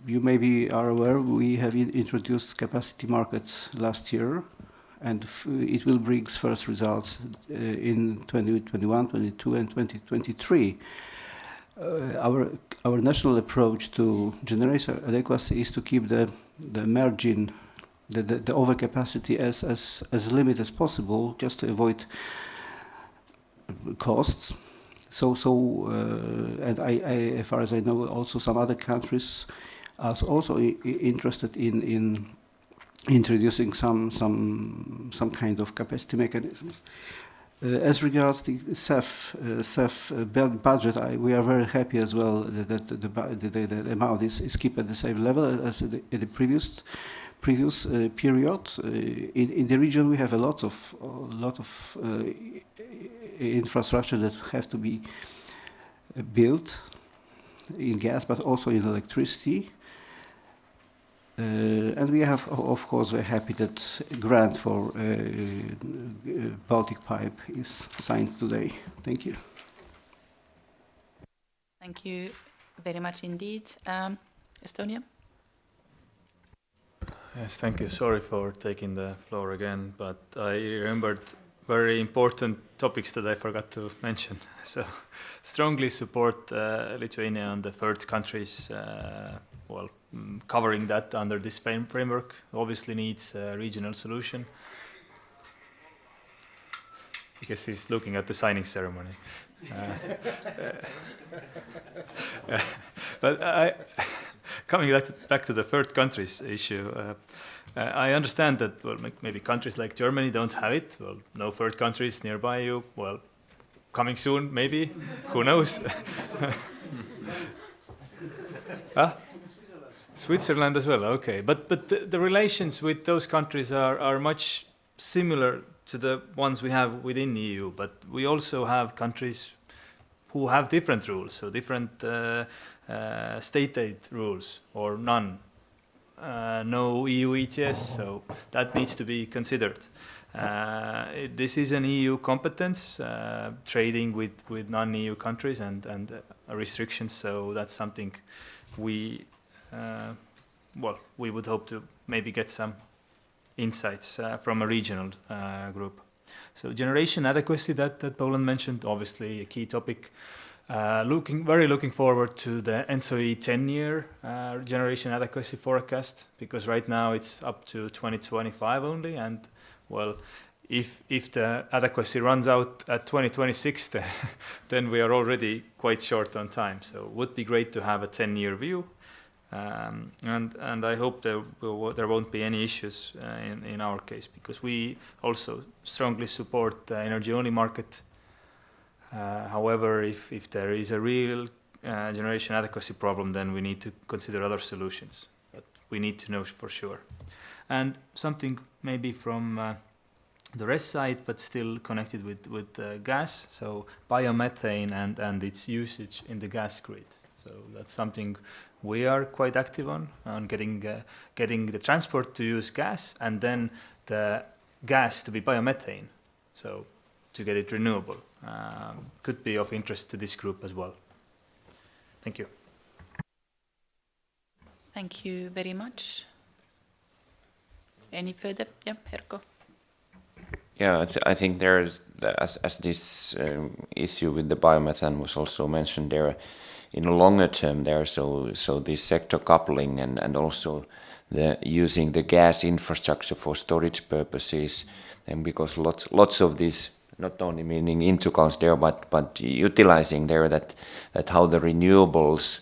you maybe are aware, we have introduced capacity market last year, and it will bring first results in 2021, 22, and 2023. Our national approach to generation adequacy is to keep the margin, the overcapacity as limited as possible, just to avoid costs. And as far as I know, also some other countries are also interested in introducing some kind of capacity mechanisms. As regards the CEF budget, we are very happy as well that the amount is kept at the same level as in the previous period. In the region, we have a lot of infrastructure that have to be built in gas, but also in electricity. And we have, of course, we're happy that grant for Baltic Pipe is signed today. Thank you. Thank you very much indeed. Estonia? Yes, thank you. Sorry for taking the floor again, but I remembered very important topics that I forgot to mention. So, strongly support Lithuania and the third countries, covering that under this framework. Obviously needs a regional solution. I guess he's looking at the signing ceremony. But coming back to the third countries issue, I understand that, well, maybe countries like Germany don't have it. Well, no third countries nearby you. Well, coming soon, maybe. Who knows? Switzerland as well, okay. But the relations with those countries are much similar to the ones we have within the EU. But we also have countries who have different rules, so different state aid rules or none. No EU ETS, so that needs to be considered. This is an EU competence, trading with non-EU countries and restrictions, so that's something we would hope to maybe get some insights from a regional group. So generation adequacy that Poland mentioned, obviously a key topic. Looking forward to the ENTSO-E 10-year generation adequacy forecast, because right now it's up to 2025 only, and well, if the adequacy runs out at 2026, then we are already quite short on time. So it would be great to have a 10-year view, and I hope there won't be any issues in our case, because we also strongly support the energy-only market. However, if there is a real generation adequacy problem, then we need to consider other solutions. But we need to know for sure. And something maybe from the rest side, but still connected with gas. So biomethane and its usage in the gas grid. So that's something we are quite active on getting the transport to use gas, and then the gas to be biomethane. So to get it renewable. Could be of interest to this group as well. Thank you. Thank you very much. Any further? Yeah, Herko. Yeah, I think there's, as this issue with the biomethane was also mentioned there, in a longer term there, so this sector coupling and also the using the gas infrastructure for storage purposes, and because lots of these, not only meaning into cons there, but utilizing there that how the renewables,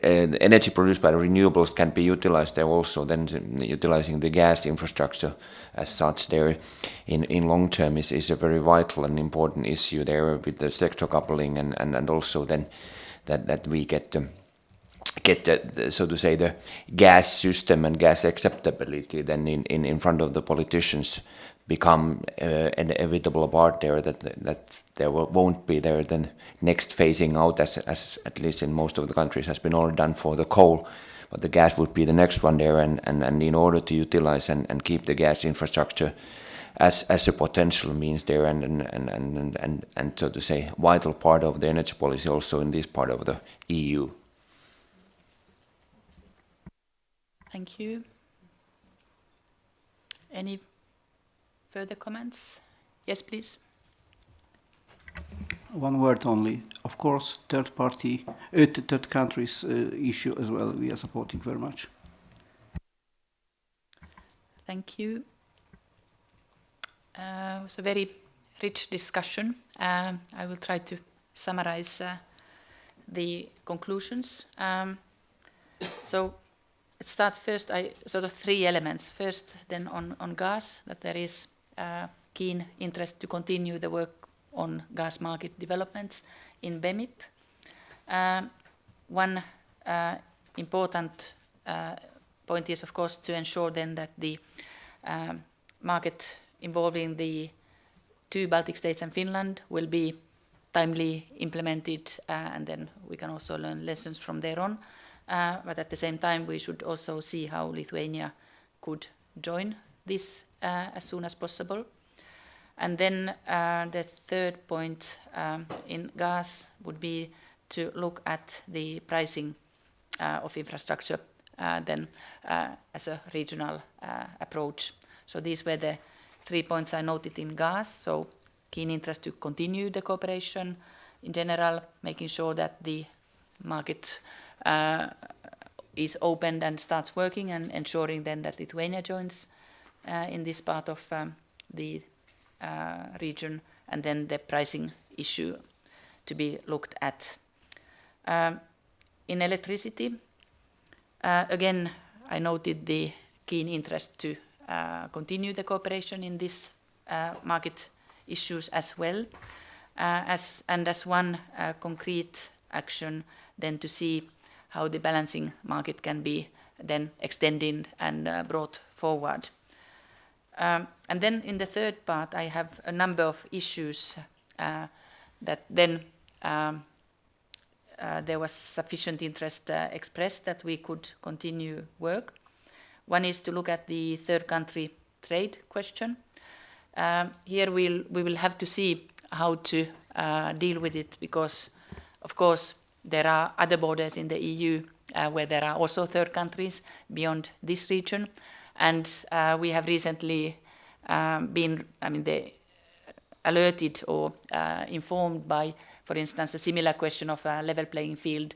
energy produced by renewables can be utilized there also, then utilizing the gas infrastructure as such there in long term is a very vital and important issue there with the sector coupling, and also then that we get the, so to say, the gas system and gas acceptability then in front of the politicians become an inevitable part there, that there won't be there then next phasing out, as at least in most of the countries has been already done for the coal, but the gas would be the next one there, and in order to utilize and keep the gas infrastructure as a potential means there, and so to say vital part of the energy policy also in this part of the EU. Thank you. Any further comments? Yes, please. One word only. Of course, third countries issue as well, we are supporting very much. Thank you. It was a very rich discussion. I will try to summarize the conclusions. So let's start first, sort of three elements. First, then on gas, that there is keen interest to continue the work on gas market developments in BEMIP. One important point is, of course, to ensure then that the market involving the two Baltic states and Finland will be timely implemented, and then we can also learn lessons from there on. But at the same time, we should also see how Lithuania could join this as soon as possible. And then the third point in gas would be to look at the pricing of infrastructure then as a regional approach. So these were the 3 points I noted in gas. So keen interest to continue the cooperation in general, making sure that the market is opened and starts working, and ensuring then that Lithuania joins in this part of the region, and then the pricing issue to be looked at. In electricity, again, I noted the keen interest to continue the cooperation in this market issues as well, as one concrete action then to see how the balancing market can be then extended and brought forward. And then in the third part, I have a number of issues that then there was sufficient interest expressed that we could continue work. One is to look at the third country trade question. Here we will have to see how to deal with it, because, of course, there are other borders in the EU where there are also third countries beyond this region. And we have recently been, alerted or informed by, for instance, a similar question of a level playing field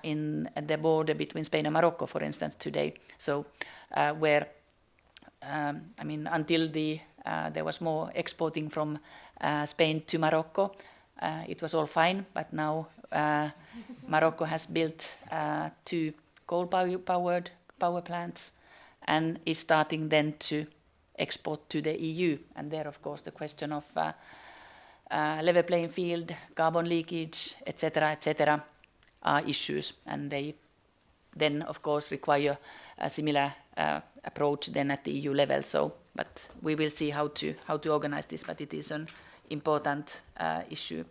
in the border between Spain and Morocco, for instance, today. So where, until there was more exporting from Spain to Morocco, it was all fine, but now Morocco has built 2 coal-powered power plants and is starting then to export to the EU. And there, of course, the question of level playing field, carbon leakage, etc., are issues, and they then, of course, require a similar approach then at the EU level. So, but we will see how to organize this, but it is an important issue.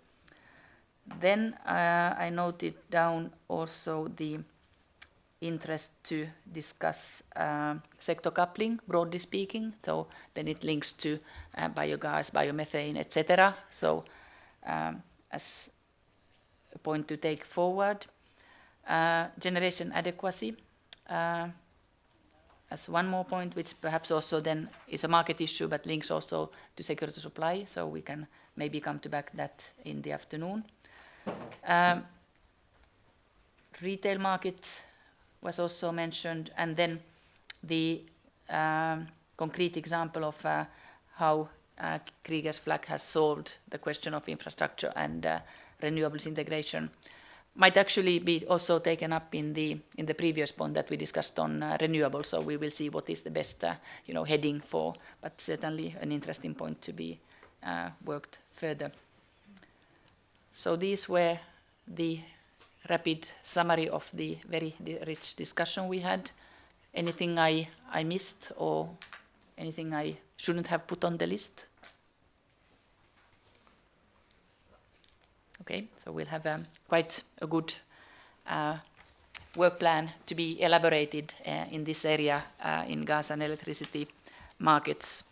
Then I noted down also the interest to discuss sector coupling, broadly speaking. So then it links to biogas, biomethane, etc. So as a point to take forward, generation adequacy as one more point, which perhaps also then is a market issue, but links also to security supply. So we can maybe come to back that in the afternoon. Retail market was also mentioned, and then the concrete example of how Kriegers Flak has solved the question of infrastructure and renewables integration might actually be also taken up in the previous point that we discussed on renewables. So we will see what is the best heading for, but certainly an interesting point to be worked further. So these were the rapid summary of the very rich discussion we had. Anything I missed or anything I shouldn't have put on the list? Okay, so we'll have quite a good work plan to be elaborated in this area in gas and electricity markets.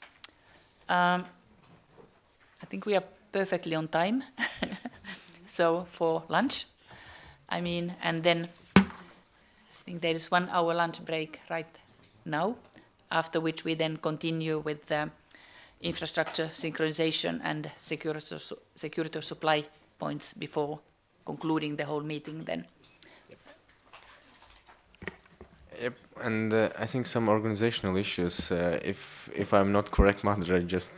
I think we are perfectly on time. So for lunch, and then I think there is 1 hour lunch break right now, after which we then continue with the infrastructure synchronization and security of supply points before concluding the whole meeting then. Yep, and I think some organizational issues, if I'm not correct, Madra, just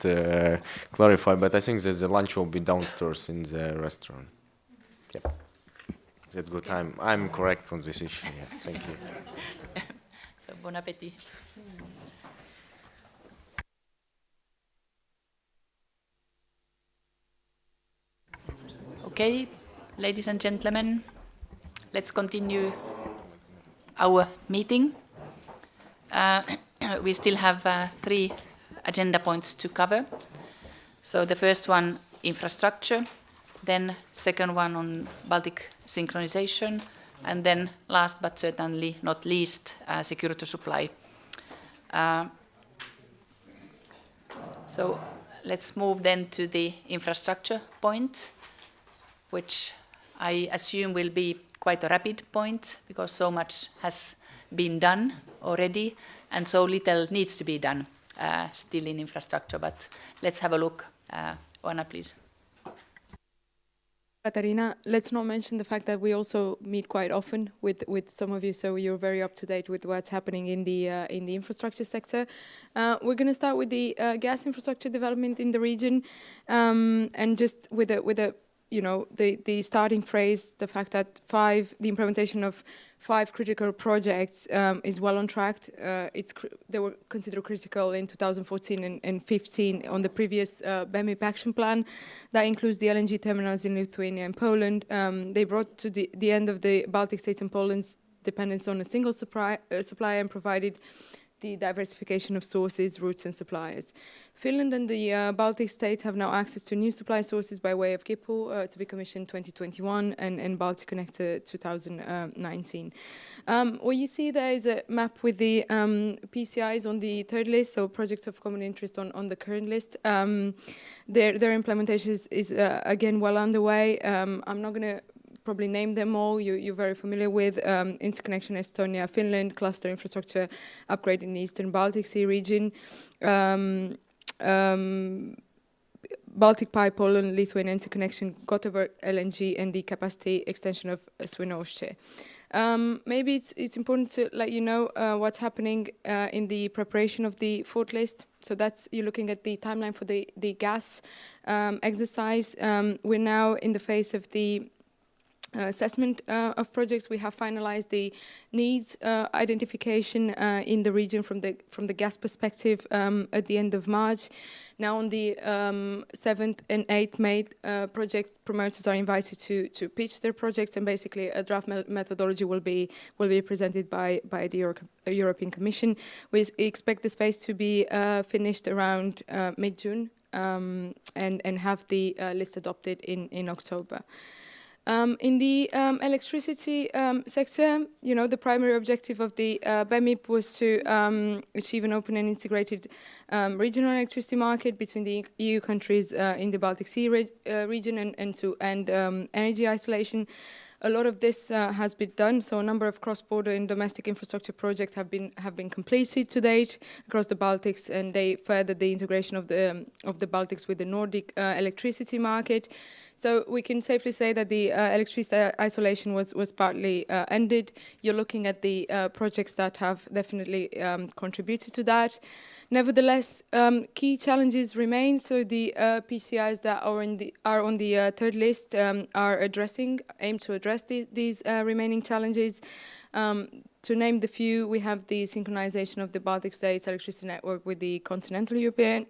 clarify, but I think that the lunch will be downstairs in the restaurant. Yep. Is that good? I'm correct on this issue, yeah, thank you. So, bon appétit. Okay, ladies and gentlemen, let's continue our meeting. We still have 3 agenda points to cover. So the first one, infrastructure, then second one on Baltic synchronization, and then last but certainly not least, security supply. So let's move then to the infrastructure point, which I assume will be quite a rapid point because so much has been done already and so little needs to be done still in infrastructure. But let's have a look. Anna, please. Katarina, let's not mention the fact that we also meet quite often with some of you, so you're very up to date with what's happening in the infrastructure sector. We're going to start with the gas infrastructure development in the region, and just with the starting phrase, the fact that the implementation of 5 critical projects is well on track. They were considered critical in 2014 and 15 on the previous BEMIP action plan. That includes the LNG terminals in Lithuania and Poland. They brought to the end of the Baltic states and Poland's dependence on a single supplier and provided the diversification of sources, routes and suppliers. Finland and the Baltic states have now access to new supply sources by way of GIPO to be commissioned 2021 and Baltic Connector 2019. What you see there is a map with the PCIs on the third list, so projects of common interest on the current list. Their implementation is again well underway. I'm not going to probably name them all. You're very familiar with interconnection Estonia, Finland, cluster infrastructure upgrade in the Eastern Baltic Sea region, Baltic Pipe, Poland, Lithuania interconnection, Gothenburg LNG, and the capacity extension of Swinoujscie. Maybe it's important to let you know what's happening in the preparation of the fourth list. So that's, you're looking at the timeline for the gas exercise. We're now in the phase of the assessment of projects. We have finalized the needs identification in the region from the gas perspective at the end of March. Now on the 7th and 8th May, project promoters are invited to pitch their projects, and basically a draft methodology will be presented by the European Commission. We expect this phase to be finished around mid-June and have the list adopted in October. In the electricity sector, the primary objective of the BEMIP was to achieve an open and integrated regional electricity market between the EU countries in the Baltic Sea region and to end energy isolation. A lot of this has been done, so a number of cross-border and domestic infrastructure projects have been completed to date across the Baltics, and they further the integration of the Baltics with the Nordic electricity market. So we can safely say that the electricity isolation was partly ended. You're looking at the projects that have definitely contributed to that. Nevertheless, key challenges remain. So the PCIs that are on the third list aim to address these remaining challenges. To name the few, we have the synchronization of the Baltic states electricity network with the continental European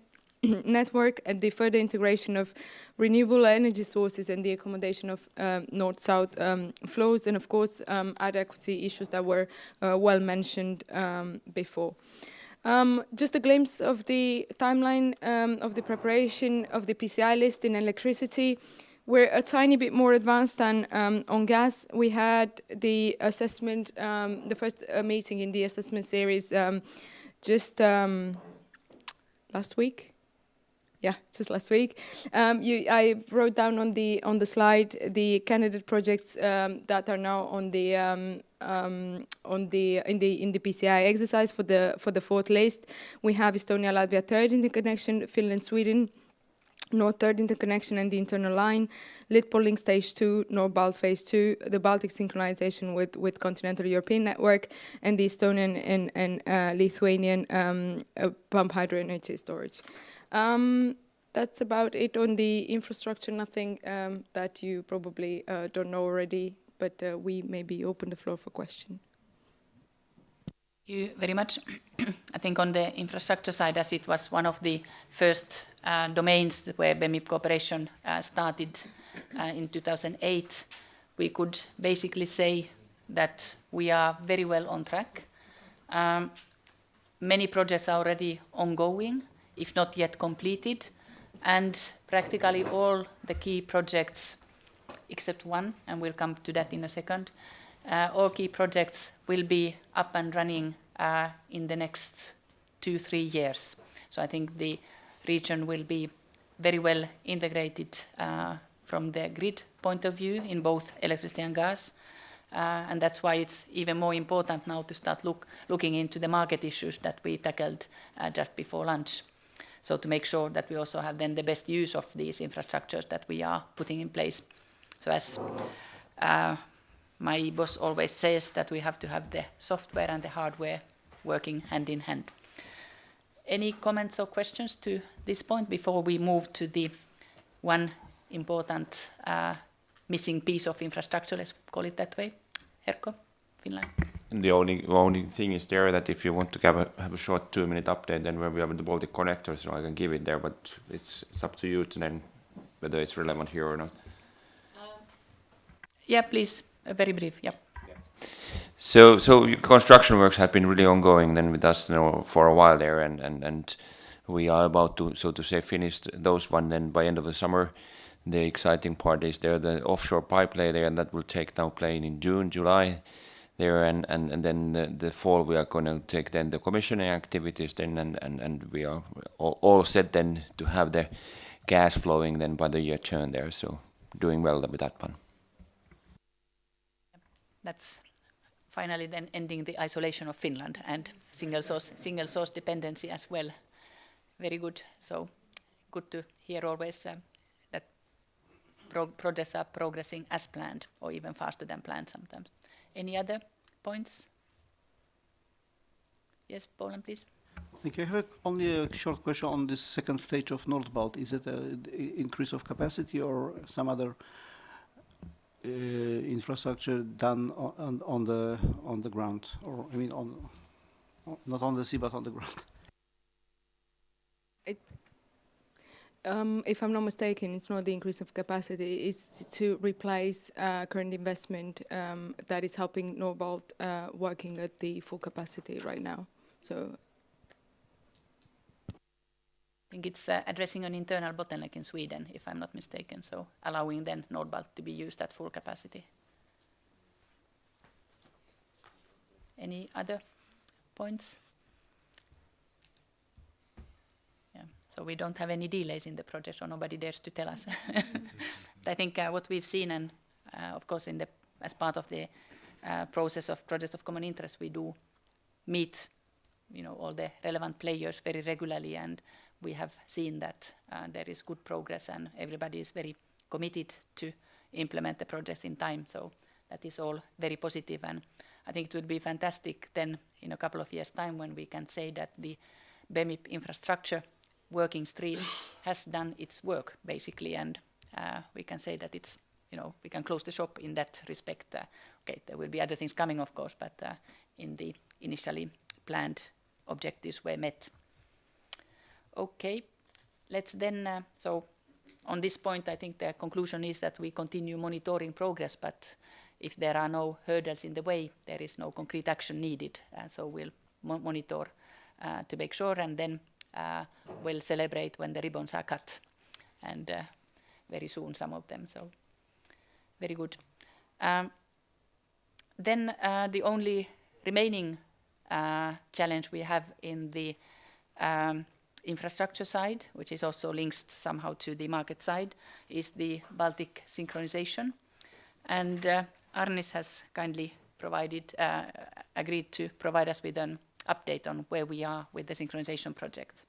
network, and the further integration of renewable energy sources and the accommodation of north-south flows, and of course adequacy issues that were well mentioned before. Just a glimpse of the timeline of the preparation of the PCI list in electricity. We're a tiny bit more advanced than on gas. We had the assessment, the first meeting in the assessment series just last week. Yeah, just last week. I wrote down on the slide the candidate projects that are now in the PCI exercise for the fourth list. We have Estonia, Latvia third interconnection, Finland, Sweden, North third interconnection and the internal line, Litpol Link Stage 2, North Balt Phase 2, the Baltic synchronization with continental European network, and the Estonian and Lithuanian pump hydro energy storage. That's about it on the infrastructure, nothing that you probably don't know already, but we maybe open the floor for questions. Thank you very much. I think on the infrastructure side, as it was one of the first domains where BEMIP cooperation started in 2008, we could basically say that we are very well on track. Many projects are already ongoing, if not yet completed, and practically all the key projects, except one, and we'll come to that in a second, all key projects will be up and running in the next 2-3 years. So I think the region will be very well integrated from the grid point of view in both electricity and gas. And that's why it's even more important now to start looking into the market issues that we tackled just before lunch. So to make sure that we also have then the best use of these infrastructures that we are putting in place. So as my boss always says, that we have to have the software and the hardware working hand in hand. Any comments or questions to this point before we move to the one important missing piece of infrastructure, let's call it that way? Herkko, Finland. And the only thing is there that if you want to have a short 2-minute update, then when we have the Baltic connector, so I can give it there, but it's up to you to then whether it's relevant here or not. Yeah, please, very brief. Yeah. So construction works have been really ongoing then with us for a while there, and we are about to, so to say, finish those one then by end of the summer. The exciting part is there, the offshore pipe lay there, and that will take now play in June, July there, and then the fall we are going to take then the commissioning activities then, and we are all set then to have the gas flowing then by the year turn there, so doing well with that one. that's finally then ending the isolation of Finland and single source dependency as well. Very good. So good to hear always that projects are progressing as planned or even faster than planned sometimes. Any other points? Yes, Poland, please. Thank you. I have only a short question on this second stage of Nordbalt. Is it an increase of capacity or some other infrastructure done on the ground, or I mean not on the sea but on the ground? If I'm not mistaken, it's not the increase of capacity, it's to replace current investment that is helping Nordbalt working at the full capacity right now. So I think it's addressing an internal bottleneck in Sweden, if I'm not mistaken, so allowing then Nordbalt to be used at full capacity. Any other points? Yeah, so we don't have any delays in the project, or nobody dares to tell us. But I think what we've seen, and of course as part of the process of project of common interest, we do meet all the relevant players very regularly, and we have seen that there is good progress and everybody is very committed to implement the projects in time. So that is all very positive, and I think it would be fantastic then in a couple of years' time when we can say that the BEMIP infrastructure working stream has done its work basically, and we can say that it's, we can close the shop in that respect. Okay, there will be other things coming, of course, but in the initially planned objectives were met. Okay, let's then, so on this point, I think the conclusion is that we continue monitoring progress, but if there are no hurdles in the way, there is no concrete action needed. So we'll monitor to make sure, and then we'll celebrate when the ribbons are cut, and very soon some of them, so very good. Then the only remaining challenge we have in the infrastructure side, which is also linked somehow to the market side, is the Baltic synchronization. And Arnis has kindly agreed to provide us with an update on where we are with the synchronization project.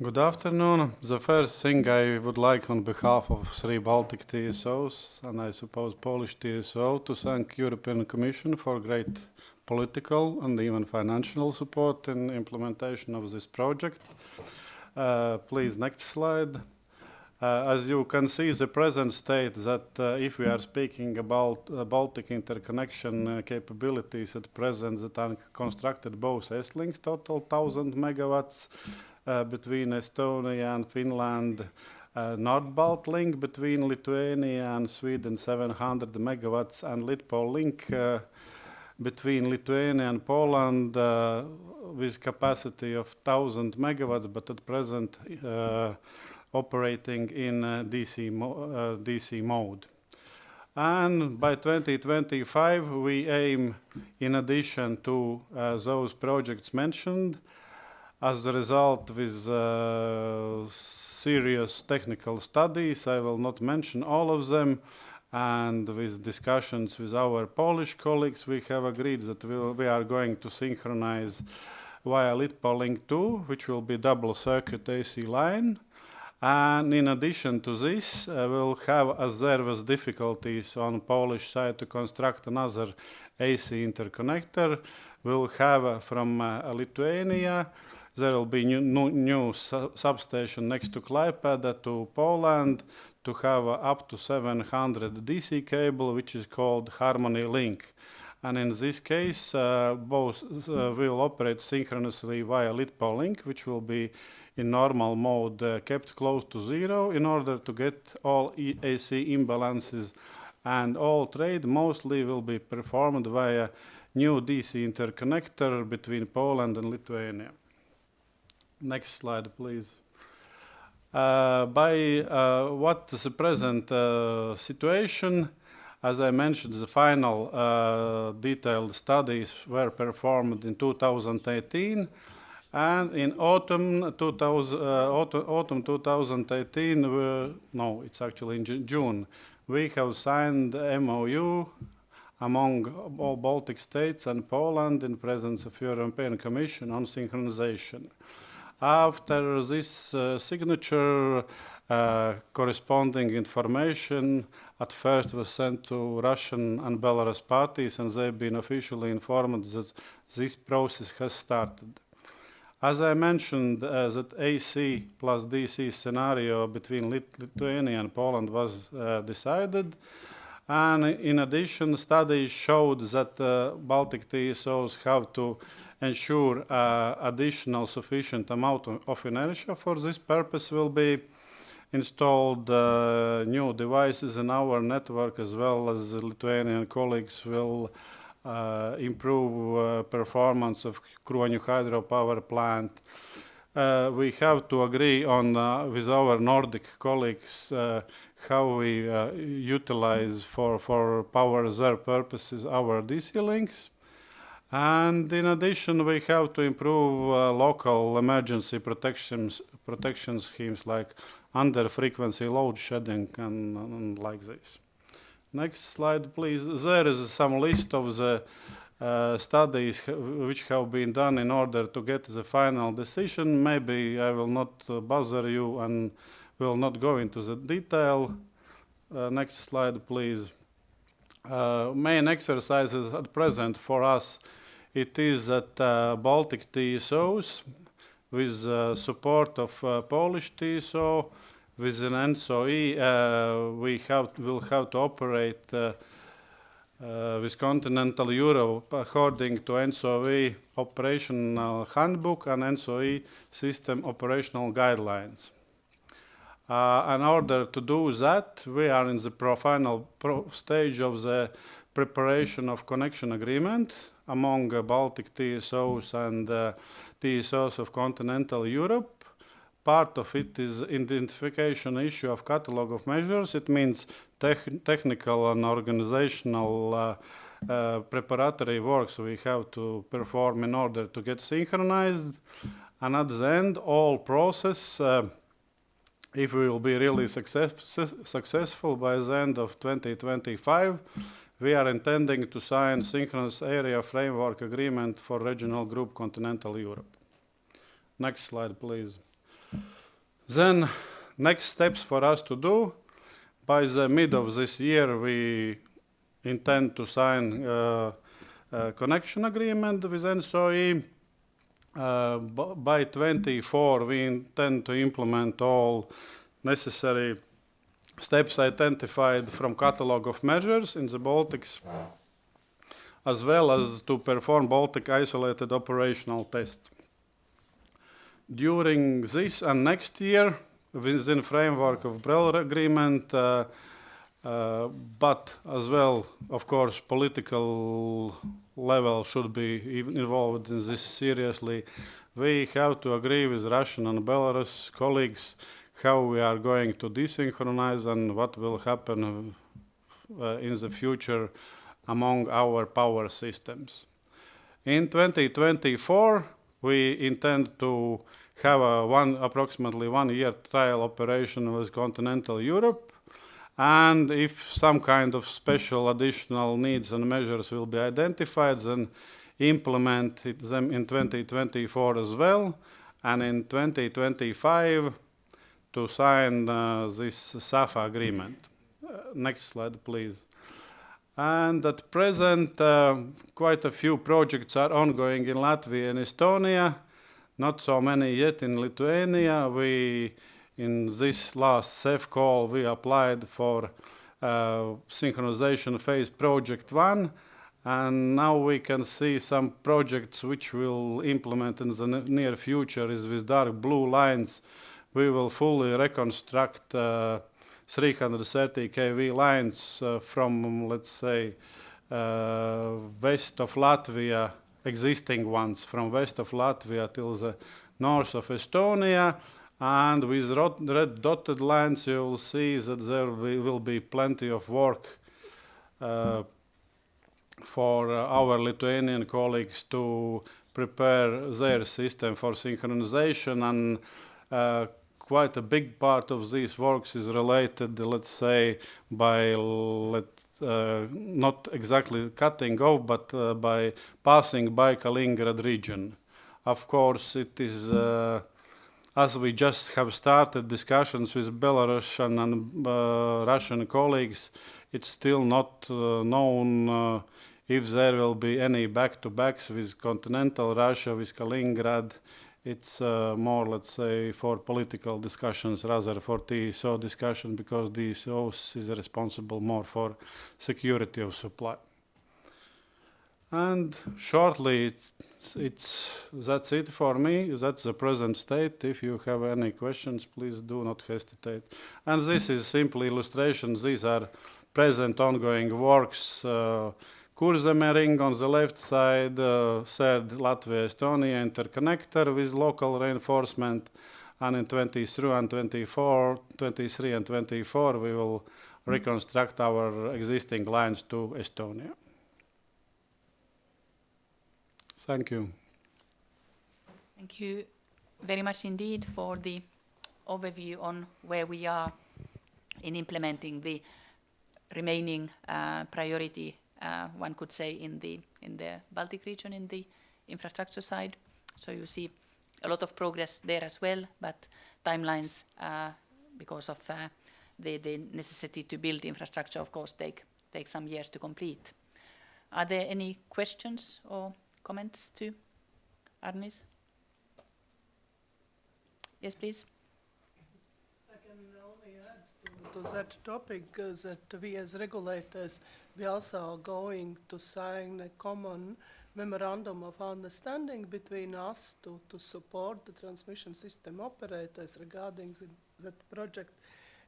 Good afternoon. The first thing I would like on behalf of 3 Baltic TSOs, and I suppose Polish TSO, to thank European Commission for great political and even financial support in implementation of this project. Please, next slide. As you can see, the present state that if we are speaking about Baltic interconnection capabilities at present, that are constructed both S-links, total 1,000 megawatts between Estonia and Finland, Nord-Balt link between Lithuania and Sweden, 700 megawatts, and Litpol link between Lithuania and Poland with capacity of 1,000 megawatts, but at present operating in DC mode. And by 2025, we aim, in addition to those projects mentioned, as a result with serious technical studies, I will not mention all of them, and with discussions with our Polish colleagues, we have agreed that we are going to synchronize via Litpol Link 2, which will be double circuit AC line. And in addition to this, we'll have, as there was difficulties on Polish side to construct another AC interconnector, we'll have from Lithuania, there will be new substation next to Klaipėda to Poland to have up to 700 DC cable, which is called Harmony Link. And in this case, both will operate synchronously via Litpol Link, which will be in normal mode kept close to 0 in order to get all AC imbalances, and all trade mostly will be performed via new DC interconnector between Poland and Lithuania. Next slide, please. By what is the present situation? As I mentioned, the final detailed studies were performed in 2018, and in autumn 2018, no, it's actually in June, we have signed MOU among all Baltic states and Poland in presence of European Commission on synchronization. After this signature, corresponding information at first was sent to Russian and Belarus parties, and they've been officially informed that this process has started. As I mentioned, that AC plus DC scenario between Lithuania and Poland was decided. And in addition, studies showed that Baltic TSOs have to ensure additional sufficient amount of inertia. For this purpose will be installed new devices in our network, as well as the Lithuanian colleagues will improve performance of Kruoņu hydropower plant. We have to agree on with our Nordic colleagues how we utilize for power reserve purposes our DC links. And in addition, we have to improve local emergency protection schemes like under frequency load shedding and like this. Next slide, please. There is some list of the studies which have been done in order to get the final decision. Maybe I will not bother you and will not go into the detail. Next slide, please. Main exercises at present for us, it is that Baltic TSOs with support of Polish TSO, with an NSOE, we will have to operate with continental Europe according to NSOE operational handbook and NSOE system operational guidelines. In order to do that, we are in the final stage of the preparation of connection agreement among Baltic TSOs and TSOs of continental Europe. Part of it is identification issue of catalog of measures. It means technical and organizational preparatory works we have to perform in order to get synchronized. And at the end, all process, if we will be really successful by the end of 2025, we are intending to sign synchronous area framework agreement for regional group continental Europe. Next slide, please. Then, next steps for us to do. By the mid of this year, we intend to sign a connection agreement with NSOE. By 24, we intend to implement all necessary steps identified from catalog of measures in the Baltics, as well as to perform Baltic isolated operational tests. During this and next year, within framework of BREL agreement, but as well, of course, political level should be involved in this seriously. We have to agree with Russian and Belarus colleagues how we are going to desynchronize and what will happen in the future among our power systems. In 2024, we intend to have approximately 1 year trial operation with continental Europe. And if some kind of special additional needs and measures will be identified, then implement them in 2024 as well. And in 2025, to sign this SAFA agreement. Next slide, please. And at present, quite a few projects are ongoing in Latvia and Estonia. Not so many yet in Lithuania. In this last CEF call, we applied for synchronization phase project 1. And now we can see some projects which we'll implement in the near future is with dark blue lines. We will fully reconstruct 330 kV lines from, let's say, west of Latvia, existing ones from west of Latvia till the north of Estonia. And with red dotted lines, you will see that there will be plenty of work for our Lithuanian colleagues to prepare their system for synchronization. And quite a big part of these works is related, let's say, by not exactly cutting off, but by passing by Kaliningrad region. Of course, it is, as we just have started discussions with Belarusian and Russian colleagues, it's still not known if there will be any back-to-backs with continental Russia, with Kaliningrad. It's more, let's say, for political discussions rather for TSO discussion, because TSO is responsible more for security of supply. And shortly, that's it for me. That's the present state. If you have any questions, please do not hesitate. And this is simply illustrations. These are present ongoing works. Kurzeme ring on the left side, third Latvia-Estonia interconnector with local reinforcement. And in 23 and 24, we will reconstruct our existing lines to Estonia. Thank you. Thank you very much indeed for the overview on where we are in implementing the remaining priority, one could say, in the Baltic region, in the infrastructure side. So you see a lot of progress there as well, but timelines, because of the necessity to build infrastructure, of course, take some years to complete. Are there any questions or comments to Arnis? Yes, please. I can only add to that topic that we as regulators, we also are going to sign a common memorandum of understanding between us to support the transmission system operators regarding that project,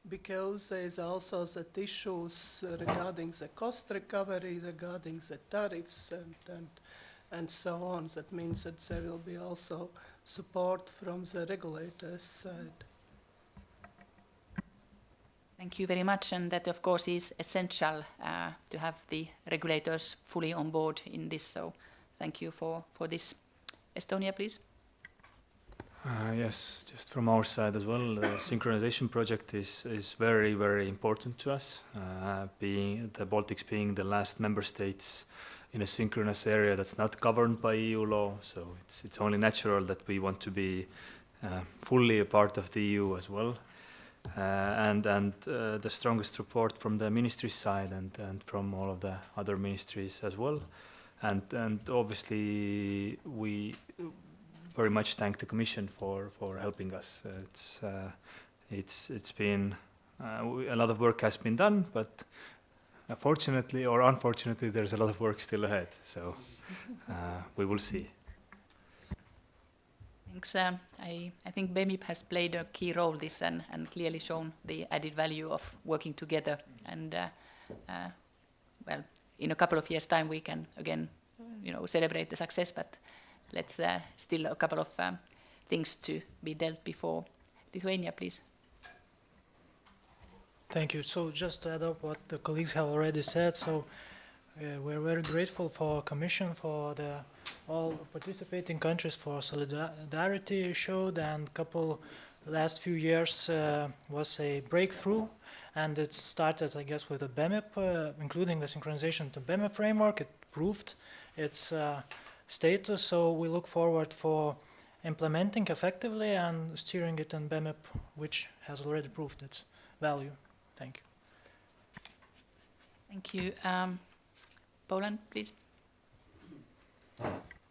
because there is also that issues regarding the cost recovery, regarding the tariffs and so on. That means that there will be also support from the regulators' side. Thank you very much, and that of course is essential to have the regulators fully on board in this, so thank you for this. Estonia, please. Yes, just from our side as well, the synchronization project is very, very important to us, being the Baltics being the last member states in a synchronous area that's not governed by EU law, so it's only natural that we want to be fully a part of the EU as well. And the strongest support from the ministry side and from all of the other ministries as well. And obviously we very much thank the Commission for helping us. It's been a lot of work has been done, but fortunately or unfortunately there's a lot of work still ahead. So we will see. Thanks. I think BEMIP has played a key role this and clearly shown the added value of working together. And well, in a couple of years' time we can again, celebrate the success. But let's still a couple of things to be dealt before. Lithuania, please. Thank you. So just to add up what the colleagues have already said, so we're very grateful for Commission, for all participating countries for solidarity showed, and last few years was a breakthrough, and it started, I guess, with the BEMIP, including the synchronization to BEMIP framework. It proved its status, so we look forward for implementing effectively and steering it in BEMIP, which has already proved its value. Thank you. Thank you. Poland, please.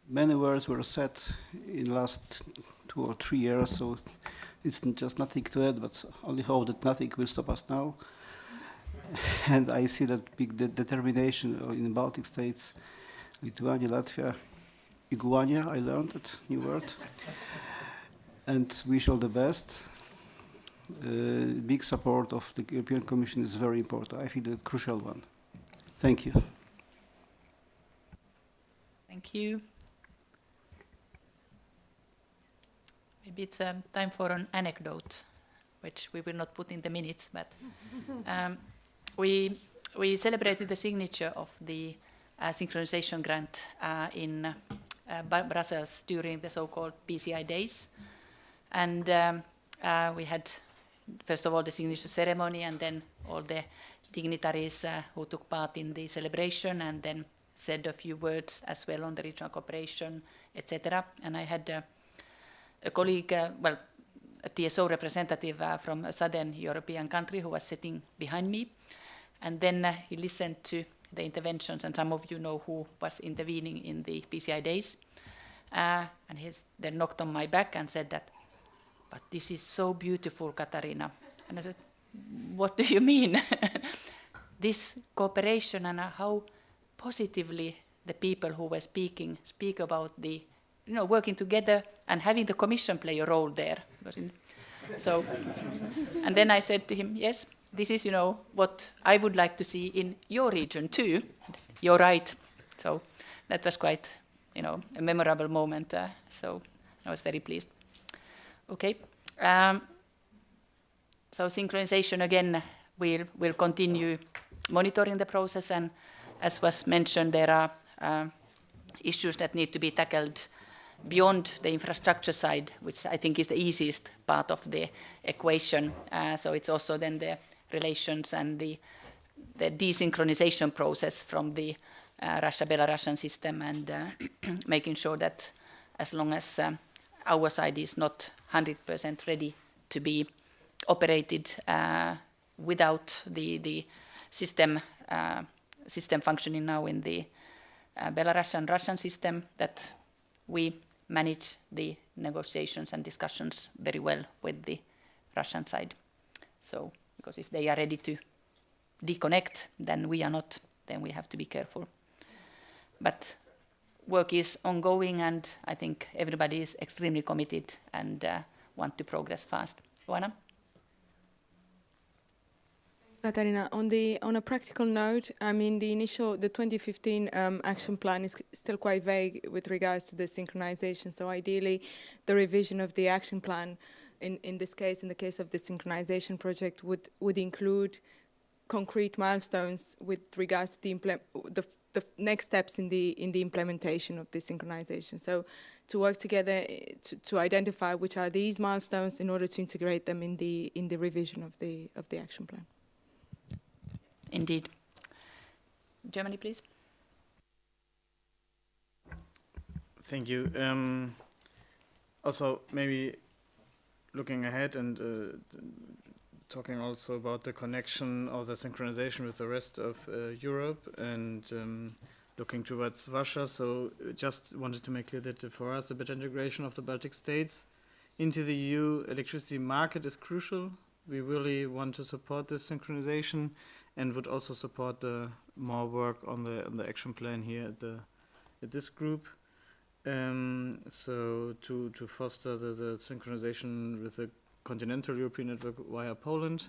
Many words were said in the last 2 or 3 years, so it's just nothing to add, but only hope that nothing will stop us now. And I see that big determination in the Baltic states, Lithuania, Latvia, Iguania, I learned that new word. And wish all the best. Big support of the European Commission is very important. I think the crucial one. Thank you. Thank you. Maybe it's time for an anecdote, which we will not put in the minutes, but we celebrated the signature of the synchronization grant in Brussels during the so-called PCI days. And We had, first of all, the signature ceremony, and then all the dignitaries who took part in the celebration, and then said a few words as well on the regional cooperation, etc. And I had a colleague, a TSO representative from a southern European country who was sitting behind me. And then he listened to the interventions, and some of you know who was intervening in the PCI days. And he then knocked on my back and said that, "But this is so beautiful, Katarina." And I said, "What do you mean?" This cooperation and how positively the people who were speak about the, working together and having the Commission play a role there. So, and then I said to him, "Yes, this is, what I would like to see in your region too." "You're right." So that was quite, a memorable moment. So I was very pleased. Okay. So synchronization again, we'll continue monitoring the process, and as was mentioned, there are issues that need to be tackled beyond the infrastructure side, which I think is the easiest part of the equation. So it's also then the relations and the desynchronization process from the Russia-Belarusian system, and making sure that as long as our side is not 100% ready to be operated without the system functioning now in the Belarusian Russian system, that we manage the negotiations and discussions very well with the Russian side. So, because if they are ready to deconnect, then we are not, then we have to be careful. But work is ongoing, and I think everybody is extremely committed and want to progress fast. Joanna? Katarina, on a practical note, I mean, the 2015 action plan is still quite vague with regards to the synchronization. So ideally, the revision of the action plan, in this case, in the case of the synchronization project, would include concrete milestones with regards to the next steps in the implementation of the synchronization. So to work together to identify which are these milestones in order to integrate them in the revision of the action plan. Indeed. Germany, please. Thank you. Also, maybe looking ahead and talking also about the connection or the synchronization with the rest of Europe, and looking towards Russia. So just wanted to make clear that for us, the better integration of the Baltic states into the EU electricity market is crucial. We really want to support this synchronization, and would also support the more work on the action plan here at this group. So to foster the synchronization with the continental European network via Poland.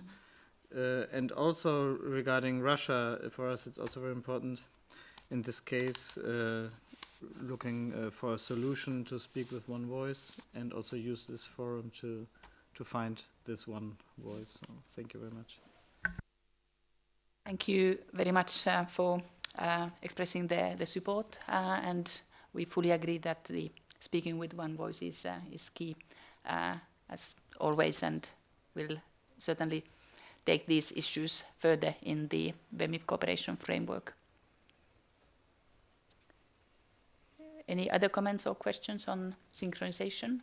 And also regarding Russia, for us it's also very important in this case, looking for a solution to speak with one voice, and also use this forum to find this one voice. So thank you very much. Thank you very much for expressing the support, and we fully agree that the speaking with one voice is key, as always, and will certainly take these issues further in the BEMIP cooperation framework. Any other comments or questions on synchronization?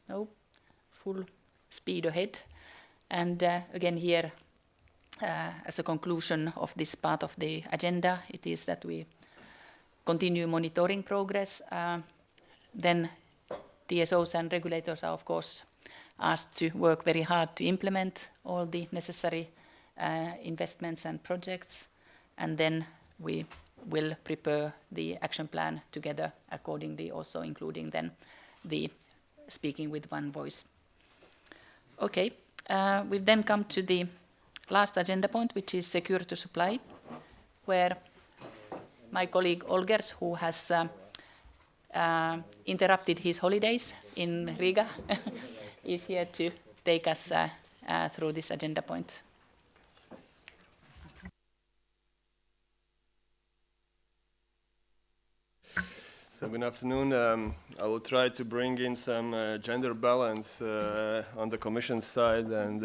No? Full speed ahead. And again here, as a conclusion of this part of the agenda, it is that we continue monitoring progress. Then TSOs and regulators are, of course, asked to work very hard to implement all the necessary investments and projects. And then we will prepare the action plan together accordingly, also including then the speaking with one voice. Okay. We've then come to the last agenda point, which is security supply, where my colleague Olgers, who has interrupted his holidays in Riga, is here to take us through this agenda point. So good afternoon. I will try to bring in some gender balance on the Commission side and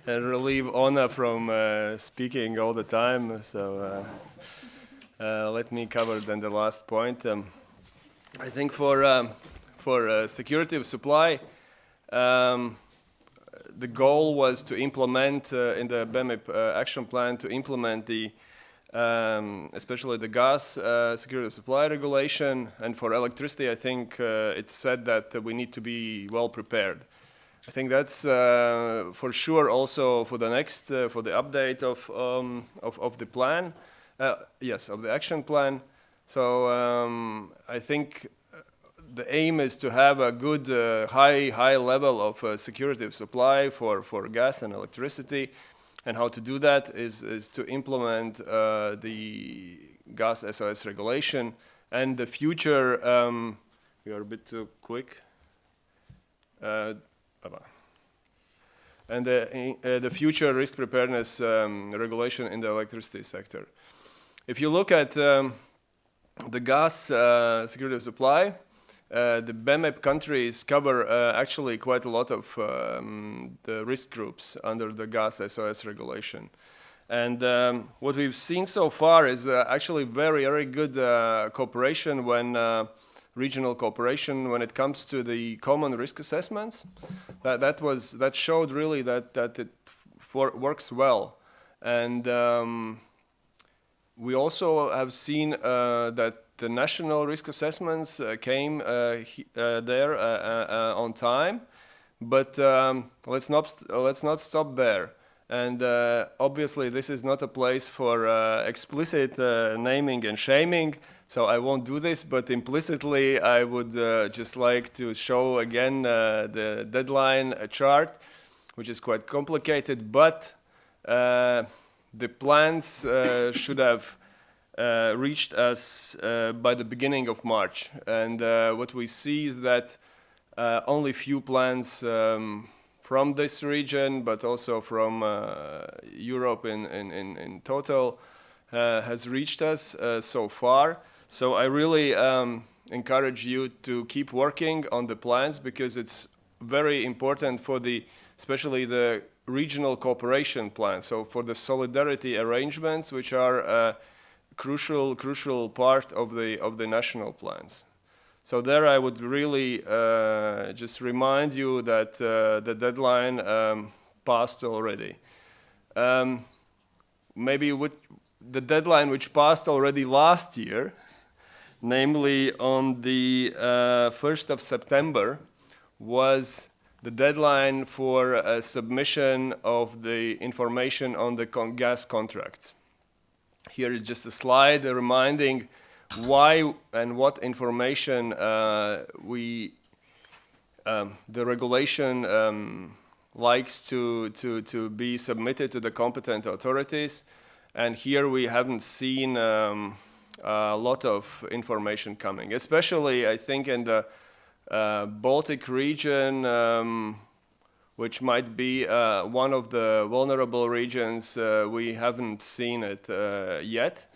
relieve Anna from speaking all the time. So let me cover then the last point. I think for security of supply, the goal was to implement in the BEMIP action plan to implement the especially the gas security of supply regulation, and for electricity I think it's said that we need to be well prepared. I think that's for sure also for the next for the update of the plan, yes, of the action plan. So I think the aim is to have a good high level of security of supply for gas and electricity. And how to do that is to implement the gas SOS regulation and the future. We are a bit too quick. And the future risk preparedness regulation in the electricity sector. If you look at the gas security of supply, the BEMIP countries cover actually quite a lot of the risk groups under the gas SOS regulation. And what we've seen so far is actually very good cooperation regional cooperation when it comes to the common risk assessments. That showed really that it works well. And we also have seen that the national risk assessments came there on time, but let's not stop there. And obviously, this is not a place for explicit naming and shaming, so I won't do this. But implicitly, I would just like to show again the deadline chart, which is quite complicated, but the plans should have reached us by the beginning of March. And what we see is that only few plans from this region, but also from Europe in total, has reached us so far. So I really encourage you to keep working on the plans, because it's very important for especially the regional cooperation plan. So for the solidarity arrangements, which are crucial part of the national plans. So there I would really just remind you that the deadline passed already. Maybe the deadline which passed already last year, namely on the 1st of September, was the deadline for submission of the information on the gas contracts. Here is just a slide reminding why and what information the regulation likes to be submitted to the competent authorities. And here we haven't seen a lot of information coming, especially I think in the Baltic region, which might be one of the vulnerable regions. We haven't seen it yet,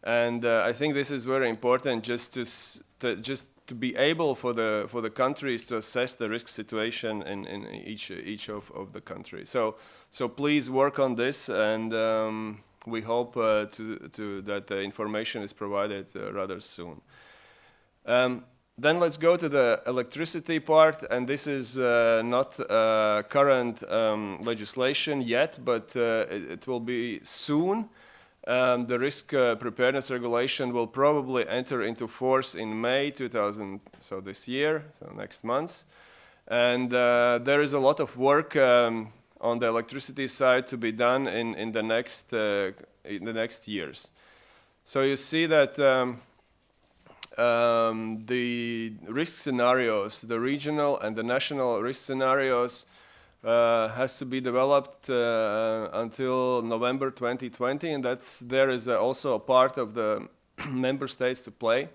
and I think this is very important just to be able for the countries to assess the risk situation in each of the countries. So please work on this, and we hope that the information is provided rather soon. Then let's go to the electricity part, and this is not current legislation yet, but it will be soon. The risk preparedness regulation will probably enter into force in May 2000, so this year, so next month. And there is a lot of work on the electricity side to be done in the next years. So you see that the risk scenarios, the regional and the national risk scenarios, has to be developed until November 2020, and there is also a part of the member states to play.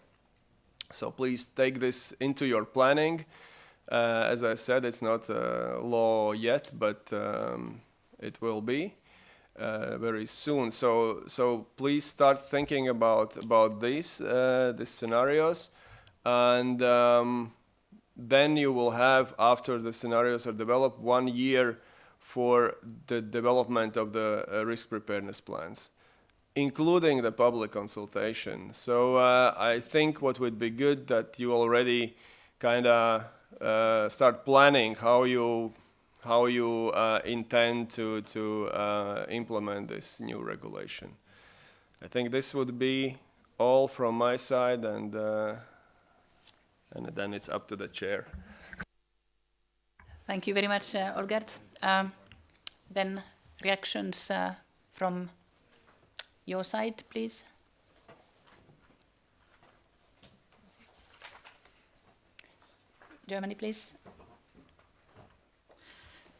So please take this into your planning. As I said, it's not law yet, but it will be very soon. So please start thinking about these scenarios. and then you will have, after the scenarios are developed, 1 year for the development of the risk preparedness plans, including the public consultation. So I think what would be good that you already kind of start planning how you intend to implement this new regulation. I think this would be all from my side, and then it's up to the chair. Thank you very much, Olgert. Then reactions from your side, please. Germany, please.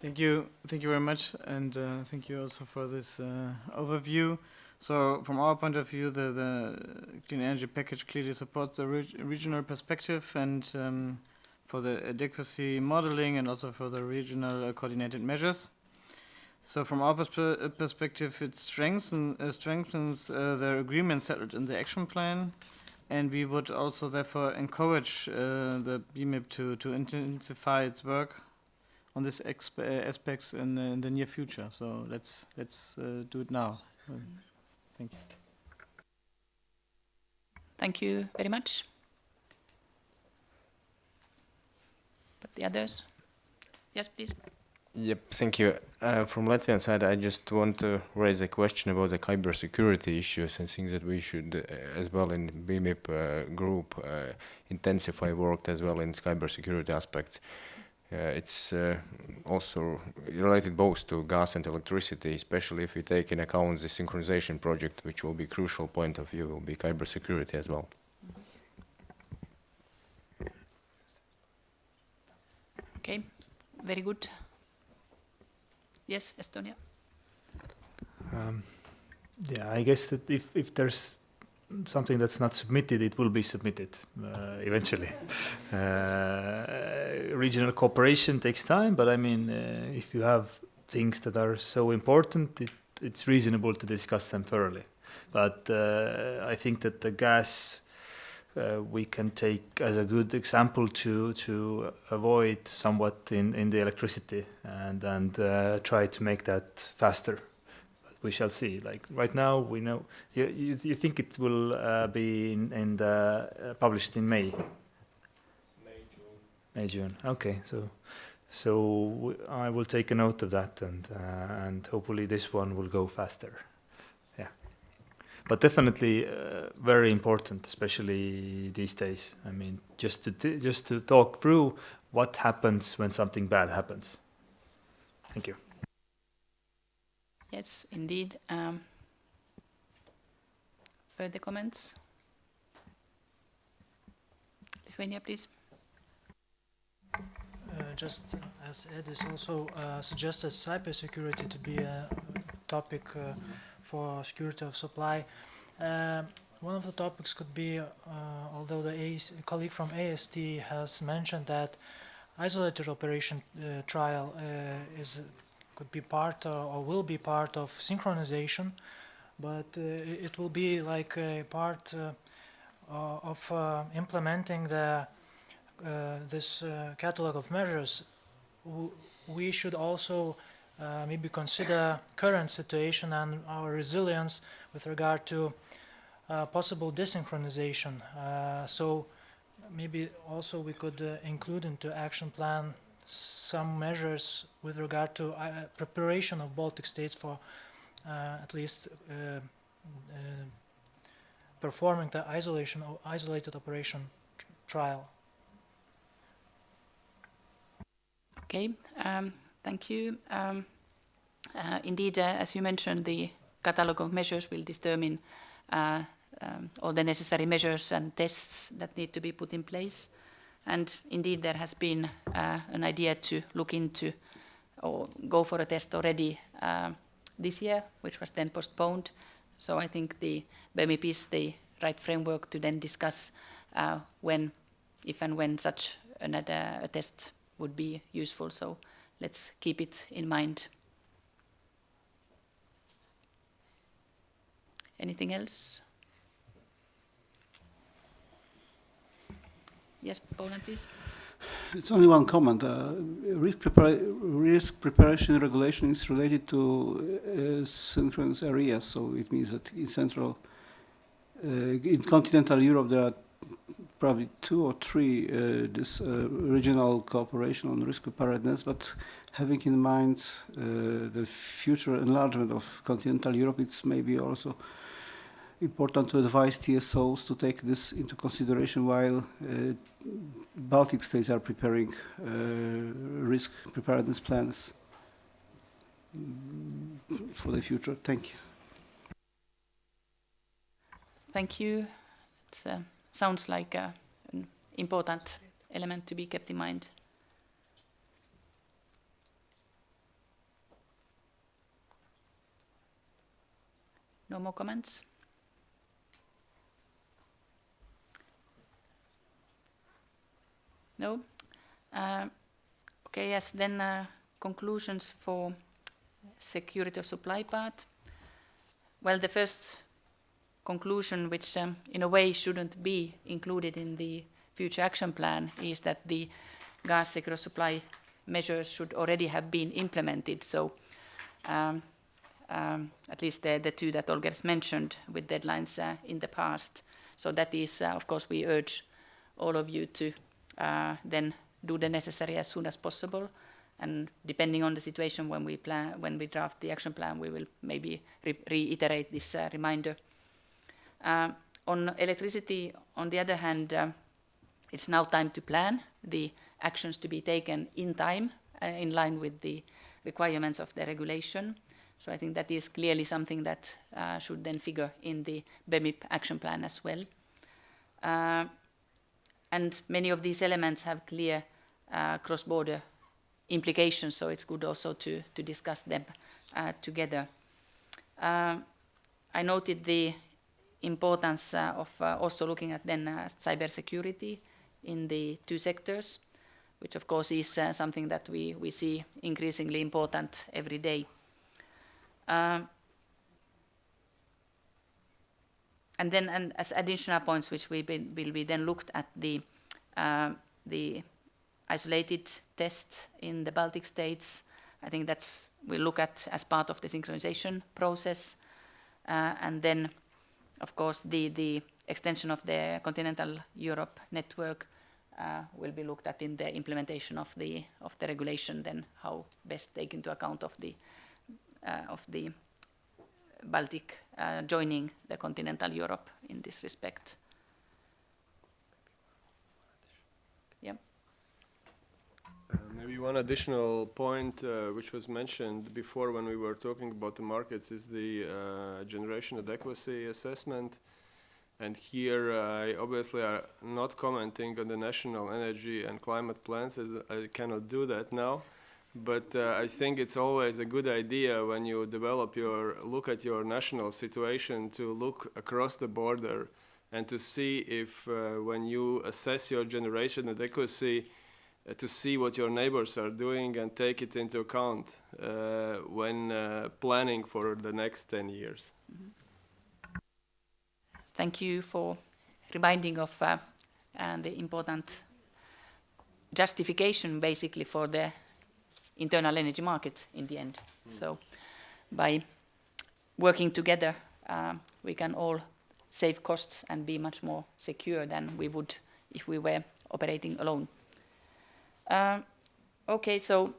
Thank you very much, and thank you also for this overview. So, from our point of view, the clean energy package clearly supports the regional perspective, and for the adequacy modeling, and also for the regional coordinated measures. So, from our perspective, it strengthens the agreement settled in the action plan, and we would also therefore encourage the BEMIP to intensify its work on these aspects in the near future. So let's do it now. Thank you. Thank you very much. But the others? Yes, please. Yep, thank you. From Latvian side, I just want to raise a question about the cybersecurity issues and things that we should, as well in BEMIP group, intensify work as well in cybersecurity aspects. It's also related both to gas and electricity, especially if we take in account the synchronization project, which will be crucial point of view, will be cybersecurity as well. Okay, very good. Yes, Estonia. Yeah, I guess that if there's something that's not submitted, it will be submitted eventually. Regional cooperation takes time, but I mean, if you have things that are so important, it's reasonable to discuss them thoroughly. But I think that the gas we can take as a good example to avoid somewhat in the electricity and try to make that faster. We shall see. Like right now, we know. You think it will be published in May? May, June. Okay, so I will take a note of that, and hopefully this one will go faster. Yeah, but definitely very important, especially these days. I mean, just to talk through what happens when something bad happens. Thank you. Yes, indeed. Further comments? Lithuania, please. Just as Ed is also suggested cybersecurity to be a topic for security of supply. One of the topics could be, although the colleague from AST has mentioned that isolated operation trial could be part or will be part of synchronization, but it will be like a part of implementing this catalog of measures. We should also maybe consider current situation and our resilience with regard to possible desynchronization. So maybe also we could include into action plan some measures with regard to preparation of Baltic states for at least performing the isolated operation trial. Okay, thank you. Indeed, as you mentioned, the catalogue of measures will determine all the necessary measures and tests that need to be put in place. And indeed, there has been an idea to look into or go for a test already this year, which was then postponed. So I think the BEMIP is the right framework to then discuss if and when such a test would be useful. So let's keep it in mind. Anything else? Yes, Poland, please. It's only one comment. Risk preparation regulation is related to synchronous areas, so it means that in in continental Europe there are probably 2 or 3 this regional cooperation on risk preparedness, but having in mind the future enlargement of continental Europe, it's maybe also important to advise TSOs to take this into consideration while Baltic states are preparing risk preparedness plans for the future. Thank you. Thank you. It sounds like an important element to be kept in mind. No more comments? No? Okay, yes, then conclusions for security of supply part. Well, the first conclusion, which in a way shouldn't be included in the future action plan, is that the gas secure supply measures should already have been implemented. So at least the 2 that Olga has mentioned with deadlines in the past. So that is, of course, we urge all of you to then do the necessary as soon as possible. And depending on the situation when we draft the action plan, we will maybe reiterate this reminder. On electricity, on the other hand, it's now time to plan the actions to be taken in time, in line with the requirements of the regulation. So I think that is clearly something that should then figure in the BEMIP action plan as well. And many of these elements have clear cross-border implications, so it's good also to discuss them together. I noted the importance of also looking at then cybersecurity in the 2 sectors, which of course is something that we see increasingly important every day. And then as additional points which will be then looked at the isolated test in the Baltic states. I think we'll look at as part of the synchronization process. And then, of course, the extension of the continental Europe network will be looked at in the implementation of the regulation, then how best take into account of the Baltic joining the continental Europe in this respect. Yeah. Maybe one additional point which was mentioned before when we were talking about the markets is the generation adequacy assessment. And here I obviously are not commenting on the national energy and climate plans, as I cannot do that now. But I think it's always a good idea when you look at your national situation to look across the border and to see if when you assess your generation adequacy, to see what your neighbors are doing and take it into account when planning for the next 10 years. Mm-hmm. Thank you for reminding of the important justification basically for the internal energy market in the end. So by working together, we can all save costs and be much more secure than we would if we were operating alone. Okay, so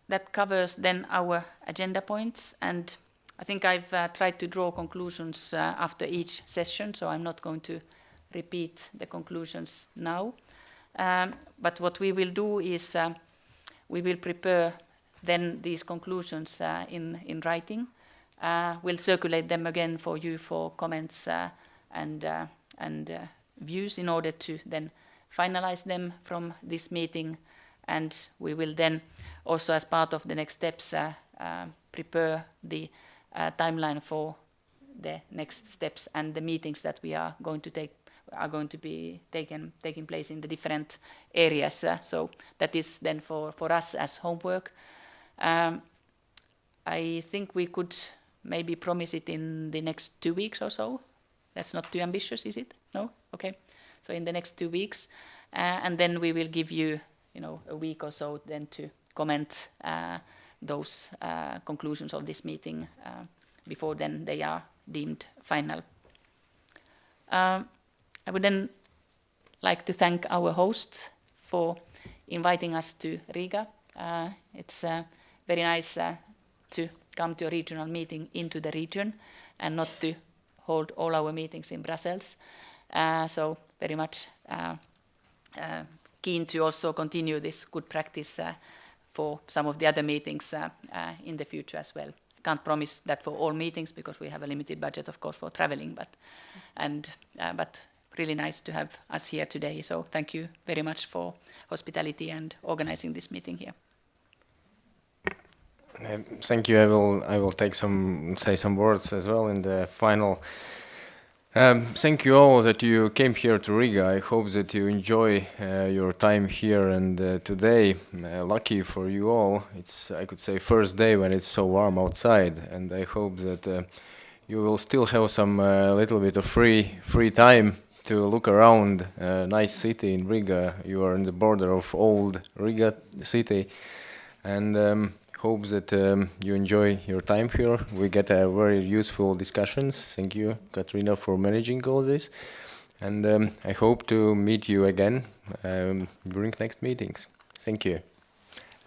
that covers then our agenda points, and I think I've tried to draw conclusions after each session, so I'm not going to repeat the conclusions now. But what we will do is we will prepare then these conclusions in writing. We'll circulate them again for you for comments and views in order to then finalize them from this meeting. And we will then also, as part of the next steps, prepare the timeline for the next steps and the meetings that we are going to take are going to be taking place in the different areas. So that is then for us as homework. I think we could maybe promise it in the next 2 weeks or so. That's not too ambitious, is it? No? Okay. so in the next 2 weeks, and then we will give you, a week or so then to comment those conclusions of this meeting before then they are deemed final. I would then like to thank our hosts for inviting us to Riga. It's very nice to come to a regional meeting into the region and not to hold all our meetings in Brussels. So very much keen to also continue this good practice for some of the other meetings in the future as well. Can't promise that for all meetings because we have a limited budget, of course, for traveling, but really nice to have us here today. So thank you very much for hospitality and organizing this meeting here. Thank you. I will say some words as well in the final. Thank you all that you came here to Riga. I hope that you enjoy your time here, and today, lucky for you all, it's, I could say, first day when it's so warm outside, and I hope that you will still have some little bit of free time to look around a nice city in Riga. You are in the border of old Riga city, and hope that you enjoy your time here. We get very useful discussions. Thank you, Katrina, for managing all this. And I hope to meet you again during next meetings. Thank you.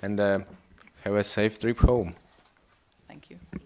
And have a safe trip home. Thank you.